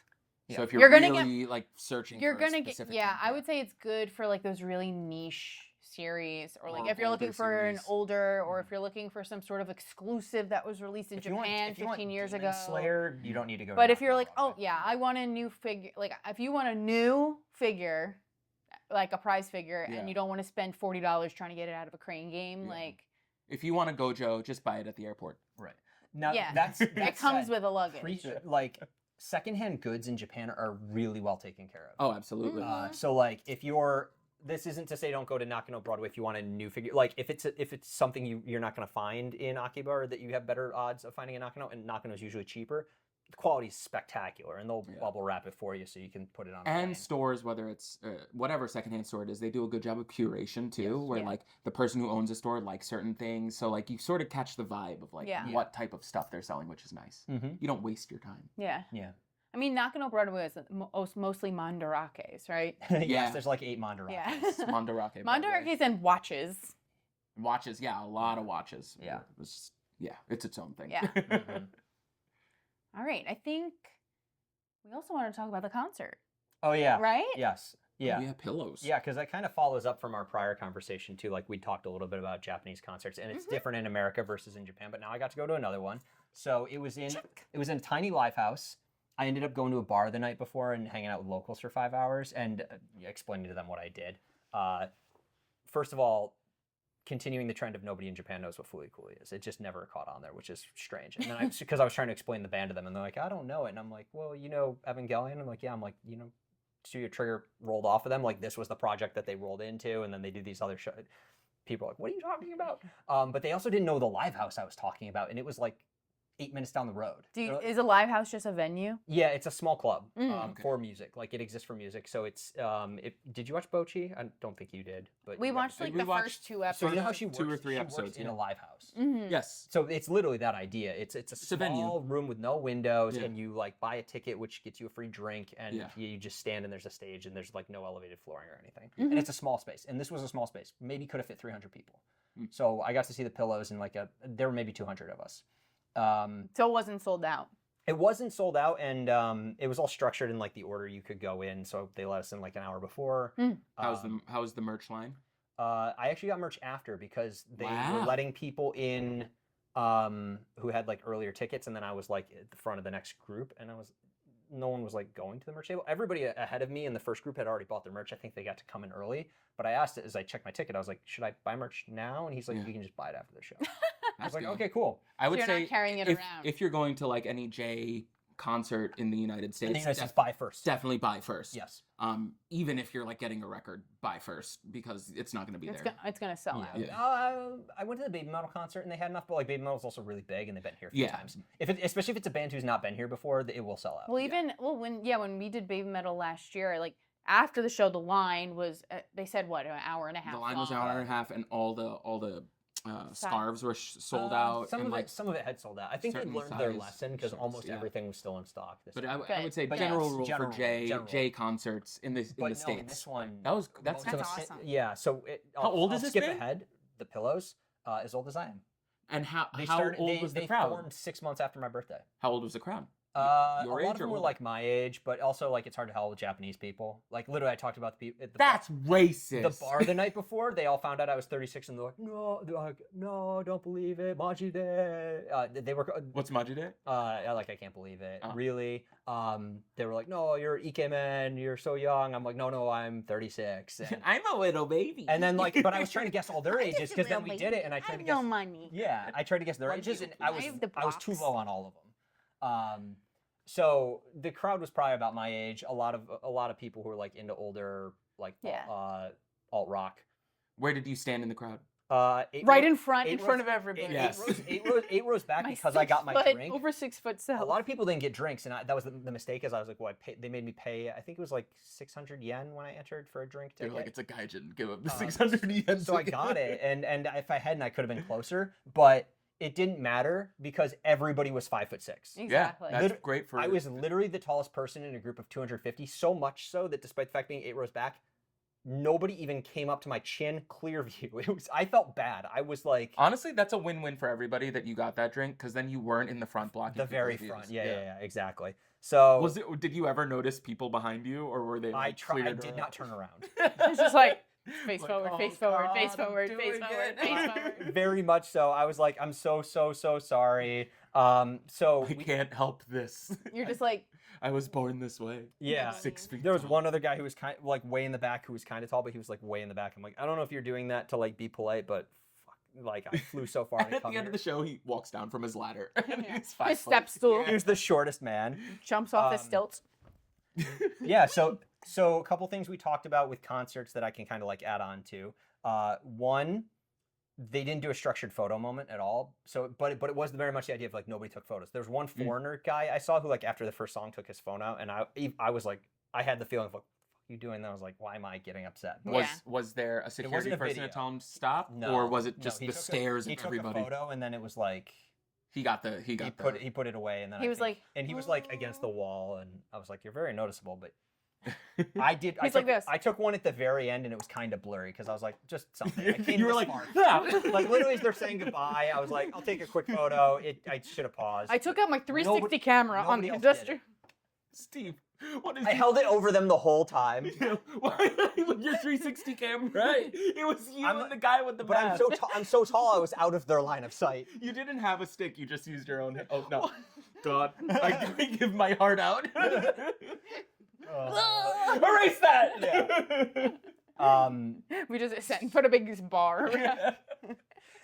So if You're you're gonna really like searching, You're for a gonna get specific yeah. thing, I would say it's good for like those really niche series, or like Or if you're looking older for an series. older, or if you're looking for some sort of exclusive that was released in If you want- Japan if you want 15 years Demon ago. Slayer, you don't need to go. But to if you're Nakano like, Broadway. oh yeah, I want a new figure. Like if you want a new figure, like a prize figure, Yeah. and you don't want to spend $40 trying to get it out of a crane game, Yeah. like If you want a Gojo, just buy it at the airport. right now, yeah, that's it comes with a luggage. like secondhand goods in Japan are really well taken care of. Oh, absolutely. So like if you're this isn't to say don't go to Nakano Broadway if you want a new figure. Like if it's something you're not going to find in Akiba, or that you have better odds of finding in Nakano, and Nakano is usually cheaper. The quality is spectacular, and they'll bubble wrap it for you so you can put it on. And stores, whether it's whatever secondhand store it is, they do a good job of curation too, where like the person who owns a store likes certain things, so like you sort of catch the vibe of like what type of stuff they're selling, which is nice. You don't waste your time. Yeah. Yeah. I mean, Nakano Broadway is mostly mandarakes, right? Yes, there's like 8 mandarakes. Yeah. Mandarake. Mandarakes and watches. Watches, yeah, a lot of watches. Yeah. It's its own thing. Yeah. All right. I think we also want to talk about the concert, Oh yeah. right? Yes. Yeah. We have pillows. Yeah, because that kind of follows up from our prior conversation too. Like we talked a little bit about Japanese concerts, and it's different in America versus in Japan. But now I got to go to another one. So it was in a tiny live house. I ended up going to a bar the night before and hanging out with locals for 5 hours and explaining to them what I did. First of all, continuing the trend of nobody in Japan knows what Fooly Cooly is. It just never caught on there, which is strange. And then because I was trying to explain the band to them, and they're like, I don't know it. And I'm like, well, you know Evangelion? I'm like, yeah. I'm like, you know, Studio Trigger rolled off of them. Like this was the project that they rolled into, and then they do these other shows. People are like, what are you talking about? But they also didn't know the live house I was talking about, and it was like 8 minutes down the road. Is a live house just a venue? Yeah, it's a small club Okay. for music. Like it exists for music. So it's did you watch Bochi? I don't think you did, but We you watched like we the watched first 2 So episodes. you know how she works? 2 or 3 she works episodes, in yeah. a live house. Yes. So it's literally that idea. It's a a venue. small room with no windows, Yeah. and you like buy a ticket, which gets you a free drink, and you just stand and there's a stage, and there's like no elevated flooring or anything, and it's a small space. And this was a small space, maybe could have fit 300 people. So I got to see the pillows, and like there were maybe 200 of us. So it wasn't sold out. It wasn't sold out, and it was all structured in like the order you could go in. So they let us in like an hour before. How's the merch line? I actually got merch after because they were Wow. letting people in who had like earlier tickets, and then I was like at the front of the next group, and no one was like going to the merch table. Everybody ahead of me in the first group had already bought their merch. I think they got to come in early, but I asked it as I checked my ticket. I was like, should I buy merch now? And he's like, you can just buy it after the show. I was like, okay, cool. I would you're say not carrying it if, around. if you're going to like any J concert in the United States, In the United States, buy first. definitely buy first. Yes. Even if you're like getting a record, buy first because it's not going to be there. It's gonna sell out. Yeah. I went to the Baby Metal concert and they had enough, but like Baby Metal's also really big and they've been here a few times. Especially if it's a band who's not been here before, it will sell out. Well, when we did Baby Metal last year, like after the show, the line was they said what, an hour and a half. The line was an hour and a half, and all the scarves were sold out. Some and of it had sold out. I think they certain learned their size lesson because shirts, almost yeah. everything was still in stock. But I would say But general yes, rule general for J rule. concerts in the But States. in this one, That's That's awesome. Yeah. So How old I'll is this skip band? ahead. The Pillows, as old as I am. And how They old was the they crowd? formed 6 months after my birthday. How old was the crowd? A Your lot age of them or were older? like my age, but also like it's hard to tell with Japanese people. Like literally, I talked about the people. That's racist. The bar the night before. They all found out I was 36, and they're like, no, don't believe it, Maji Day. They were. What's Maji Day? Like I can't believe it. Oh. Really. They were like, no, you're Ikemen, you're so young. I'm like, no, I'm 36. And, I'm a little baby. and then like, but I was trying to guess all their ages because then we Little did it, and I tried to have guess. no money. Yeah, I tried to guess their Well, ages, and I have the I was too box. low on all of them. So the crowd was probably about my age. A lot of people who were like into older like alt rock. Where did you stand in the crowd? Right in front eight of everybody. Yes. eight rows back because I got my drink. Over 6 foot A self. lot of people didn't get drinks, and that was the mistake. Is I was like, well, they made me pay. I think it was like 600 yen when I entered for a drink They're ticket. like, it's a gaijin. Give up the 600 yen. So I got it, and if I hadn't, I could have been closer. But it didn't matter because everybody was 5'6". Exactly. Yeah, that's great for. I was literally the tallest person in a group of 250. So much so that despite the fact being 8 rows back, nobody even came up to my chin, clear view. I felt bad. I was like, Honestly, that's a win-win for everybody that you got that drink because then you weren't in the front block. the very front. Yeah, exactly. So Did you ever notice people behind you, or were they? I Like, tried. I cleared did around? not turn around. It's just like face Like, forward, oh face forward, face God, I'm forward, face doing forward, it. face forward. Very much so. I was like, I'm so sorry. So I can't help this. You're just like, I was born this way. yeah. 6 feet. There was tall. one other guy who was kind of like way in the back who was kind of tall, but he was like way in the back. I'm like, I don't know if you're doing that to like be polite, but fuck, like I flew so far. And at the end of the show, he walks down from his ladder. And Yeah. he's 5 his foot. step stool He was the shortest man. jumps off his stilts. Yeah. So a couple things we talked about with concerts that I can kind of like add on to. One, they didn't do a structured photo moment at all. So, but it was very much the idea of like nobody took photos. There was one foreigner guy I saw who like after the first song took his phone out, and I was like, I had the feeling of like, what are you doing? And I was like, why am I getting upset? But Yeah. Was there a security a person video. to tell him to stop, No, or was it no, just he the took a- stares He of took everybody? a photo, and then it was like He put it away, and then He I was think- like, and he was like against the wall, and I was like, you're very noticeable, but. I He's like this. I took one at the very end, and it was kind of blurry because I was like, just something. I came You were this like, far. "Ah." Like literally, as they're saying goodbye, I was like, I'll take a quick photo. I should have paused. I took out my 360 Nobody- camera on nobody the else did it. industrial. Steve, what is I held it over them the whole time. Why with your 360 camera? It was you I'm- and the guy with the But mask. I'm so tall. I was out of their line of sight. You didn't have a stick. You just used your own. Oh no, God! I give my heart out. Erase that. Yeah. We just put a big bar.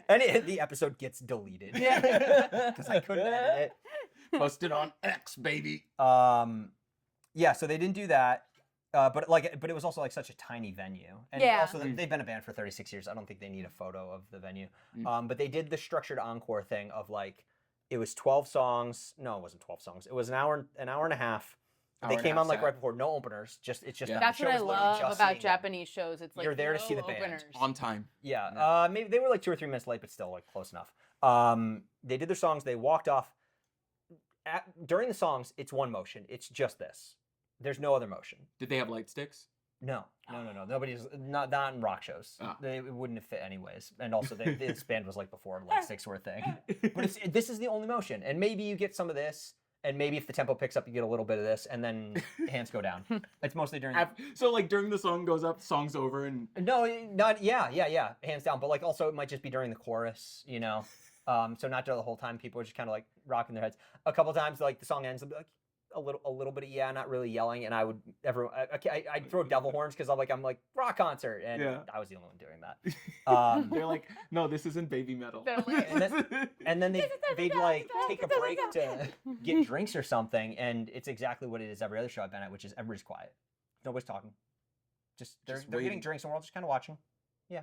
And the episode gets deleted. Yeah. Because I couldn't edit Post it on X, baby. it. Yeah. So they didn't do that. But it was also like such a tiny venue, and Yeah. also they've been a band for 36 years. I don't think they need a photo of the venue. But they did the structured encore thing of like, it was 12 songs. No, it wasn't 12 songs. It was an hour and a half. They came on like right before, no openers. It's just Yeah. that. That's The what show I was literally love just about seeing them. Japanese shows. It's like You're there to no see the band. openers. On time. Yeah, maybe they were like 2 or 3 minutes late, but still like close enough. They did their songs. They walked off. During the songs, it's one motion. It's just this. There's no other motion. Did they have light sticks? No. Nobody's not in rock shows. Ah. It wouldn't have fit anyways. And also, this band was like before light sticks were a thing. But this is the only motion, and maybe you get some of this. And maybe if the tempo picks up, you get a little bit of this, and then hands go down. It's mostly during. So like during the song goes up, song's over, and No, not yeah, hands down. But like also, it might just be during the chorus, you know. So not the whole time. People are just kind of like rocking their heads. A couple times, like the song ends, they'll be like, a little bit of not really yelling, and I would I'd throw devil horns because I'm like rock concert, and I was the only one doing that. They're like, no, this isn't baby metal. and then they'd like take a break to get drinks or something, and it's exactly what it is every other show I've been at, which is everybody's quiet, nobody's talking, just they're getting drinks, and we're all just kind of watching. Yeah.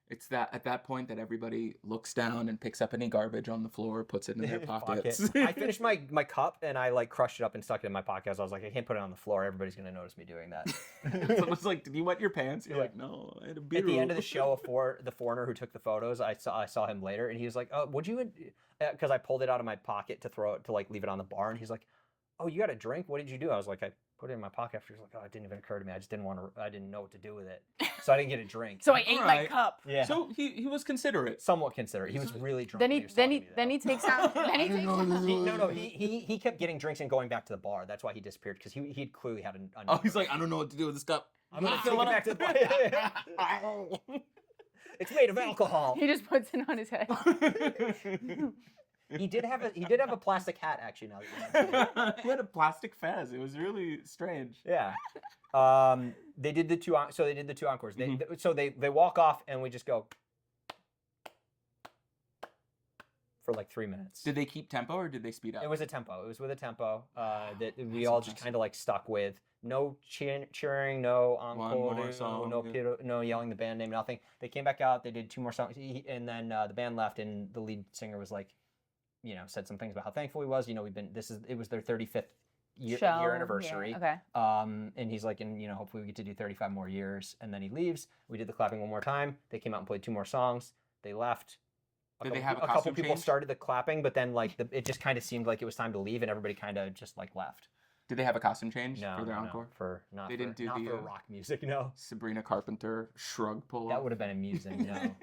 It's at that point that everybody looks down and picks up any garbage on the floor, puts it in their pockets. I finished my cup and I like crushed it up and stuck it in my pocket. I was like, I can't put it on the floor. Everybody's gonna notice me doing that. Someone's like, "Did you wet your pants?" You're like, "No, I had a beer." At the end of the show, the foreigner who took the photos, I saw him later, and he was like, "Oh, would you?" Because I pulled it out of my pocket to throw it to like leave it on the bar, and he's like, "Oh, you got a drink? What did you do?" I was like, "I put it in my pocket." After he was like, "Oh, it didn't even occur to me. I just didn't I didn't know what to do with it, so I didn't get a drink." So I ate my cup. Yeah. So he was considerate. Somewhat considerate. He was really drunk. Then he takes out. He kept getting drinks and going back to the bar. That's why he disappeared, because he'd clearly had a Oh, he's like, "I don't know what to do with this cup. I'm gonna take it back to the bar. It's made of alcohol." He just puts it on his head. He did have a plastic hat, actually. Now that you mention it. He had a plastic fez. It was really strange. Yeah. They did the two. So they did the two encores. They walk off, and we just go for like 3 minutes. Did they keep tempo or did they speed up? It was a tempo. It was with a tempo that we all just kind of like stuck with. No cheering, no encore, no yelling the band name, nothing. They came back out. They did 2 more songs, and then the band left, and the lead singer was like, said some things about how thankful he was. It was their 35th year anniversary. Yeah, okay. And he's like, and hopefully we get to do 35 more years. And then he leaves. We did the clapping one more time. They came out and played 2 more songs. They left. Did they have a couple costume people change? started the clapping, but then like it just kind of seemed like it was time to leave, and everybody kind of just like left. Did they have a costume change No, for their no, encore? They didn't do the rock music. No. Sabrina Carpenter shrug pull. That would have been amusing. No.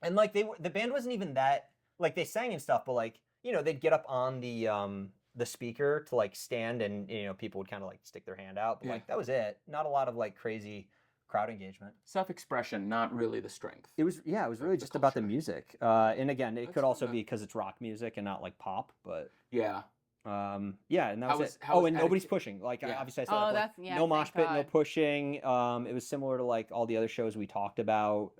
And like the band wasn't even that, like they sang and stuff, but like they'd get up on the speaker to like stand, and people would kind of like stick their hand out, but like that was it. Not a lot of like crazy crowd engagement. Self-expression, not really the strength. It was really just about the music. And again, it could also be because it's rock music and not like pop, but yeah. And that was it. and nobody's pushing. Like obviously I said, that's no mosh pit, no pushing. It was similar to like all the other shows we talked about.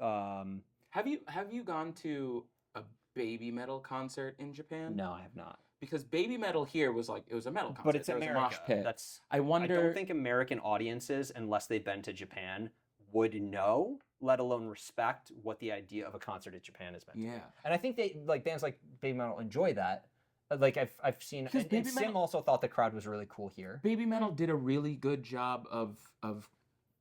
Have you gone to a baby metal concert in Japan? No, I have not. Because baby metal here was like, it was a metal concert. But it's there America. Was a mosh pit. I wonder. I don't think American audiences, unless they've been to Japan, would know, let alone respect what the idea of a concert in Japan has been. Yeah. And I think they like bands like baby metal enjoy that. Like I've seen, and Sim also thought the crowd was really cool here. Baby metal did a really good job of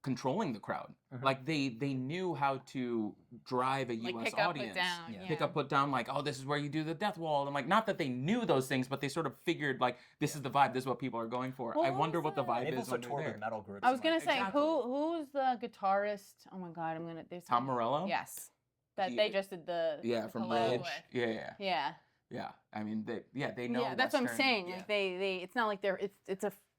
controlling the crowd. Like they knew how to drive a like US pick up, audience. put down. Yeah. Pick up, put down, like, oh, this is where you do the death wall. And like, not that they knew those things, but they sort of figured like, this is the vibe, this is what people are going for. Well, I wonder what the vibe They've is also when they're toured there. with metal groups. I was gonna say, Exactly. who's the guitarist? Oh my god, there's Tom Morello? Yes, they just did the from Hello Bridge. with. Yeah. Yeah. I mean, they know. Yeah, that's what I'm Western- saying. yeah. Like they, it's not like they're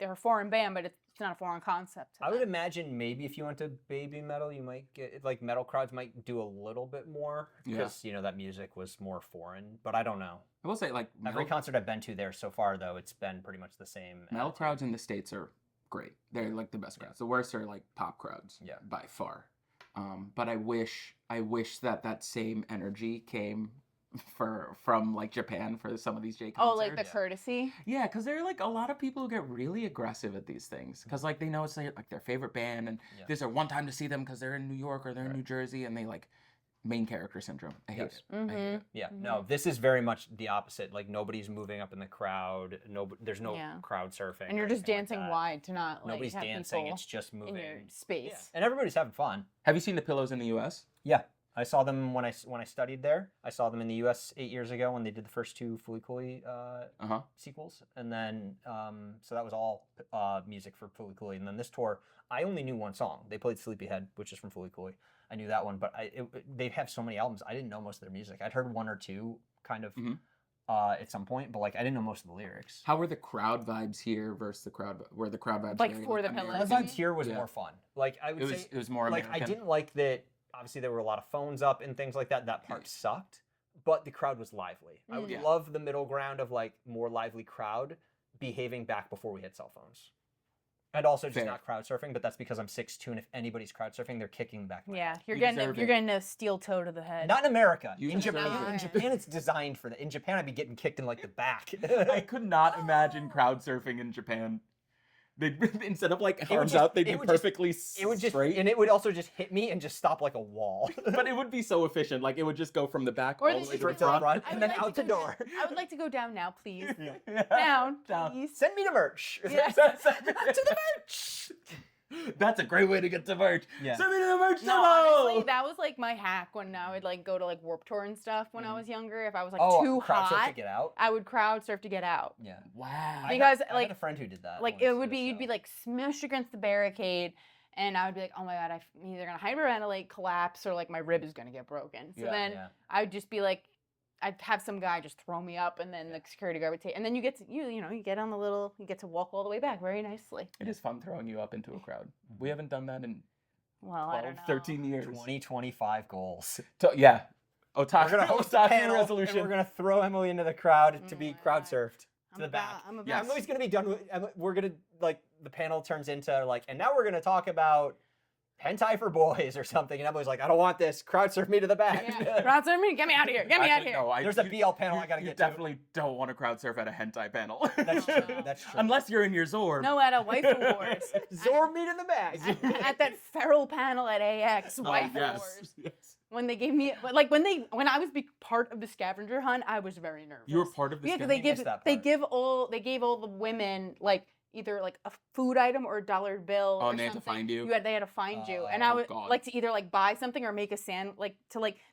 a foreign band, but it's not a foreign concept. to I would them. imagine maybe if you went to baby metal, you might get like metal crowds might do a little bit more because that music was more foreign. But I don't know. I will say, like, Every concert I've been to there so far, though, it's been pretty much the same. metal attitude. crowds in the States are great. They're like the best crowds. The worst are like pop crowds. Yeah. By far. But I wish that same energy came from like Japan for some of these J concerts. Oh, like the courtesy. Yeah, because there are like a lot of people who get really aggressive at these things because like they know it's like their favorite band and this is their one time to see them because they're in New York or they're in New Jersey and they like main character syndrome. I hate it. I hate it. Yeah, no, this is very much the opposite. Like nobody's moving up in the crowd. There's no crowd surfing. And you're or just anything like dancing that. wide to not like Nobody's have dancing. people It's just moving in your space. Yeah. And everybody's having fun. Have you seen the Pillows in the U.S.? Yeah, I saw them when I studied there. I saw them in the U.S. 8 years ago when they did the first 2 Fooly Cooly sequels, and then so that was all music for Fooly Cooly. And then this tour, I only knew one song. They played Sleepyhead, which is from Fooly Cooly. I knew that one, but they have so many albums. I didn't know most of their music. I'd heard 1 or 2 kind of at some point, but like I didn't know most of the lyrics. How were the crowd vibes here versus the crowd vibes Like very, for the American? Pillows? The vibes here was more fun. Like I would say it was more like American. I didn't like that. Obviously, there were a lot of phones up and things like that. That part sucked, but the crowd was lively. I would love the middle ground of like more lively crowd behaving back before we had cell phones. And also just Fair. not crowd surfing, but that's because I'm 6'2", and if anybody's crowd surfing, they're kicking back. my Yeah, ass. you're You getting deserve you're it. getting a steel toe to the head. Not in America. You In deserve Japan, it. in Japan, it's designed for that. In Japan, I'd be getting kicked in like the back. I could not imagine crowd surfing in Japan. They instead of like would arms just- out, they'd it be would just- perfectly It would just, straight. and it would also just hit me and just stop like a wall. But it would be so efficient. Like it would just go from the back Or all they the way should to the be to the like, front. front, I and would then like out to the go door. I would like to go down now, please. Yeah. Down, Down. please. Send me to merch. Yeah. To the merch. That's a great way to get to merch. Yeah. Send me to the merch No, demo. honestly, that was like my hack when I would like go to like Warped Tour and stuff when I was younger. If I was like Oh, too crowd surf to hot, get out. I would crowd surf to get out. Yeah. Wow. Because, I like- had a friend who did that. Like once it at would a be, you'd be show. like smushed against the barricade, and I would be like, oh my god, I'm either gonna hyperventilate, collapse, or like my rib is gonna get broken. So Yeah, then yeah. I would just be like, I'd have some guy just throw me up, and then the security guard would take, and then you get to you get on the little, you get to walk all the way back very nicely. It is fun throwing you up into a crowd. We haven't done that in Well, I 12, don't know. 13 years. 2025 goals. Yeah. We're Otaku, gonna host a otaku panel, resolution. and we're gonna throw Emily into the crowd Oh to be my crowd God. surfed to I'm the back. I'm Yeah, about- Emily's gonna be done with. We're gonna like the panel turns into like, and now we're gonna talk about hentai for boys or something. And Emily's like, I don't want this. Crowd surf me to the back. Yeah. Crowd surf me, get me out of here, get me out of Actually, here. no, There's a BL panel I gotta you get to. definitely don't want to crowd surf at a hentai panel. That's No, true. no. That's true. Unless you're in your Zorb. No, at a waifu wars. Zorb me to the back. At that feral panel at AX, Oh, waifu yes. wars. Yes. When they gave me, like when I was part of the scavenger hunt, I was very nervous. You were part of this. Yeah, because game? they missed that they part. gave all the women like either like a food item or a dollar bill. Oh, or and they had to something. find you? They had to find you, and I Oh, would God. like to either like buy something or make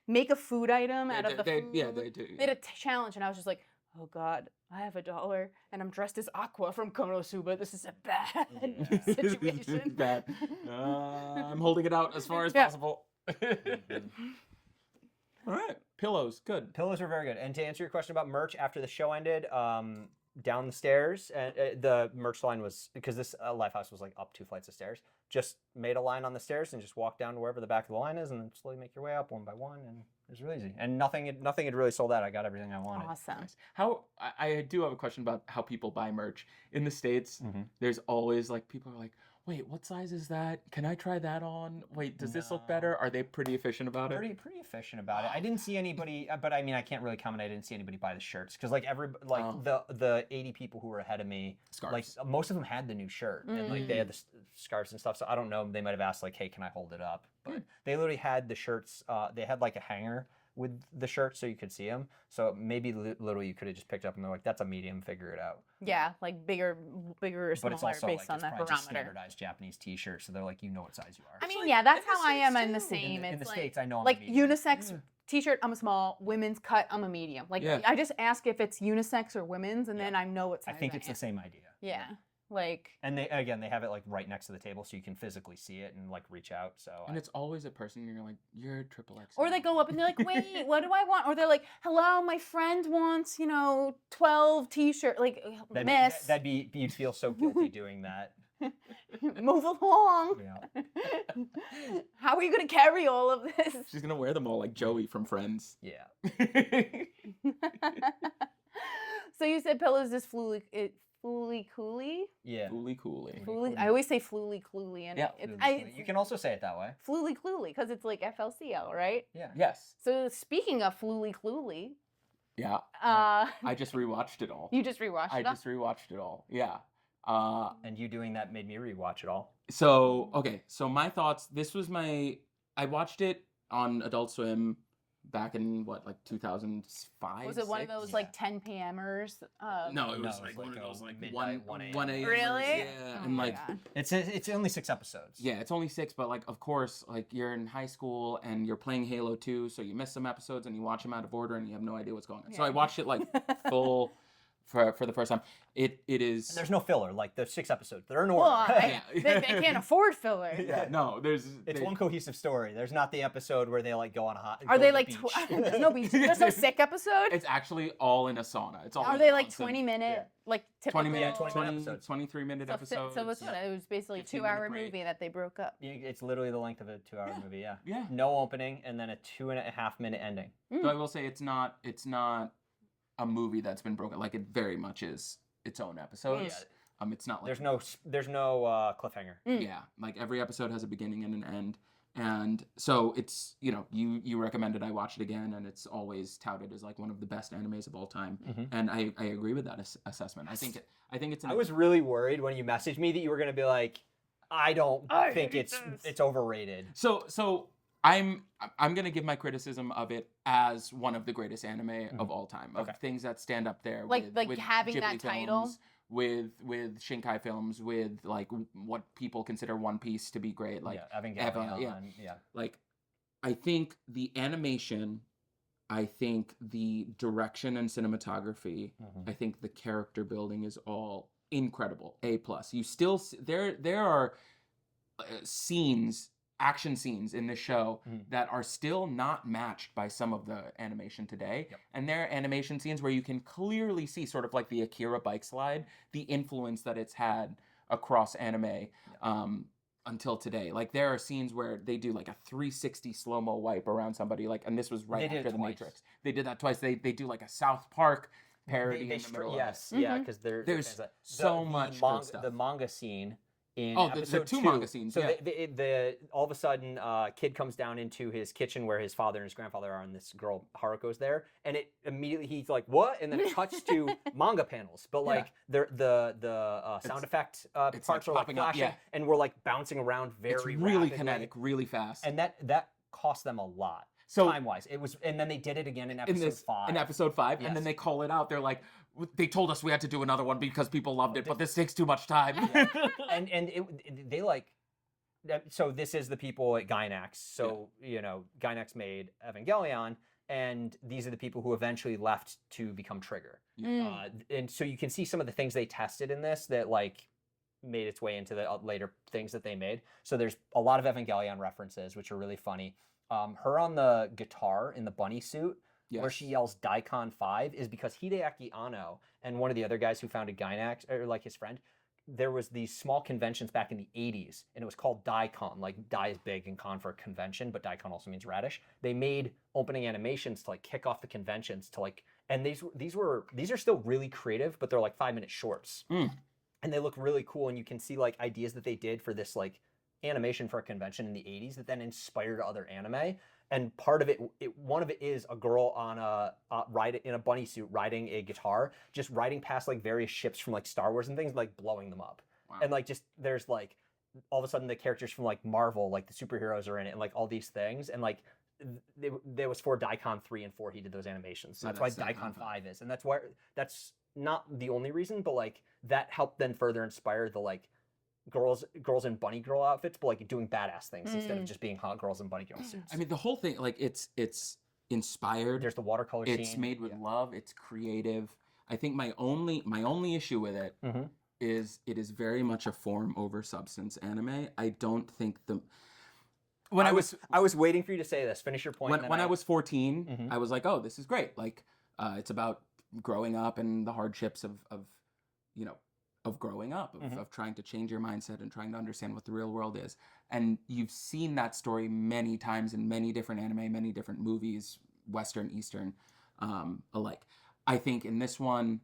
make a food item out of the food. Yeah, they do. They had a challenge, and I was just like, oh God, I have $1, and I'm dressed as Aqua from Konosuba. This is a bad Yeah. situation. Bad. I'm holding it out as far as Yeah. possible. All right, pillows, good. Pillows were very good. And to answer your question about merch, after the show ended, down the stairs, and the merch line was, because this Lifehouse was like up 2 flights of stairs, just made a line on the stairs and just walk down to wherever the back of the line is, and then slowly make your way up one by one, and it was really easy. And nothing had really sold out. I got everything I wanted. Awesome. Nice. How I do have a question about how people buy merch in the States. Mhm. There's always like people are like, wait, what size is that? Can I try that on? Wait, does this look better? Are they pretty efficient about it? Pretty efficient about it. I didn't see anybody, but I mean, I can't really comment. I didn't see anybody buy the shirts because like the 80 people who were ahead of me, Scarves. like most of them had the new shirt and like they had the scarves and stuff. So I don't know. They might have asked like, hey, can I hold it up? But they literally had the shirts. They had like a hanger with the shirts so you could see them. So maybe literally you could have just picked up and they're like, that's a medium. Figure it out. Yeah, like bigger or But smaller it's also based like on it's that probably just barometer. standardized Japanese T-shirt, so they're like, you know what size you are. I mean, like, yeah, that's in the how I am States, in the too. same. in It's the like, States, I know I'm a like medium. unisex T-shirt, I'm a small. Women's cut, I'm a medium. Like Yeah. I just ask if it's unisex or women's, and Yeah. then I know what I size think it's am. the same idea. Yeah, like And they have it like right next to the table, so you can physically see it and like reach out. So And it's always a person you're like, you're triple X. or they go up and they're like, wait, what do I want? Or they're like, hello, my friend wants 12 T-shirt. Like miss, that'd be you'd feel so guilty doing that. move along. Yeah. How are you gonna carry all of this? She's gonna wear them all like Joey from Friends. Yeah. So you said pillows is fluly cooly. Yeah. Fooly cooly. Fluly, I always say fluly cluely, and Yeah, You can also say it that way. fluly cluely because it's like FLCL, right? Yeah. Yes. So speaking of fluly cluely, Yeah. uh, I just rewatched it all. you just rewatched I it. just rewatched it all. Yeah. And you doing that made me rewatch it all. So okay. So my thoughts. This was I watched it on Adult Swim back in what, like 2005. Was it one of 6? those like 10 p.m.ers? No, it No, was it like was one of like those a like midnight, 1 1 a.m. Really? Yeah, Oh and my like God. It's only 6 episodes. yeah, it's only 6, but like of course, like you're in high school and you're playing Halo 2, so you miss some episodes and you watch them out of order and you have no idea what's going on. So I Yeah. watched it like full for the first time. It is. And there's no filler. Like the 6 episodes, they're in Well, order. they can't afford filler. yeah, no, there's. It's they- one cohesive story. There's not the episode where they like go on a hot. Are go they to the like? beach. There's no beach. There's no sick episode. It's actually all in a sauna. It's all. Are in they like constant- 20-minute, yeah. like typical? 20 minute, Yeah, 20 minute episodes. 23-minute So, episodes. so what's it? It was basically a 15-minute 2-hour break. movie that they broke up. It's literally the length of a 2-hour movie. Yeah. Yeah. No opening and then a 2.5-minute ending. So I will say it's not a movie that's been broken. Like it very much is its own episodes. Yeah. It's not like There's no cliffhanger. yeah, like every episode has a beginning and an end. And so it's, you recommended I watch it again, and it's always touted as like one of the best animes of all time. And I agree with that assessment. I think it's I was really worried when you messaged me that you were going to be like, I don't think it's overrated. So I'm gonna give my criticism of it as one of the greatest anime of all time, of things that stand up there, Like with having Ghibli that title? films, with Shinkai films, with like what people consider One Piece to be great, like Evangelion. Like, I think the animation, I think the direction and cinematography, I think the character building is all incredible. A+. You still there are action scenes in this show that are still not matched by some of the animation today. And there are animation scenes where you can clearly see, sort of like the Akira bike slide, the influence that it's had across anime until today. Like, there are scenes where they do like a 360 slow-mo wipe around somebody, like, and this was right after The Matrix. They did that twice. They do like a South Park parody in the middle of it. Yeah, because there's so much good stuff. The manga scene in the episode 2 manga scenes. So all of a sudden, kid comes down into his kitchen where his father and his grandfather are, and this girl Haruko's there, and it immediately he's like, "What?" And then it cuts to manga panels, but like the sound effect parts like are like popping up, flashing, and we're like bouncing around very it's really rapidly. kinetic, really fast, and that cost them a lot. So time-wise, it was, and then they did it again in episode 5. In episode 5, Yes. and then they call it out. They're like, they told us we had to do another one because people loved it, but this takes too much time. They like, so this is the people at Gainax. So Gainax made Evangelion, and these are the people who eventually left to become Trigger. And so you can see some of the things they tested in this that like made its way into the later things that they made. So there's a lot of Evangelion references, which are really funny. Her on the guitar in the bunny suit, where she yells Daikon 5, is because Hideaki Anno and one of the other guys who founded Gainax, or like his friend, there was these small conventions back in the 80s, and it was called Daikon. Like, Dai is big in con for convention, but Daikon also means radish. They made opening animations to like kick off the conventions to like, and these are still really creative, but they're like 5-minute shorts. And they look really cool, and you can see like ideas that they did for this like animation for a convention in the 80s that then inspired other anime. And part of one of it is a girl on in a bunny suit riding a guitar, just riding past like various ships from like Star Wars and things, like blowing them up. Wow. And like just there's like all of a sudden the characters from like Marvel, like the superheroes are in it, and like all these things, and like there was for Daikon 3 and 4 he did those animations. So that's why Daikon 5 is, and that's not the only reason, but like that helped then further inspire the like girls in bunny girl outfits, but like doing badass things instead of just being hot girls in bunny girl suits. I mean, the whole thing, like, it's inspired. There's the watercolor scene. It's made with love. It's creative. I think my only issue with it is it is very much a form over substance anime. I don't think I was waiting for you to say this. Finish your point. When I was 14, I was like, oh, this is great. Like, it's about growing up and the hardships of growing up, of trying to change your mindset and trying to understand what the real world is. And you've seen that story many times in many different anime, many different movies, Western, Eastern, alike. I think in this one,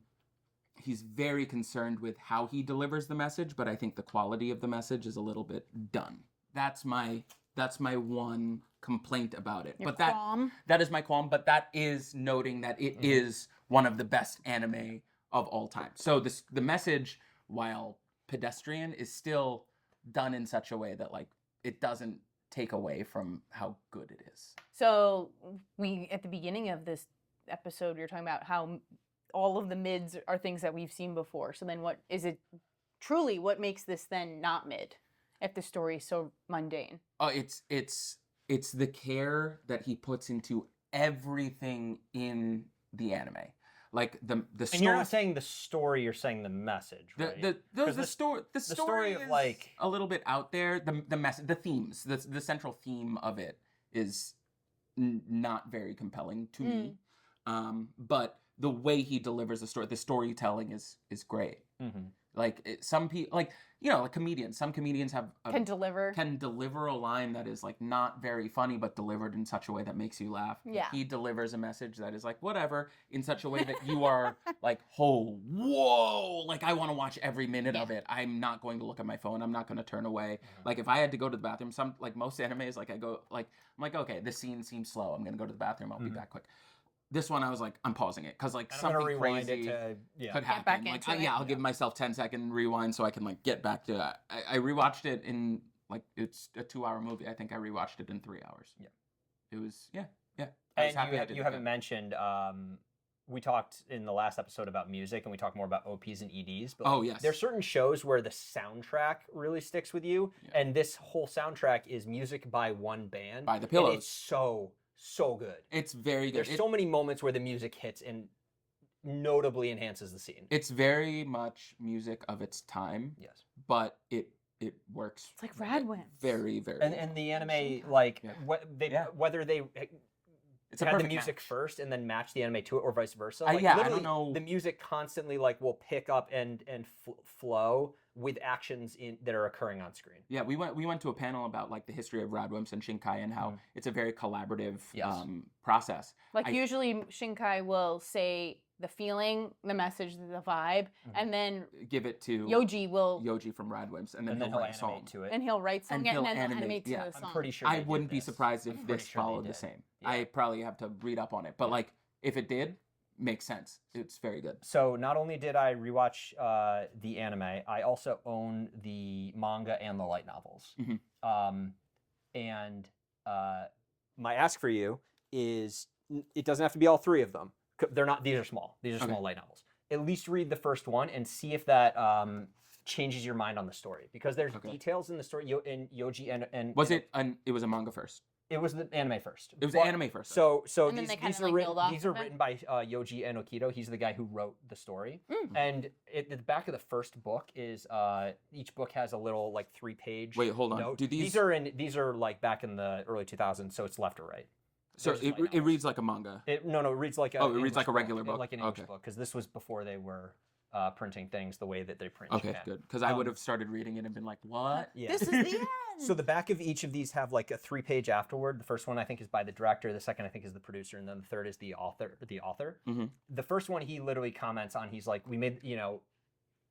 he's very concerned with how he delivers the message, but I think the quality of the message is a little bit done. That's my one complaint about it. That is my qualm, but that is noting that it is one of the best anime of all time. So the message, while pedestrian, is still done in such a way that like it doesn't take away from how good it is. So at the beginning of this episode, we were talking about how all of the mids are things that we've seen before. So then what makes this then not mid if the story is so mundane? Oh, it's the care that he puts into everything in the anime. Like the story. And you're not saying the story, you're saying the message, right? The story of is like a little bit out there. The themes, the central theme of it is not very compelling to me. But the way he delivers the storytelling is great. Like some people, like comedians. Some comedians can deliver a line that is like not very funny, but delivered in such a way that makes you laugh. Yeah. He delivers a message that is like whatever, in such a way that you are like, oh, whoa, like, I want to watch every minute of it. I'm not going to look at my phone. I'm not going to turn away. Like, if I had to go to the bathroom, most animes, like, I'm like, okay, this scene seems slow. I'm going to go to the bathroom. I'll be back quick. This one, I was like, I'm pausing it because like something crazy could happen. Like, I'll give myself 10-second rewind so I can like get back to it. I rewatched it in like, it's a 2-hour movie. I think I rewatched it in 3 hours. Yeah, it was And you haven't mentioned. We talked in the last episode about music, and we talked more about OPs and EDs. But like, there's certain shows where the soundtrack really sticks with you, and this whole soundtrack is music by one band. By the Pillows. And it's so good. It's very good. There's so many moments where the music hits and notably enhances the scene. It's very much music of its time. Yes. But it works. It's like Radwimps. Very, very and the anime, like, whether they it's had the music first and then match the anime to it, or vice versa. I Like, don't know. The music constantly like will pick up and flow with actions that are occurring on screen. Yeah, we went to a panel about like the history of Radwimps and Shinkai and how it's a very collaborative process. Like usually Shinkai will say the feeling, the message, the vibe, and then give it to Yoji from Radwimps, and then he'll write a song to it. And he'll write something and then animate to the song. I'm pretty sure I wouldn't be surprised if this followed the same. Yeah. I probably have to read up on it, but like if it did, makes sense. It's very good. So not only did I rewatch the anime, I also own the manga and the light novels. And my ask for you is, it doesn't have to be all three of them. They're not. These are small. These are small light novels. At least read the first one and see if that changes your mind on the story, because there's details in the story. In Yoji and it was a manga first. It was the anime first. It was the anime first. So these are written by Yoji Enokido. He's the guy who wrote the story. And at the back of the first book is each book has a little like 3-page. Wait, hold on. Note. These are like back in the early 2000s, so it's left or right. So it reads like a manga. It reads like a. Oh, it reads like a regular book. Like an English book, because this was before they were printing things the way that they print. Okay, good. Because I would have started reading it and been like, "What? Yeah. This is the end." So the back of each of these have like a 3-page afterword. The first one I think is by the director. The second I think is the producer, and then the third is the author. The first one he literally comments on. He's like, "We made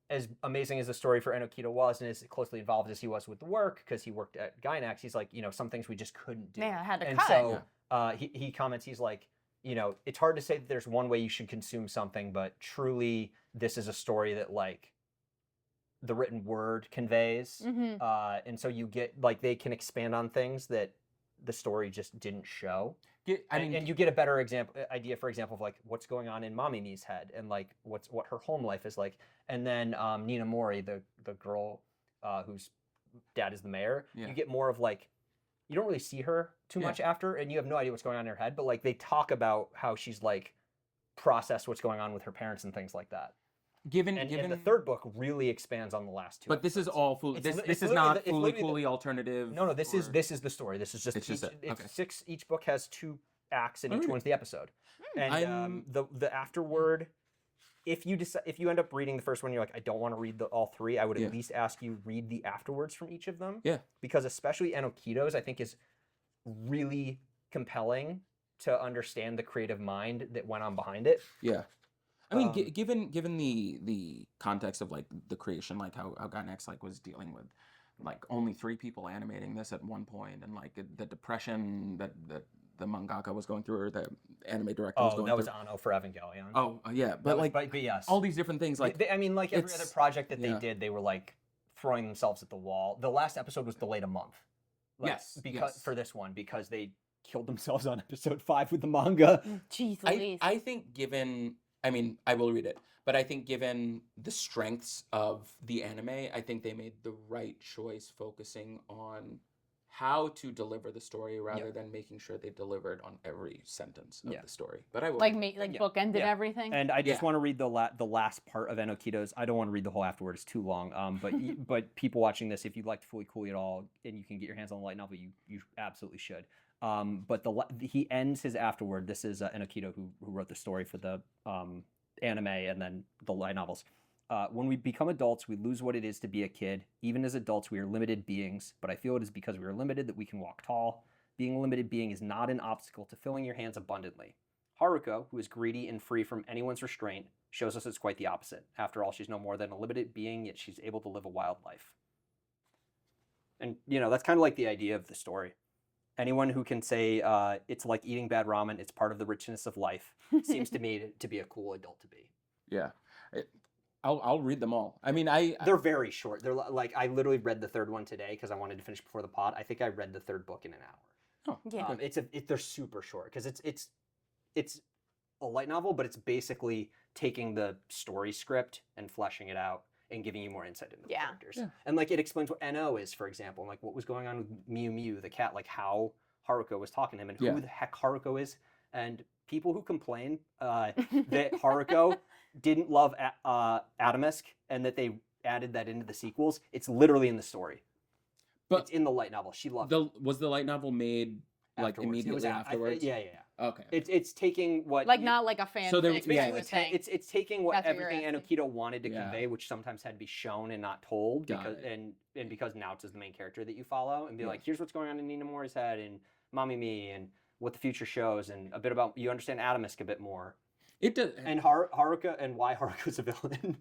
as amazing as the story for Enokido was, and as closely involved as he was with the work, because he worked at Gainax, he's like, some things we just couldn't do. Yeah, I had to and cut. So he comments, he's like, it's hard to say that there's one way you should consume something, but truly this is a story that like the written word conveys. And so you get like, they can expand on things that the story just didn't show. And you get a better idea, for example, of like what's going on in Mamimi's head, and like what her home life is like. And then Nina Mori, the girl whose dad is the mayor, you get more of like, you don't really see her too much after, and you have no idea what's going on in her head, but like they talk about how she's like processed what's going on with her parents and things like that. Given the third book really expands on the last two. But episodes. This is all this is not fully alternative. No, this is the story. This is just it's 6. Each book has 2 acts, and each one's the episode. And the afterword, if you end up reading the first one, you're like, I don't want to read all 3. I would at least ask you read the afterwards from each of them. Yeah. Because especially Enokido's, I think, is really compelling to understand the creative mind that went on behind it. Yeah. I mean, given the context of like the creation, like how Gainax like was dealing with like only 3 people animating this at one point, and like the depression that the mangaka was going through, or the anime director was going through. Oh, that was Anno for Evangelion. Oh, yeah, but yes, all these different things. Like every other project that they did, they were like throwing themselves at the wall. The last episode was delayed a month. For this one, because they killed themselves on episode 5 with the manga. Jeez Louise. I think I will read it, but I think given the strengths of the anime, I think they made the right choice focusing on how to deliver the story rather than making sure they delivered on every sentence of the story. But I will bookend and everything. And I just want to read the last part of Enokido's. I don't want to read the whole afterward; it's too long. But people watching this, if you'd like to fully cool it all, and you can get your hands on the light novel, you absolutely should. But he ends his afterward. This is Enokido who wrote the story for the anime and then the light novels. When we become adults, we lose what it is to be a kid. Even as adults, we are limited beings, but I feel it is because we are limited that we can walk tall. Being a limited being is not an obstacle to filling your hands abundantly. Haruko, who is greedy and free from anyone's restraint, shows us it's quite the opposite. After all, she's no more than a limited being, yet she's able to live a wild life. And, that's kind of like the idea of the story. Anyone who can say it's like eating bad ramen, it's part of the richness of life, seems to me to be a cool adult to be. Yeah. I'll read them all. I mean, They're very short. They're like, I literally read the third one today because I wanted to finish before the pod. I think I read the third book in an hour. Oh, Yeah. They're super short because it's a light novel, but it's basically taking the story script and fleshing it out and giving you more insight into the characters. Yeah. And like it explains what NO is, for example, and like what was going on with Miu Miu, the cat, like how Haruko was talking to him and who the heck Haruko is. And people who complain that Haruko didn't love Atomisk and that they added that into the sequels, it's literally in the story. But it's in the light novel. She loved it. Was the light novel made like Afterwards. immediately afterwards? Yeah. Okay. It's taking what Like not like a fan. So there- fic, yeah, you were saying. it's taking what That's what you're everything asking. Enokito wanted to convey, which sometimes had to be shown and not told, Got because it. and because Naoto is the main character that you follow, and be Yeah. like, here's what's going on in Ninamori's head and Mami Mi and what the future shows, and a bit about you understand Atomisk a bit more, It does. and Haruka and why Haruka's a villain.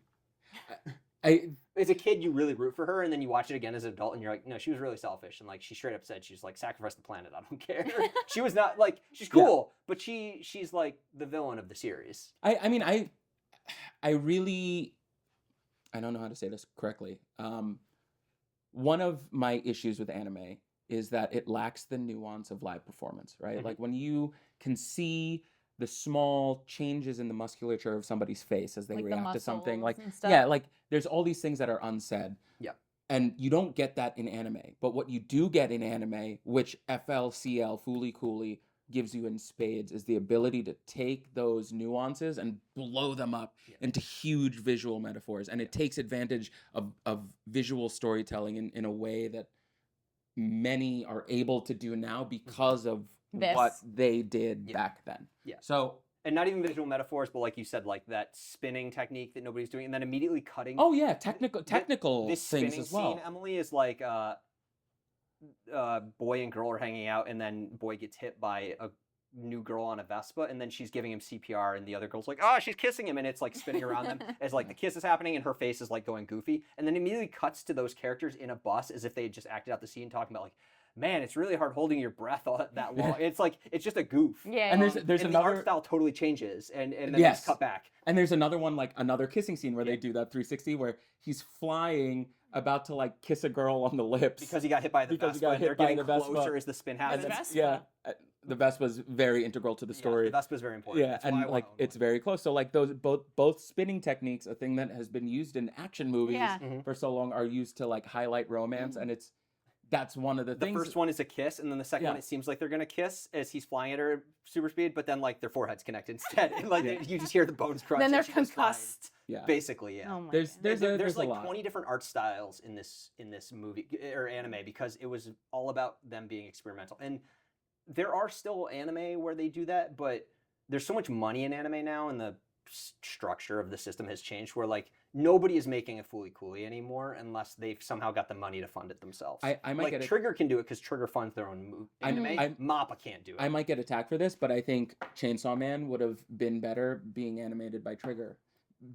I As a kid, you really root for her, and then you watch it again as an adult, and you're like, no, she was really selfish, and like she straight up said, she's like, sacrifice the planet, I don't care. She was not like, she's cool, but she's like the villain of the series. I mean, I really, I don't know how to say this correctly. One of my issues with anime is that it lacks the nuance of live performance, right? Mhm. Like when you can see the small changes in the musculature of somebody's face as they Like the react to something, muscles like and stuff. yeah, like there's all these things that are unsaid. Yeah. And you don't get that in anime. But what you do get in anime, which FLCL, Fooly Cooley, gives you in spades, is the ability to take those nuances and blow them up into huge visual metaphors. And it takes advantage of visual storytelling in a way that many are able to do now because of what they did back then. Yeah. So And not even visual metaphors, but like you said, like that spinning technique that nobody's doing, and then immediately cutting. oh yeah, technical This things spinning as well. scene, Emily, is like boy and girl are hanging out, and then boy gets hit by a new girl on a Vespa, and then she's giving him CPR, and the other girl's like, oh, she's kissing him, and it's like spinning around them as like the kiss is happening, and her face is like going goofy, and then immediately cuts to those characters in a bus as if they had just acted out the scene, talking about like, man, it's really hard holding your breath all that long. It's like it's just a goof. Yeah. And there's and another the art style totally changes, and then they Yes. just cut back. And there's another one, like another kissing scene where Yeah. they do that 360 where he's flying, about to like kiss a girl on the lips. Because he got hit by the Because he Vespa, got and they're hit by getting the Vespa. closer as the spin And happens. the then- Vespa. yeah, the Vespa's very integral to the story. Yeah, the Vespa's very important. Yeah, That's why and I like wanna own it's one. very close. So like those both spinning techniques, a thing that has been used in action movies Yeah. Mhm. for so long, are used to like highlight romance, and that's one of the The things. first one is a kiss, and then the second Yeah. one, it seems like they're gonna kiss as he's flying at her at super speed, but then like their foreheads connect instead, and like Yeah. you just hear the bones crunch. Then they're and she goes flying. concussed. Yeah, Basically, yeah. Oh my there's God. there's like a lot. 20 different art styles in this movie or anime because it was all about them being experimental. And there are still anime where they do that, but there's so much money in anime now, and the structure of the system has changed where like nobody is making a Fooly Cooley anymore unless they've somehow got the money to fund it themselves. I might like get it. Trigger can do it because Trigger funds their own anime. Mappa can't do it. I might get attacked for this, but I think Chainsaw Man would have been better being animated by Trigger,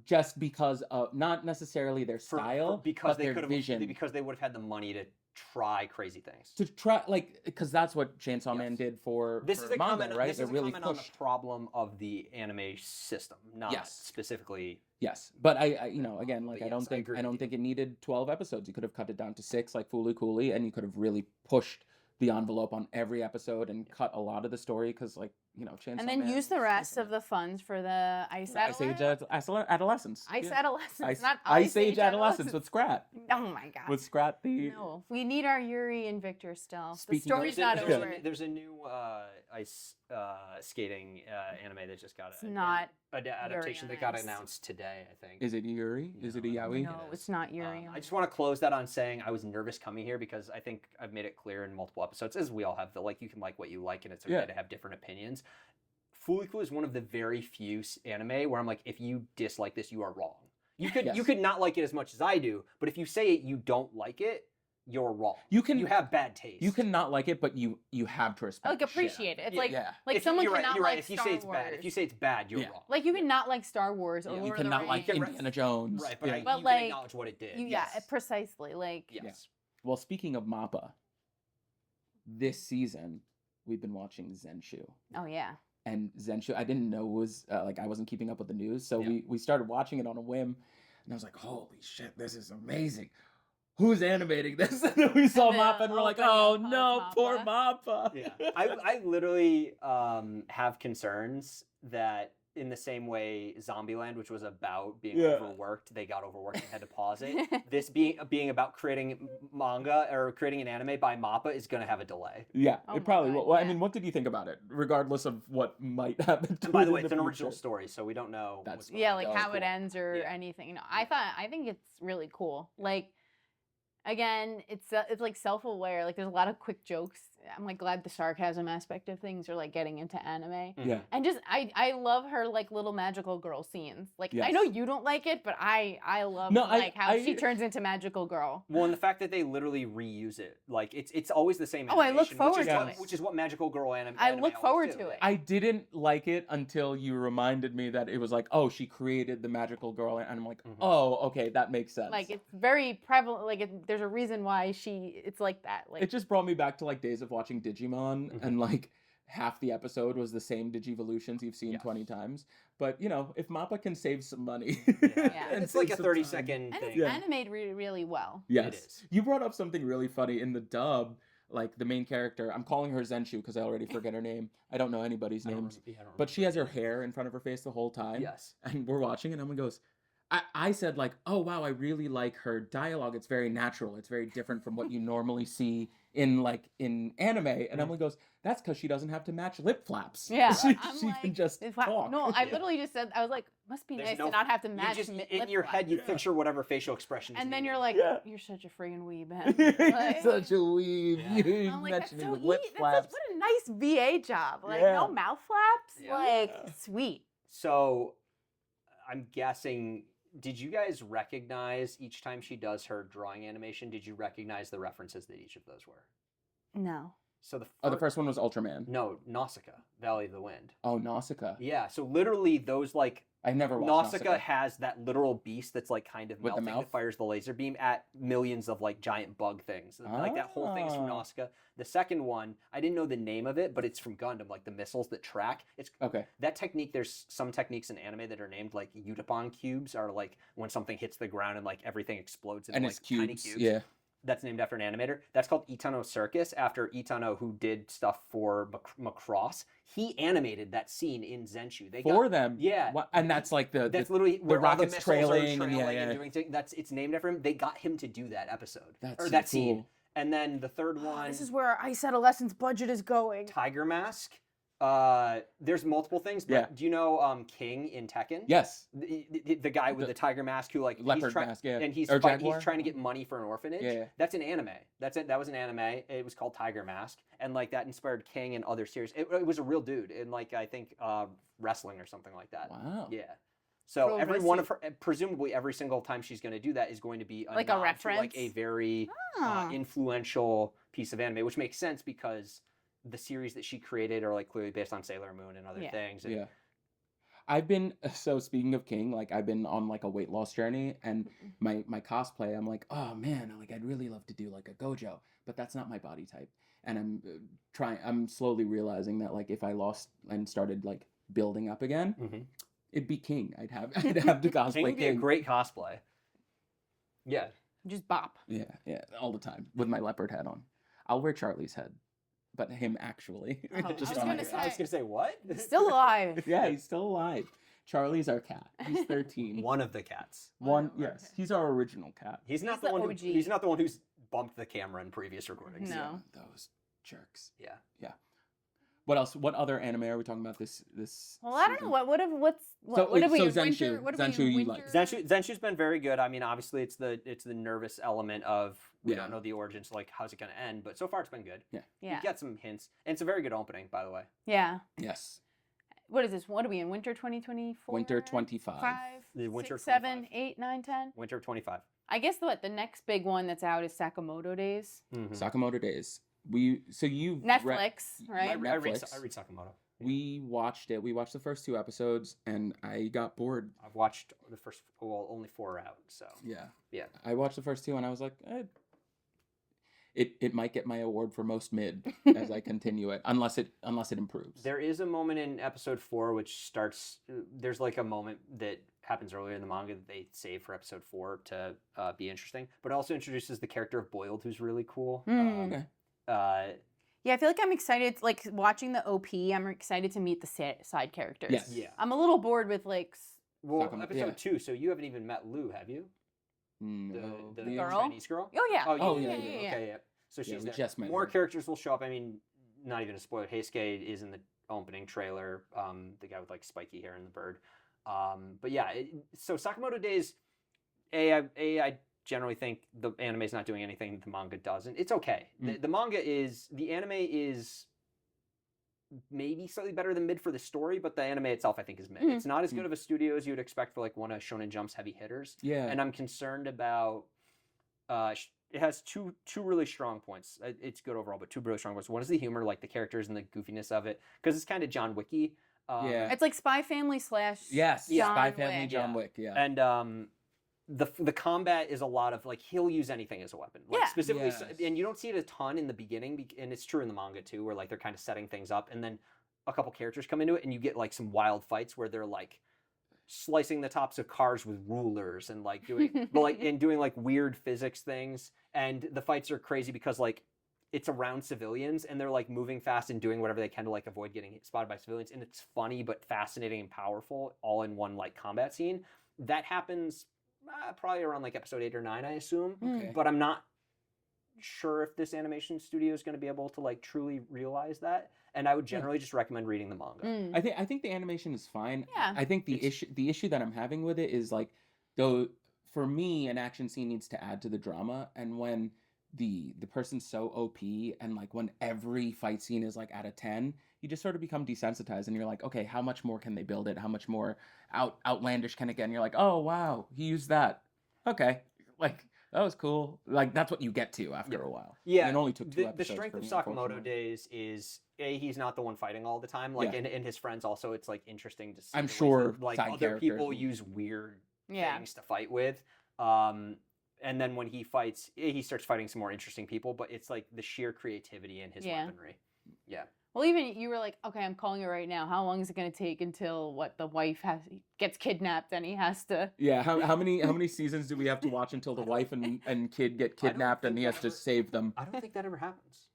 just because of not necessarily their style, because but they their could have vision. because they would have had the money to try crazy things. To try, like, because that's what Chainsaw Man Yes. did for This for is a manga, comment. right? This They is a really comment on the pushed. problem of the anime system, not Yes. specifically. Yes, but I you know, again, like But I don't yes, I think agree I don't with you. think it needed 12 episodes. You could have cut it down to 6, like Fooly Cooley, and you could have really pushed the envelope on every episode and cut a lot of the story because, like, you know, Chainsaw And then Man use the was rest of infinite. the funds for the Ice Ice Age Adolescence. Ice Yeah. Adolescence, not Ice Age Adolescence with Scrat. Oh my God. With Scrat the No, we need our Yuri and Victor still. Speaking the of- story's There's not a, there's, over. a, there's a new ice skating anime that just got It's not an adaptation Yuri that on got Ice. announced today, I think. Is it Yuri? Is it a No, Yaoi? No, it's not Yuri. I just want to close that on saying I was nervous coming here because I think I've made it clear in multiple episodes, as we all have, that like you can like what you like and it's okay Yeah. to have different opinions. Fooly Cooley is one of the very few anime where I'm like, if you dislike this, you are wrong. You could Yes. you could not like it as much as I do, but if you say you don't like it, you're wrong. You can- you have bad taste. You can not like it, but you have to respect. Like appreciate it. It's Yeah, like yeah. like If someone you're cannot right, you're like right. If you Star say it's Wars. bad, if you say it's bad, you're Yeah. wrong. Like you can not like Star Wars or Yeah. You Lord of the cannot like Rings. Indiana Jones. Right, but, Yeah. But, you like, can acknowledge what it did. Yeah, Yes. precisely. Like Yes. Well, speaking of MAPPA, this season we've been watching Zenshu. oh yeah. And Zenshu, I didn't know was like I wasn't keeping up with the news, so Yeah. we started watching it on a whim, and I was like, "Holy shit, this is amazing! Who's animating this?" And then we saw And then, Mappa, and we're like, oh, "Oh it's no, Mappa." poor Mappa!" Yeah, I literally have concerns that in the same way Zombieland, which was about being Yeah. overworked, they got overworked and had to pause it. This being about creating manga or creating an anime by Mappa is gonna have a delay. Yeah, Oh my it probably God, will. Well, I yeah. mean, what did you think about it, regardless of what might happen to And by it the way, in it's an original future? story, so we don't know. That's- what's going Yeah, on. like That was how it cool. ends or Yeah. anything. No, I think it's really cool. Like again, it's like self-aware. Like there's a lot of quick jokes. I'm like glad the sarcasm aspect of things are like getting into anime. Yeah. And just I love her like little magical girl scenes. Like I Yes. know you don't like it, but I love No, like how I- she turns into magical girl. Well, and the fact that they literally reuse it, like it's always the same. Oh, I look animation, forward which is to what, it. Which is what Magical Girl anime. I anime look always forward do. to it. I didn't like it until you reminded me that it was like, oh, she created the magical girl, and I'm like, Mhm. oh, okay, that makes sense. Like it's very prevalent. Like there's a reason why it's like that. Like It just brought me back to like days of watching Digimon, Mhm. and like half the episode was the same Digivolutions you've seen Yeah. 20 times. But you know, if Mappa can save some money, Yeah. and It's like save a some 30-second and thing. it's Yeah. animated really well. Yes, is. you brought up something really funny in the dub. Like the main character, I'm calling her Zenshu because I already forget her name. I don't know anybody's I don't names, remember- yeah, I don't but she has her remember. hair in front of her face the whole time. Yes. And we're watching, and Emma goes, I said like, oh wow, I really like her dialogue. It's very natural. It's very different from what you normally see in anime. And Mhm. Emily goes, that's because she doesn't have to match lip flaps. Yeah, she, I'm she like, can just It's wa- talk. No, I Yeah. literally just said I was like, must be There's nice no- to not have to You match. just lip in your flap. head, you Yeah. picture whatever facial expression. And then you're like, Yeah. you're such a friggin' weeb, man. You're Like- such a weeb. Yeah. You I'm like, that's mentioning so the lip easy. flaps. What a nice VA job. Like Yeah. no mouth flaps. Yeah. Like Yeah. sweet. So, I'm guessing. Did you guys recognize each time she does her drawing animation? Did you recognize the references that each of those were? No. So the Oh, the first one was Ultraman. No, Nausicaa, Valley of the Wind. Oh, Nausicaa. Yeah, so literally those like I never watched Nausicaa has that literal beast that's like kind of With the melting mouth? that fires the laser beam at millions of like giant bug things. And, like that whole thing is from Ah. Nausicaa. The second one, I didn't know the name of it, but it's from Gundam, like the missiles that track. It's Okay. that technique. There's some techniques in anime that are named like Utapon cubes, are like when something hits the ground and like everything explodes into And like it's tiny cubes. cubes. Yeah. That's named after an animator. That's called Itano Circus, after Itano, who did stuff for Macross. He animated that scene in Zenshu. They For got, them. yeah. And that's like the That's literally where all the rockets missiles trailing are and trailing yeah, and yeah. doing things. It's named after him. They got him to do that episode That's or so that scene. cool. And then the third one, This is where Ice Adolescent's budget is going. Tiger Mask. There's multiple things, but Yeah. do you know King in Tekken? Yes. The guy with The the tiger mask who like leopard he's trying, mask, yeah. and he's Or he's jaguar? trying to get money for an orphanage. Yeah. That's an anime. That's it. That was an anime. It was called Tiger Mask, and like that inspired King and other series. It was a real dude in like I think wrestling or something like that. Wow. Yeah. So Pro every one wrestling. of her, presumably every single time she's going to do that is going to be Like a nod to, like reference? a very Ah. influential piece of anime, which makes sense because the series that she created are like clearly based on Sailor Moon and other Yeah. things. And Yeah. I've been so speaking of King, like I've been on like a weight loss journey, and my cosplay, I'm like, oh man, like I'd really love to do like a Gojo, but that's not my body type, and I'm slowly realizing that like if I lost and started like building up again, Mhm. it'd be King. I'd have to King cosplay would be a King. great cosplay. Yeah. Just bop. Yeah, all the time with my leopard head on. I'll wear Charlie's head, but him actually. Oh, I was on gonna my- say- I was gonna say what? Still alive. Yeah, he's still alive. Charlie's our cat. He's 13. One of the cats. One, Whatever. yes, he's our original cat. He's not He's the the one. OG. He's not the one who's bumped the camera in previous recordings. No. Yeah, those jerks. Yeah. What else? What other anime are we talking about this? Well, I don't know. season? What have So, what have we so winter? Zenshu- What have Zenshu we you winter? like. Zenshu's been very good. I mean, obviously it's the nervous element of we Yeah. don't know the origins, like how's it gonna end, but so far it's been good. Yeah. You get some hints, and it's a very good opening, by the way. Yeah. Yes. what is this? What are we in? Winter 2024? Winter 25. 5, The winter 6, 7, 25. 8, 9, 10? Winter of 25. I guess the next big one that's out is Sakamoto Days. Mhm. Sakamoto Days. So you Netflix, right? I read Netflix. Sakamoto. We watched it. We watched the first 2 episodes, and I got bored. I've watched the first. Well, only 4 are out. So Yeah. Yeah. I watched the first 2, and I was like, it might get my award for most mid as I continue it, unless it improves. there is a moment in episode 4 which starts. There's like a moment that happens earlier in the manga that they save for episode 4 to be interesting, but it also introduces the character of Boiled, who's really cool. Okay. Yeah, I feel like I'm excited. Like watching the OP, I'm excited to meet the side characters. Yes. Yeah. I'm a little bored with like. Well, Sakamoto, episode yeah. 2. So you haven't even met Lou, have you? No. The girl? Chinese girl. Oh yeah. Oh, yeah, yeah. yeah. Okay, yeah. So Yeah, she's we there. just met More her. characters will show up. I mean, not even a spoiler. Heisuke is in the opening trailer. The guy with like spiky hair and the bird. But yeah, so Sakamoto Days. I generally think the anime is not doing anything the manga doesn't. It's okay. The anime is maybe slightly better than mid for the story, but the anime itself I think is mid. It's not as good of a studio as you would expect for like one of Shonen Jump's heavy hitters. Yeah. And I'm concerned about. It has two really strong points. It's good overall, but 2 really strong points. One is the humor, like the characters and the goofiness of it, because it's kind of John Wicky. Yeah. It's like Spy Family / Yes. John Spy Family Wick. John Yeah. Wick. Yeah. And the combat is a lot of like he'll use anything as a weapon, like Yeah. specifically, Yes. and you don't see it a ton in the beginning, and it's true in the manga too, where like they're kind of setting things up, and then a couple characters come into it, and you get like some wild fights where they're like slicing the tops of cars with rulers and like doing doing like weird physics things, and the fights are crazy because like it's around civilians and they're like moving fast and doing whatever they can to like avoid getting spotted by civilians, and it's funny but fascinating and powerful all in one like combat scene. That happens probably around like episode 8 or 9, I assume. Okay. But I'm not sure if this animation studio is going to be able to like truly realize that, and I would generally just recommend reading the manga. I think the animation is fine. Yeah. I think the issue that I'm having with it is like, though, for me, an action scene needs to add to the drama, and when the person's so OP and like when every fight scene is like out of 10, you just sort of become desensitized, and you're like, okay, how much more can they build it? How much more outlandish can it get? And you're like, oh wow, he used that. Okay, like that was cool. Like that's what you get to after a while. Yeah, And it only took 2 the episodes. strength for of me, Sakamoto unfortunately. Days is he's not the one fighting all the time. Like, Yeah. and his friends also. It's like interesting to see. I'm the ways sure that, like side other people characters- use weird Yeah. things to fight with. And then when he fights, he starts fighting some more interesting people. But it's like the sheer creativity in his Yeah. weaponry. Yeah. Well, even you were like, okay, I'm calling it right now. How long is it going to take until the wife gets kidnapped and he has to? Yeah, how many seasons do we have to watch until the wife and kid get kidnapped and he has to save them? I don't think that ever happens.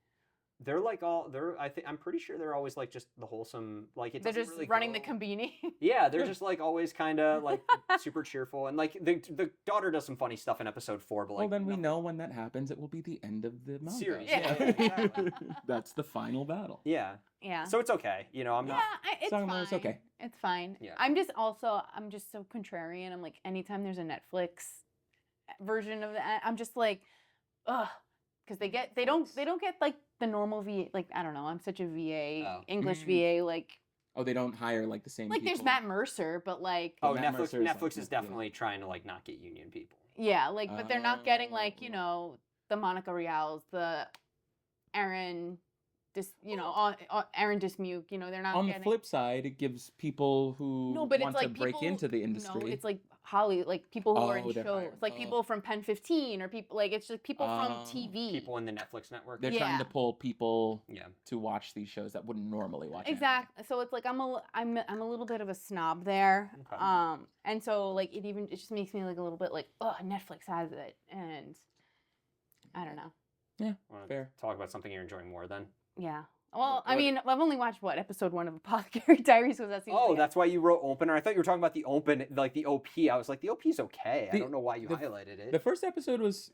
They're like I'm pretty sure they're always like just the wholesome, like it They're doesn't just really running go- the combini. Yeah, they're just like always kind of like super cheerful, and like the daughter does some funny stuff in episode 4, but like Well, then we nothing- know when that happens, it will be the end of the manga. Series, yeah, exactly. That's the final battle. Yeah, Yeah. so it's okay. You know, I'm not. It's Sakamoto's fine. it's okay. It's fine. Yeah. I'm just so contrarian. I'm like, anytime there's a Netflix version of that, I'm just like, ugh, because they don't get like the normal VA. Like I don't know. I'm such a VA Oh. English Mm. VA. Like Oh, they don't hire like the same there's people. Matt Mercer, but like Oh, Matt Netflix. Mercer is Netflix like- is yeah. definitely trying to like not get union people. yeah, like but they're not getting like Oh. the Monica Rials, the Aaron. Aaron Dismuke, they're not On getting. the flip side, it gives people who No, but want it's like to break people, into the industry. No, it's like like people who are in Oh, they're shows, hired. like Oh. people from Pen 15 or people like it's just people from Oh. TV. People in the Netflix network. They're Yeah. trying to pull people Yeah. to watch these shows that wouldn't normally watch. anime. Exactly. So it's like I'm a little bit of a snob there. Okay. And so like it just makes me like a little bit like, oh, Netflix has it, and I don't know. Wanna Fair. Talk about something you're enjoying more then. Yeah. Well, What- I mean, I've only watched episode 1 of Apothecary Diaries because that seems. Oh, like that's why you wrote opener. I thought you were talking about the open, like the OP. I was like, the OP's okay. I The- don't know why you the- highlighted it. The first episode was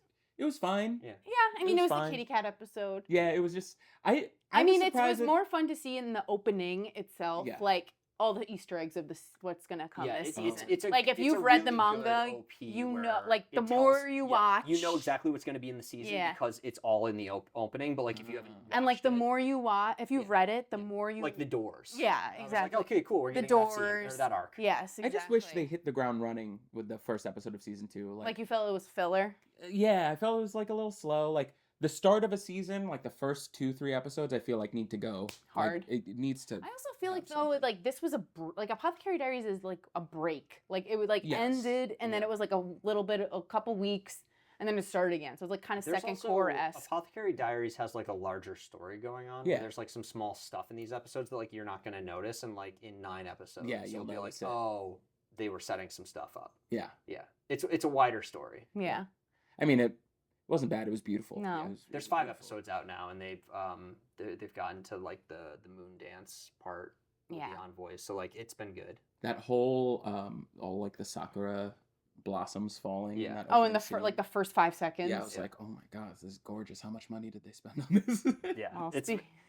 fine. Yeah. Yeah, I mean, it was the fine. kitty cat episode. Yeah, it was just I was mean, it surprised was more fun to see in the opening itself, Yeah. like all the Easter eggs of what's gonna come Yeah, this it's, season. it's a, like if it's you've a read the really good manga, OP you know, where like the it more tells- you yeah, watch, you know exactly what's going to be in the season Yeah. because it's all in the opening. But like if you haven't and like watched the it, more you watch, if you've Yeah. read it, the Yeah. more you like the doors. yeah, I was like, exactly. okay, cool. We're The getting that scene, or doors. that arc. Yes, exactly. I just wish they hit the ground running with the first episode of season 2. like you felt it was filler. Yeah, I felt it was like a little slow. Like the start of a season, like the first 2-3 episodes, I feel like need to go Hard. Like, it needs to. I also feel like have though, something. like this was like Apothecary Diaries is like a break. Like it would like Yes. ended, and then Yeah. it was like a little bit, a couple weeks, and then it started again. So it's like kind of There's second also, core esque. Apothecary Diaries has like a larger story going on. Yeah. There's like some small stuff in these episodes that like you're not gonna notice, and like in 9 episodes, Yeah, you'll you'll be like, notice it. oh, they were setting some stuff up. Yeah. Yeah, it's a wider story. Yeah. I mean, it wasn't bad. It was beautiful. No. Yeah, it was There's really 5 beautiful. episodes out now, and they've gotten to like the moon dance part with Yeah. the envoys, so like it's been good. That whole all like the sakura blossoms falling. Yeah. In that Oh, in opening the scene. like the first 5 seconds. Yeah, I was Yeah. like, oh my god, this is gorgeous. How much money did they spend on this? Yeah, Well,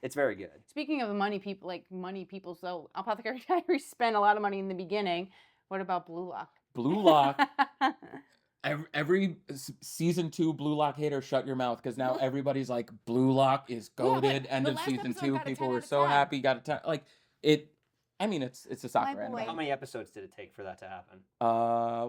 it's very good. Speaking of money people, so Apothecary Diaries spent a lot of money in the beginning. What about Blue Lock? Blue Lock. Every season 2 Blue Lock hater, shut your mouth, because now everybody's like, Blue Lock is Yeah, but goated. End the of last season episode 2, got a people 10 were out of so 10. happy. Got a 10. Like it. I mean, it's a soccer boy. anime. How many episodes did it take for that to happen?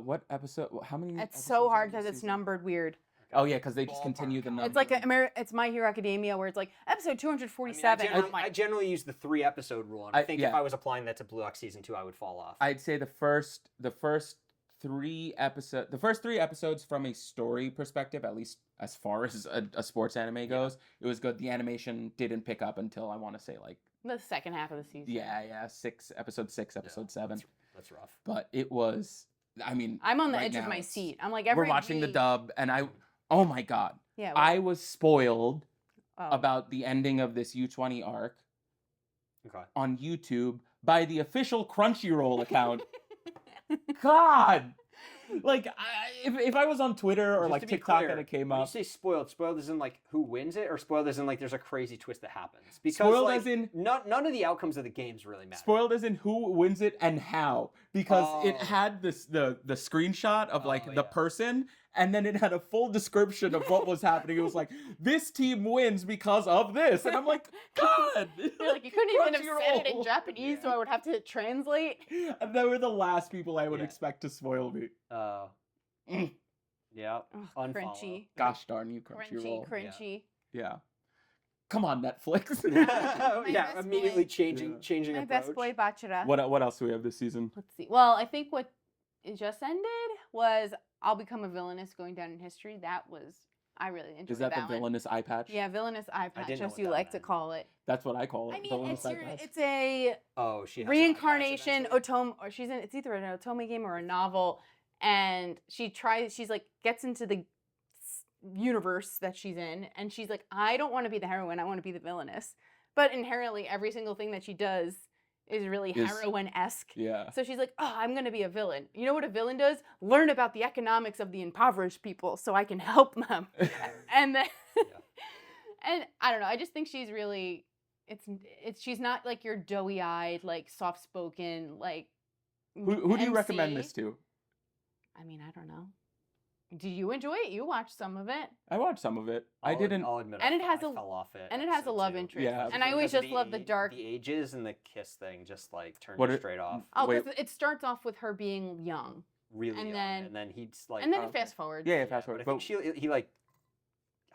What episode? How many? It's episodes so are hard in this because it's season? numbered weird. Oh yeah, because they just Ballpark continue the count. number. It's like it's My Hero Academia where it's like episode 247. I, I'm like, generally use the 3 episode rule, and I think if yeah. I was applying that to Blue Lock season 2, I would fall off. I'd say the first 3 episodes from a story perspective, at least as far as a sports anime goes, it was good. The animation didn't pick up until I want to say like the second half of the season. episode 6, episode 7. That's rough. But it was. I mean, I'm on the right edge of now my it's- seat. I'm like every We're watching the week- dub, and oh my god, Yeah. I was spoiled oh. about the ending of this U20 arc Okay. on YouTube by the official Crunchyroll account. God, like if I was on Twitter or Just like to be TikTok clear, and it came when up, you say spoiled as in like who wins it, or spoiled as in like there's a crazy twist that happens? Because Spoiled like, as in- none of the outcomes of the games really matter. spoiled as in who wins it and how, because it Oh. had the screenshot of like Oh, the yeah. person, and then it had a full description of what was happening. It was like, this team wins because of this, and I'm like, God, You're like, you couldn't even have said it in Crunchyroll. Japanese, so I would have to translate. And they were the last people I would Yeah. expect to spoil me. Yeah. Ugh, Unfollow. crunchy. Gosh darn you, Crunchy, Crunchyroll. crunchy. Yeah. Come on, Netflix. Yeah, best immediately boy. changing My approach. best boy Bachira. What else do we have this season? Let's see. Well, I think what it just ended was I'll Become a Villainess going down in history. I really enjoyed Is that the one. villainous eye patch? Yeah, Villainous eye patch, didn't know as what you that like to meant. call it. That's what I call it. I mean, villainous eye patch. it's a Oh, she has reincarnation eventually? Otome, or it's either an Otome game or a novel, and she's like gets into the universe that she's in, and she's like, I don't want to be the heroine, I want to be the villainess. But inherently, every single thing that she does is really heroine-esque. Yeah. So she's like, oh, I'm going to be a villain. You know what a villain does? Learn about the economics of the impoverished people so I can help them. And then, and I don't know, I just think she's really, she's not like your doughy-eyed, like soft-spoken, like Who do you recommend MC. this to? I mean, I don't know. Do you enjoy it? You watched some of it. I watched some of it. I didn't. I'll admit, And I it has I a- fell off it. and it has a episode love 2. interest. Yeah. And I always Because just love the dark. The ages and the kiss thing just like turned What me are- straight off. Oh, Wait. because it starts off with her being young, Really and young, then- and then he's like, and then Oh, it fast forwards. Yeah, fast but forward. I think he like,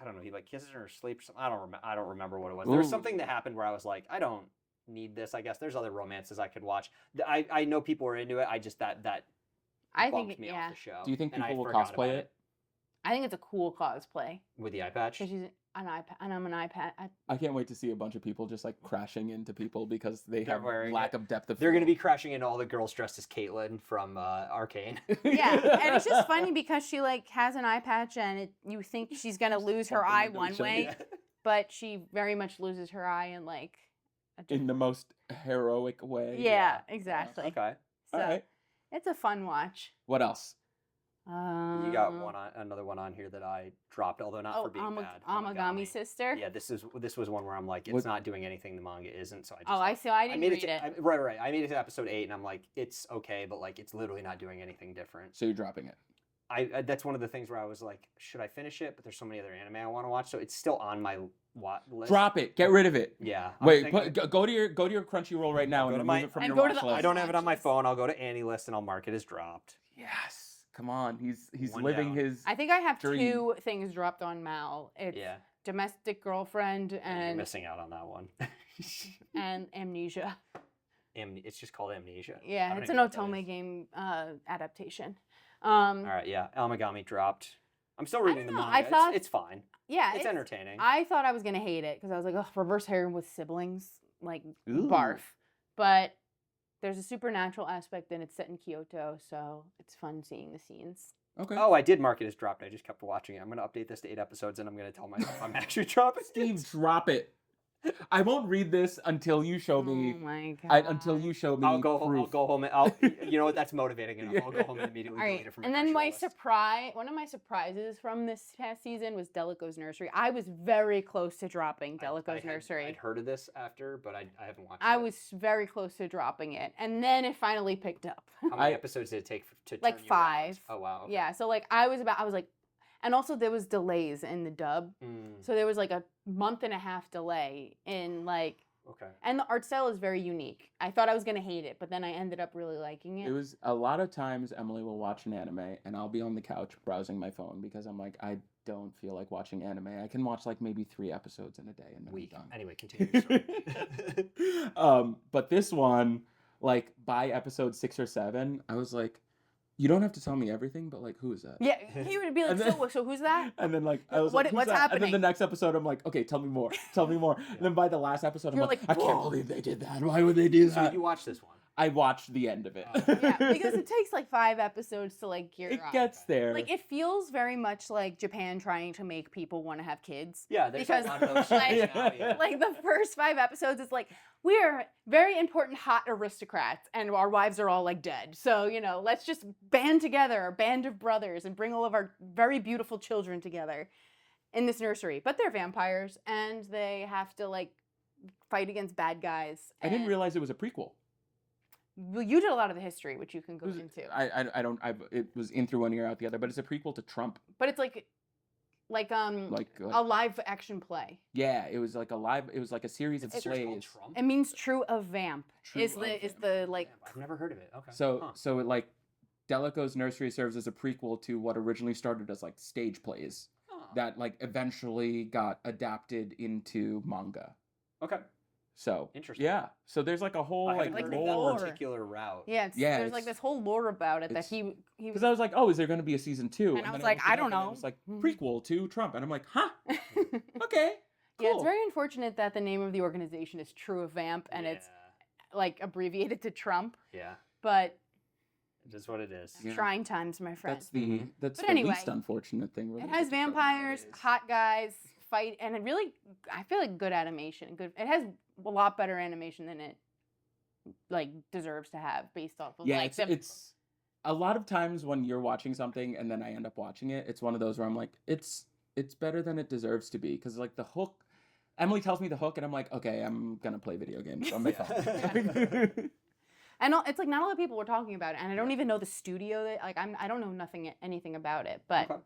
I don't know, he like kisses her in her sleep or something. I don't remember what it was. There was Ooh. something that happened where I was like, I don't need this. I guess there's other romances I could watch. I know people are into it. I just that I bumped think me yeah. off the show. Do you think and I people will forgot cosplay about it? I think it's a cool cosplay with the eye patch? because she's an iPad, and I'm an iPad. I can't wait to see a bunch of people just like crashing into people because they They're have wearing lack it. of depth of. They're going to be crashing into all the girls dressed as Caitlyn from Arcane. Yeah, and it's just funny because she like has an eye patch, and you think she's gonna lose her Something eye that one don't show way, you. but she very much loses her eye in like. in the most heroic way. Yeah, exactly. Okay. So All right. it's a fun watch. What else? You got another one on here that I dropped, although not for being bad. Amagami Sister. Yeah, this was one where I'm like, it's not doing anything the manga isn't, so I just. Oh, I see. I didn't read it. Right. I made it to episode 8, and I'm like, it's okay, but like, it's literally not doing anything different. So you're dropping it. I that's one of the things where I was like, should I finish it? But there's so many other anime I want to watch, so it's still on my list. Drop it. Get rid of it. Yeah. Wait. Go to your Crunchyroll right now and remove it from your watch list. I don't have it on my phone. I'll go to Annie List and I'll mark it as dropped. Yes. Come on. He's One living down. his. I think I have dream. 2 things dropped on Mal. It's Domestic Girlfriend You're and missing out on that one. and Amnesia. It's just called Amnesia. Yeah, it's an Otome game adaptation. All right, yeah. Amagami dropped. I'm still reading the manga. I thought it's fine. Yeah, it's entertaining. I thought I was gonna hate it because I was like, oh, reverse harem with siblings, like Ooh. barf. But there's a supernatural aspect and it's set in Kyoto, so it's fun seeing the scenes. Okay. Oh, I did mark it as dropped. I just kept watching it. I'm gonna update this to 8 episodes, and I'm gonna tell myself I'm actually dropping. Steve, drop it. I won't read this until you show me. Oh my god! Until you show me. I'll go home. And you know what? That's motivating enough. Yeah. I'll go home and immediately delete it from and my then Crunchyroll list. one of my surprises from this past season was Delico's Nursery. I was very close to dropping Delico's Nursery. I'd heard of this after, but I haven't watched it. I was very close to dropping it, and then it finally picked up. How many episodes did it take to turn like you 5? around? Oh wow. Okay. Yeah, so like I was like, and also there was delays in the dub, so there was like a month and a half delay in like. Okay. And the art style is very unique. I thought I was gonna hate it, but then I ended up really liking it. It was a lot of times Emily will watch an anime and I'll be on the couch browsing my phone because I'm like, I don't feel like watching anime. I can watch like maybe 3 episodes in a day and then I'm done. Anyway, continue. But this one, like by episode 6 or 7, I was like, you don't have to tell me everything, but like, who is that? Yeah, he would be like, so who's that? And then like, I was like, what's that? happening? And then the next episode, I'm like, okay, tell me more. Tell me more. And then by the last episode, I'm like, I can't believe they did that. Why would they do that? So you watched this one? I watched the end of it. Yeah, because it takes like 5 episodes to like gear It up. gets there. Like it feels very much like Japan trying to make people want to have kids. Yeah, there's because a lot of those like, shows now, yeah. like the first 5 episodes is like we're very important hot aristocrats and our wives are all like dead. So, you know, let's just band together, a band of brothers, and bring all of our very beautiful children together in this nursery. But they're vampires and they have to like fight against bad guys. I didn't realize it was a prequel. Well, you did a lot of the history, which you can go into. It was in through one ear out the other, but it's a prequel to Trump. But it's like a live action play. Yeah, it was like a series of plays. It means true of vamp. Is the like I've never heard of it. Okay. So it like Delico's Nursery serves as a prequel to what originally started as like stage plays that like eventually got adapted into manga. Okay. So interesting. Yeah. So there's like a whole like lore. particular route. Yeah, there's like this whole lore about it that he because I was like, oh, is there going to be a season 2? And I was like, I don't know. It was like prequel to Trump, and I'm like, huh? Okay. Cool. Yeah, it's very unfortunate that the name of the organization is True of Vamp and it's like abbreviated to Trump. Yeah. But it is what it is. Trying times, my friend. That's but the anyway, least unfortunate thing. It has vampires, hot guys, fight, and it really, I feel like good animation. It has a lot better animation than it like deserves to have based off of like it's a lot of times when you're watching something and then I end up watching it, it's one of those where I'm like, it's better than it deserves to be because like the hook. Emily tells me the hook, and I'm like, okay, I'm gonna play video games on my phone. And it's like not a lot of people were talking about it, and I don't even know the studio that like I don't know anything about it, but okay.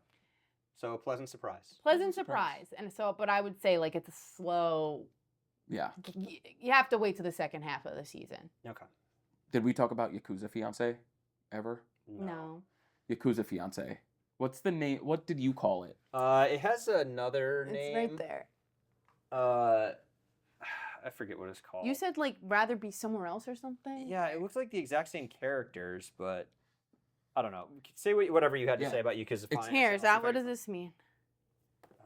So pleasant surprise. Pleasant surprise, and so but I would say like it's a slow. Yeah. You have to wait to the second half of the season. Okay. Did we talk about Yakuza Fiancee ever? No. Yakuza Fiancee. What's the name? What did you call it? It has another name. It's right there. I forget what it's called. You said like rather be somewhere else or something? Yeah, it looks like the exact same characters, but I don't know. Say whatever you had to say about Yakuza Fiancee. Here, is that what does this mean?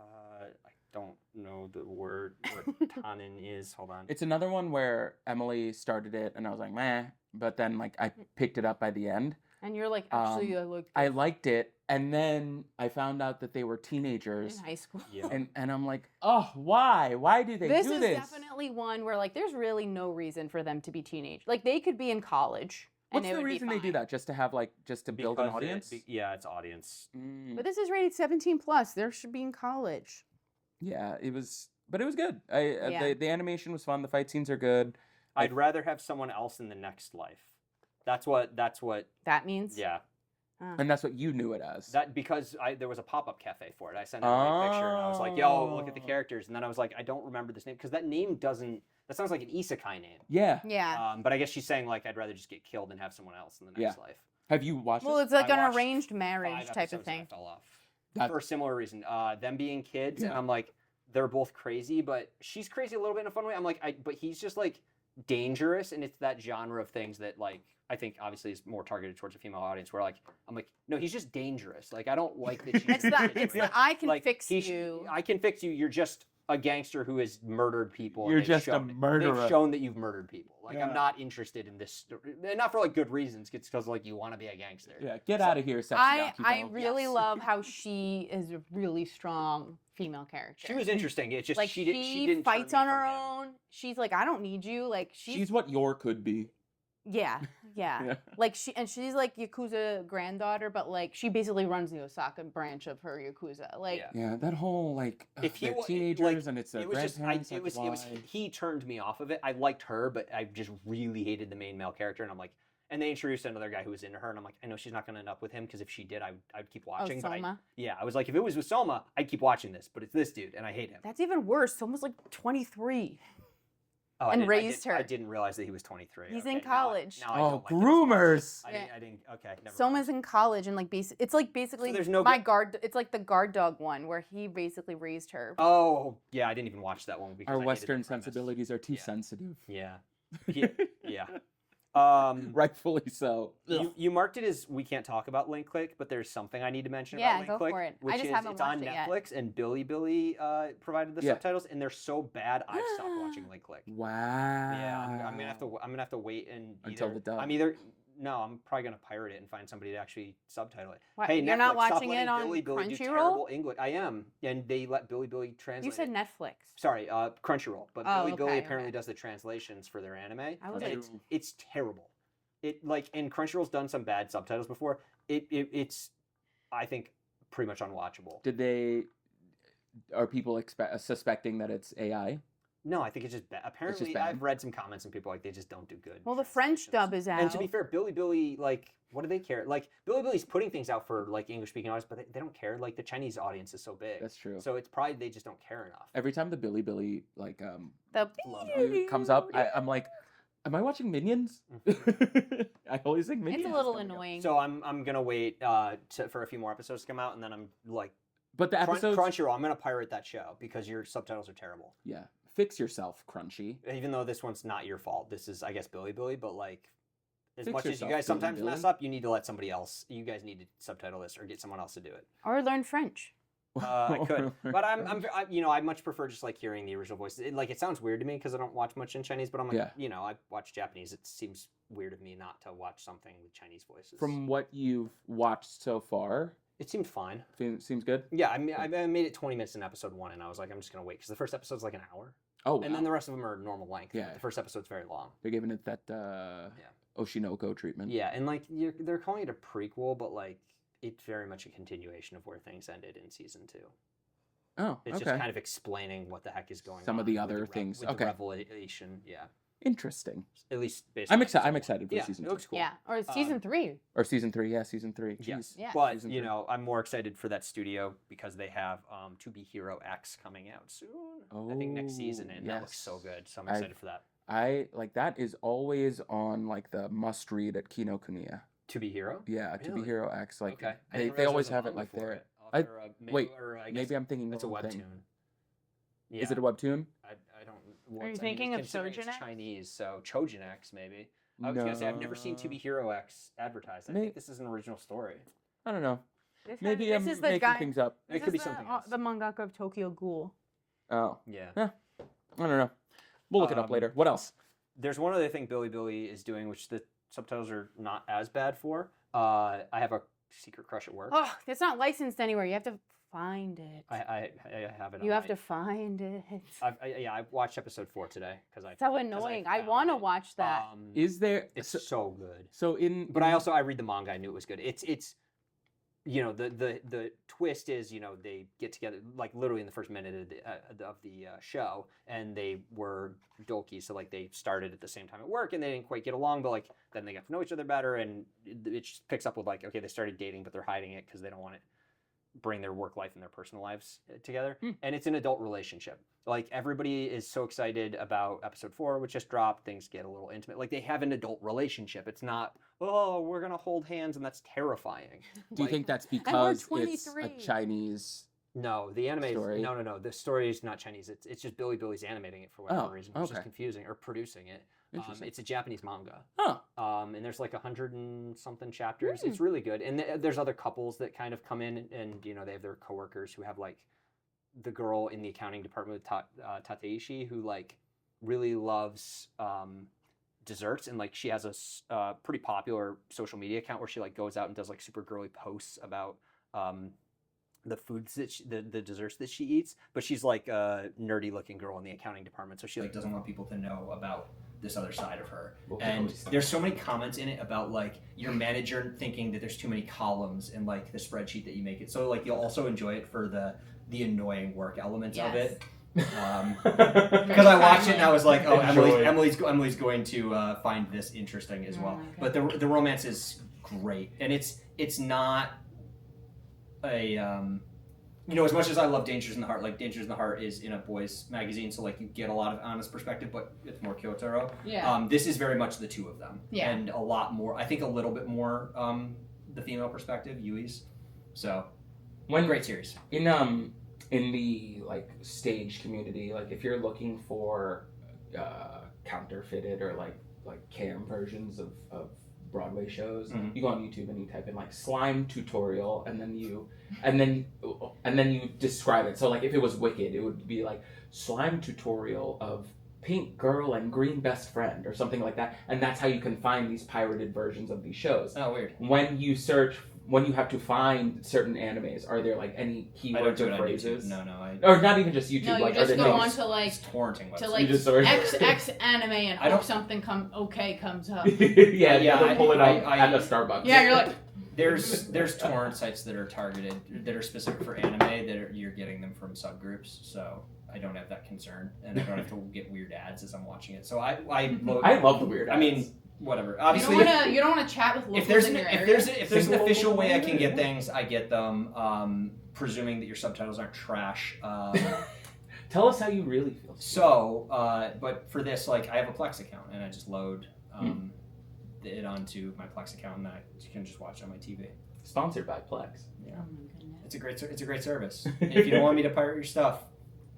I don't know the word what tanin is. Hold on. It's another one where Emily started it and I was like, meh. But then like I picked it up by the end. And you're like, actually, I liked it. And then I found out that they were teenagers. In high school. Yeah. And I'm like, oh, why? Why do they do this? This is definitely one where like there's really no reason for them to be teenage. Like they could be in college and What's it the would be reason they do fine. that? Just to have just to build an Because audience? yeah, it's audience. But this is rated 17 plus. There should be in college. Yeah, but it was good. The animation was fun. The fight scenes are good. I'd rather have someone else in the next life. That's what. That means. Yeah. And that's what you knew it as. That because there was a pop-up cafe for it. I sent out a picture and I was like, "Yo, look at the characters." And then I was like, "I don't remember this name because that name doesn't. That sounds like an isekai name." Yeah. Yeah. But I guess she's saying like, "I'd rather just get killed than have someone else in the next life." Have you watched Well, this? it's like I an watched arranged 5 marriage type of episodes and thing. I fell off That- for a similar reason. Them being kids, and Yeah. I'm like, they're both crazy, but she's crazy a little bit in a fun way. I'm like, but he's just like dangerous, and it's that genre of things that like I think obviously is more targeted towards a female audience. Where like I'm like, no, he's just dangerous. Like I don't like that she's. It's the I can like, fix he sh- you. I can fix you. You're just a gangster who has murdered people. and You're they've just a shown it. murderer. They've shown that you've murdered people. Like Yeah. I'm not interested in this, and not for like good reasons. It's because like you want to be a gangster. Yeah, get out of here, sexy I Akiba. really Yes. love how she is a really strong female character. She was interesting. It's just like she didn't fights turn on me her from him. own. She's like, I don't need you. Like She's what your could be. yeah. Yeah. Like she's like Yakuza granddaughter, but like she basically runs the Osaka branch of her Yakuza. Like Yeah. Yeah, that whole like If he they're wa- teenagers like, and it's their It was just, grandparents. it was, he turned me off of it. I liked her, but I just really hated the main male character. And I'm like, and they introduced another guy who was into her, and I'm like, I know she's not going to end up with him because if she did, I'd keep watching. But Soma. I was like, if it was with Soma, I'd keep watching this. But it's this dude, and I hate him. That's even worse. Soma's like 23. Oh, I and didn't- raised her. I didn't realize that he was 23. He's Okay, in now I- college. now I Oh, don't like those groomers. ones. I didn't. Okay, never Soma's mind. in college and like it's like basically there's no my good- guard. It's like the guard dog one where he basically raised her. Oh, yeah, I didn't even watch that one because I Our hated the Western premise. sensibilities are too Yeah. sensitive. Yeah. Yeah. Rightfully so. You marked it as we can't talk about Link Click, but there's something I need to mention Yeah, about Link go Click, for it. I which just is haven't it's on watched it yet. Netflix, and Billy provided the Yeah. subtitles, and they're so bad I've stopped watching Link Click. Wow. Yeah, I'm gonna have to wait and Until either, the dub. I'm probably gonna pirate it and find somebody to actually subtitle it. What, Hey, you're Netflix, not stop watching letting it on Billy do Crunchyroll? terrible English. I am, and they let Billy translate. You said it. Netflix. Sorry, Crunchyroll, but Oh, Billy okay, apparently okay. does the translations for their anime. I was and like- it's terrible. It like and Crunchyroll's done some bad subtitles before. It's I think pretty much unwatchable. Are people suspecting that it's AI? No, I think it's just bad. Apparently, bad. I've read some comments and people like they just don't do good. Well, the French translations. dub is out. And to be fair, Billy, like, what do they care? Like, Billy's putting things out for like English speaking audience, but they don't care. Like, the Chinese audience is so big. That's true. So it's probably they just don't care enough. Every time the Billy like the logo comes up, I'm like, am I watching Minions? I always think Minions. it's a is little coming up. annoying. So I'm gonna wait for a few more episodes to come out, and then I'm like, But the episodes, Crunchyroll, I'm gonna pirate that show because your subtitles are terrible. yeah, fix yourself, Crunchy. Even though this one's not your fault, this is I guess Billy, but like. As Fix much as you yourself, guys Billy sometimes Billy. mess up, you need to let somebody else. You guys need to subtitle this or get someone else to do it. Or learn French. I could, but I much prefer just like hearing the original voices. It sounds weird to me because I don't watch much in Chinese, but I'm like, Yeah. I watch Japanese. It seems weird of me not to watch something with Chinese voices. From what you've watched so far, it seemed fine. seems good. Yeah, I mean, I made it 20 minutes in episode 1, and I was like, I'm just gonna wait because the first episode's like an hour, Oh, and then the rest of them are normal length. Yeah. The first episode's very long. they're giving it that Oshinoko treatment. Yeah, and like they're calling it a prequel, but like it's very much a continuation of where things ended in season 2. Oh, It's okay. just kind of explaining what the heck is going on. Some of the with other rev- things. with the Okay. revelation, yeah. Interesting. At least based I'm on excited. I'm episode excited for 1. Yeah, season it looks cool. Yeah. Or season 3. Or season 3. Yeah, season 3. Yes. Yeah. But, Season you 3. know, I'm more excited for that studio because they have To Be Hero X coming out soon. I think next season, and that looks so yes. good. So I'm excited for that. I like that is always on like the must read at Kinokuniya. To Be Hero? Yeah, To Be Really? Hero X. Like Okay. I they, didn't they realize always there was have a it like manga for there. it. I- Maybe, wait, or I guess Maybe I'm thinking it's the a wrong webtoon. thing. Yeah. Is it a webtoon? I don't. Are you what's- thinking of considering it's Shoujo X? Chinese, so Chojin X maybe. I was gonna say I've never seen To Be Hero X advertised. I think this is an original story. I don't know. This Maybe has- I'm this is the making guy. things up. This It could is be something the, else. the mangaka of Tokyo Ghoul. Oh, Yeah. I don't know. We'll look it up later. What else? There's one other thing Billy is doing, which the subtitles are not as bad for. I have a secret crush at work. Oh, it's not licensed anywhere. You have to find it. I have it. You on have my- to find it. I watched episode 4 today because I. So annoying. I found want to it. watch that. Is there? It's So, so good. so in. But I read the manga. I knew it was good. It's the twist is they get together like literally in the first minute of the show, and they were dolkies, so like they started at the same time at work, and they didn't quite get along, but like then they got to know each other better, and it just picks up with like, okay, they started dating, but they're hiding it because they don't want to bring their work life and their personal lives together. And it's an adult relationship. Like everybody is so excited about episode 4, which just dropped. Things get a little intimate. Like they have an adult relationship. It's not, oh, we're gonna hold hands and that's terrifying. Do you Like, think that's we're because it's a 23. Chinese? no, the anime Story? no. The story is not Chinese. It's just Billy's animating it for whatever reason, which is okay. confusing, or producing it. Interesting. It's a Japanese manga. Huh. And there's like 100 and something chapters. It's really good. And there's other couples that kind of come in, and they have their coworkers who have like the girl in the accounting department with Tateishi, who like really loves desserts, and like she has a pretty popular social media account where she like goes out and does like super girly posts about the foods that the desserts that she eats. But she's like a nerdy looking girl in the accounting department, so she like doesn't want people to know about this other side of her. And there's so many comments in it about like your manager thinking that there's too many columns in like the spreadsheet that you make it. So like you'll also enjoy it for the annoying work elements of it. Because I watched it and I was like, oh, Emily's going to find this interesting as well. But the romance is great, and it's not a as much as I love Dangers in the Heart, like Dangers in the Heart is in a boys magazine, so like you get a lot of honest perspective, but it's more Kyoto. Yeah. This is very much the two of them. Yeah. And a lot more, I think a little bit more the female perspective, Yui's. So great series. In the like stage community, like if you're looking for counterfeited or like cam versions of Broadway shows, you go on YouTube and you type in like slime tutorial, and then you describe it. So like if it was Wicked, it would be like slime tutorial of pink girl and green best friend or something like that, and that's how you can find these pirated versions of these shows. Oh, weird. When you have to find certain animes, are there like any keywords or phrases? No, or not even just YouTube. No, you like, just are there go things- on to like It's torrenting website. to like You just search. X anime and I hope don't- something comes up. They'll pull it up I- at a Starbucks. Yeah, you're like, There's torrent sites that are targeted, that are specific for anime, you're getting them from subgroups, so I don't have that concern, and I don't have to get weird ads as I'm watching it. So I love the weird ads. I mean, whatever. you Obviously, don't want to chat with locals if there's in an, your if area. there's a, if there's an Single official local way I can area? get things, I get them. Presuming that your subtitles aren't trash. Tell us how you really feel. So, but for this, like, I have a Plex account, and I just load it onto my Plex account, and I can just watch it on my TV. Sponsored by Plex. Yeah, Oh my goodness. it's a great service. And if you don't want me to pirate your stuff,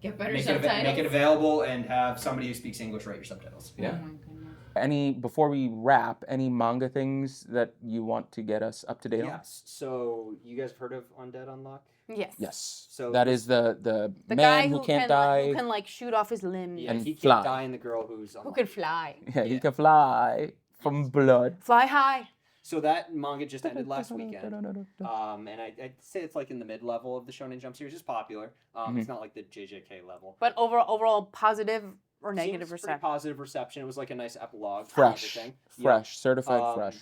Get better make subtitles. it available, and have somebody who speaks English write your subtitles. Yeah. Oh my goodness. Before we wrap, any manga things that you want to get us up to date on? Yes. So you guys have heard of Undead Unluck? Yes. Yes. So that is the The man guy who can't can, die. who can like shoot off his limbs. Yeah, And he fly. can't die, and the girl who's Who can fly. Yeah, he can fly from blood. Fly high. So that manga just ended last weekend. And I'd say it's like in the mid-level of the Shonen Jump series. It's popular. It's not like the JJK level. But overall positive or negative Seems pretty reception. positive reception. It was like a nice epilogue. to Fresh. everything. Fresh. Certified Um, fresh.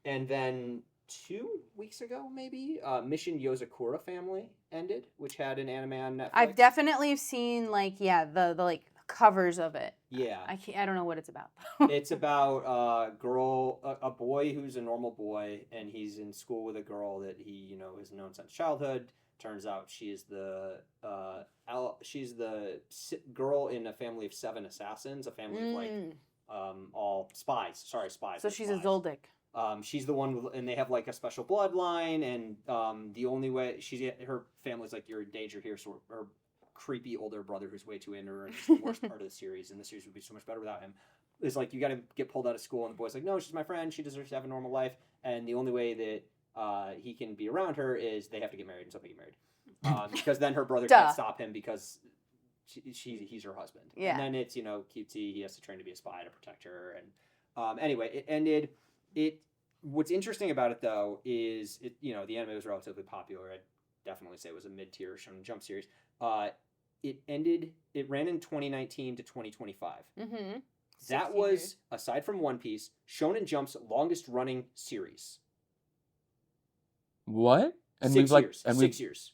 And then 2 weeks ago, maybe, Mission Yozakura Family ended, which had an anime on Netflix. I've definitely seen like the like covers of it. Yeah. I don't know what it's about. It's about a boy who's a normal boy, and he's in school with a girl that he, has known since childhood. Turns out she's the girl in a family of 7 assassons, a family of like all spies. Sorry, spies. So they're she's a spies. Zoldyck. She's the one, and they have like a special bloodline, and the only way her family's like, you're in danger here, so her creepy older brother who's way too into her, and it's the worst part of the series, and the series would be so much better without him, is like, you got to get pulled out of school, and the boy's like, no, she's my friend, she deserves to have a normal life, and the only way that he can be around her is they have to get married, and so they get married, because then her brother can't stop him because he's her husband. Yeah. And then it's cutesy, he has to train to be a spy to protect her, and anyway, it ended. What's interesting about it though is the anime was relatively popular. definitely say was a mid-tier Shonen Jump series. It ran in 2019 to 2025. Mm-hmm. That was, aside from One Piece, Shonen Jump's longest running series. What? And 6 years. And 6 years.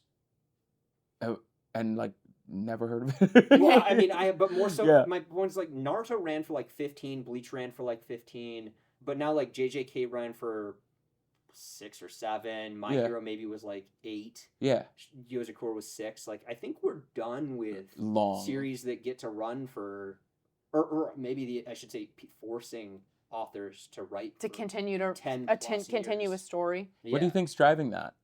And like never heard of it. Well, I mean, but more so, Yeah. my one's like Naruto ran for like 15, Bleach ran for like 15, but now like JJK ran for 6 or 7. My Yeah. Hero maybe was like 8. Yeah. Yozakura was 6. Like, I think we're done with Long series that get to run for, or maybe I should say forcing authors to write To for continue to 10 a plus continue a years. story. What do you think's driving that?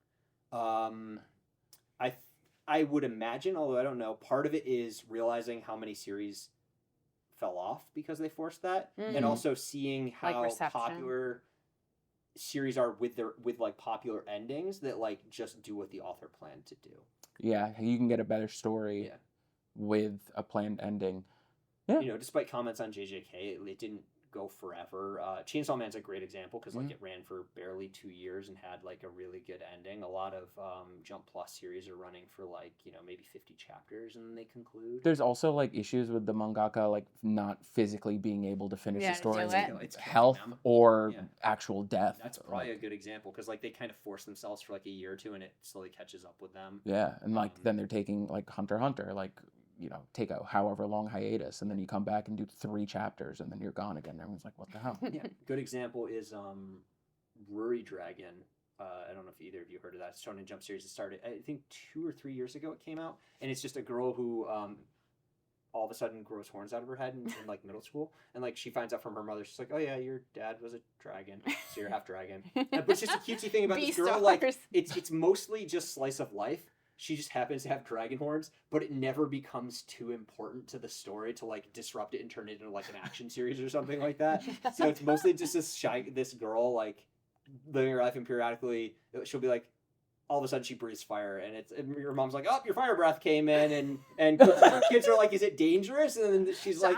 I would imagine, although I don't know, part of it is realizing how many series fell off because they forced that, and also seeing how reception. popular series are with like popular endings that like just do what the author planned to do. Yeah, you can get a better story with a planned ending. Yeah. You know, despite comments on JJK, it didn't go forever. Chainsaw Man's a great example because like it ran for barely 2 years and had like a really good ending. A lot of Jump Plus series are running for like, you know, maybe 50 chapters and then they conclude. There's also like issues with the mangaka like not physically being able to finish Yeah, the story. to do it. It's Health killing them. or Yeah. actual death. That's probably a good example because like they kind of force themselves for like a year or two and it slowly catches up with them. Yeah, and like then they're taking like Hunter x Hunter, like, you know, take a however long hiatus and then you come back and do 3 chapters and then you're gone again. Everyone's like, what the hell? Yeah, good example is Ruri Dragon. I don't know if either of you heard of that. It's Shonen Jump series. It started, I think, 2 or 3 years ago. It came out, and it's just a girl who all of a sudden grows horns out of her head in like middle school, and like she finds out from her mother. She's like, "Oh yeah, your dad was a dragon, so you're half dragon." But it's just a cutesy thing about this girl. Like it's mostly just slice of life. She just happens to have dragon horns, but it never becomes too important to the story to like disrupt it and turn it into like an action series or something like that. So it's mostly just this girl like living her life, and periodically she'll be like, all of a sudden she breathes fire, and your mom's like, "Oh, your fire breath came in," and kids are like, "Is it dangerous?" And then she's like,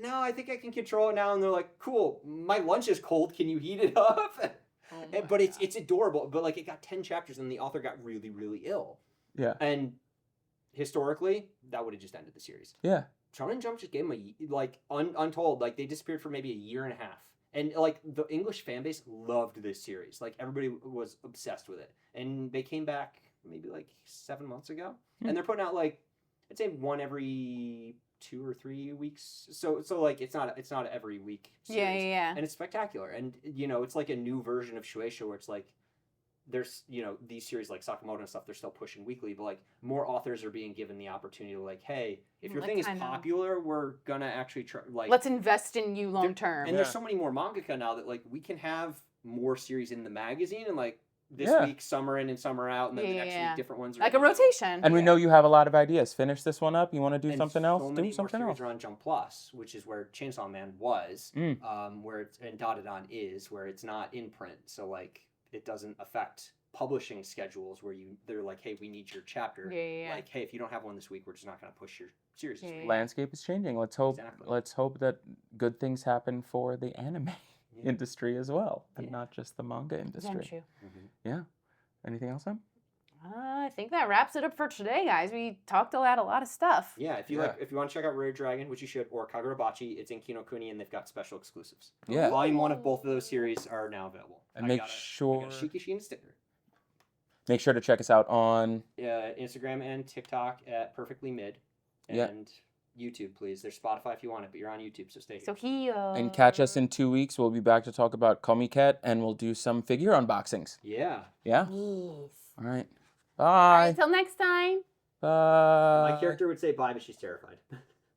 "No, I think I can control it now." And they're like, "Cool, my lunch is cold. Can you heat it up?" But it's adorable. But like it got 10 chapters and the author got really, really ill. Yeah. And historically, that would have just ended the series. Yeah. Shonen Jump just gave them untold. Like they disappeared for maybe a year and a half. And like the English fan base loved this series. Like everybody was obsessed with it. And they came back maybe like 7 months ago. And they're putting out like, I'd say one every 2 or 3 weeks. So like it's not every week series. Yeah. And it's spectacular. And you know, it's like a new version of Shueisha where it's like there's, you know, these series like Sakamoto and stuff, they're still pushing weekly, but like more authors are being given the opportunity to like, hey, if your thing is popular, we're gonna actually try, like, let's invest in you long term. And there's so many more mangaka now that like we can have more series in the magazine and like this week summer in and summer out, and then the next week different ones are like a rotation. And we know you have a lot of ideas. Finish this one up. You want to do something else? So many more series are on Jump Plus, which is where Chainsaw Man was, where it's, and Dotted On is, where it's not in print. So like it doesn't affect publishing schedules where they're like, hey, we need your chapter. Like, hey, if you don't have one this week, we're just not going to push your series this week. Landscape is changing. Let's hope that good things happen for the anime industry as well, and not just the manga industry. Yeah. Anything else, Em? I think that wraps it up for today, guys. We talked a lot of stuff. Yeah, if you want to check out Rare Dragon, which you should, or Kagurabachi, it's in Kinokuni, and they've got special exclusives. Yeah. Volume 1 of both of those series are now available. And make sure I got a Shikishi and a sticker. Make sure to check us out on Instagram and TikTok at Perfectly Mid, and YouTube, please. There's Spotify if you want it, but you're on YouTube, so stay here. And catch us in 2 weeks. We'll be back to talk about Komiket, and we'll do some figure unboxings. Yeah. Yeah? Yes. All right. Bye. Until next time. Bye. My character would say bye, but she's terrified.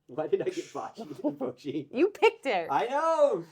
Why did I get Bachi and Bochi? You picked it. I know!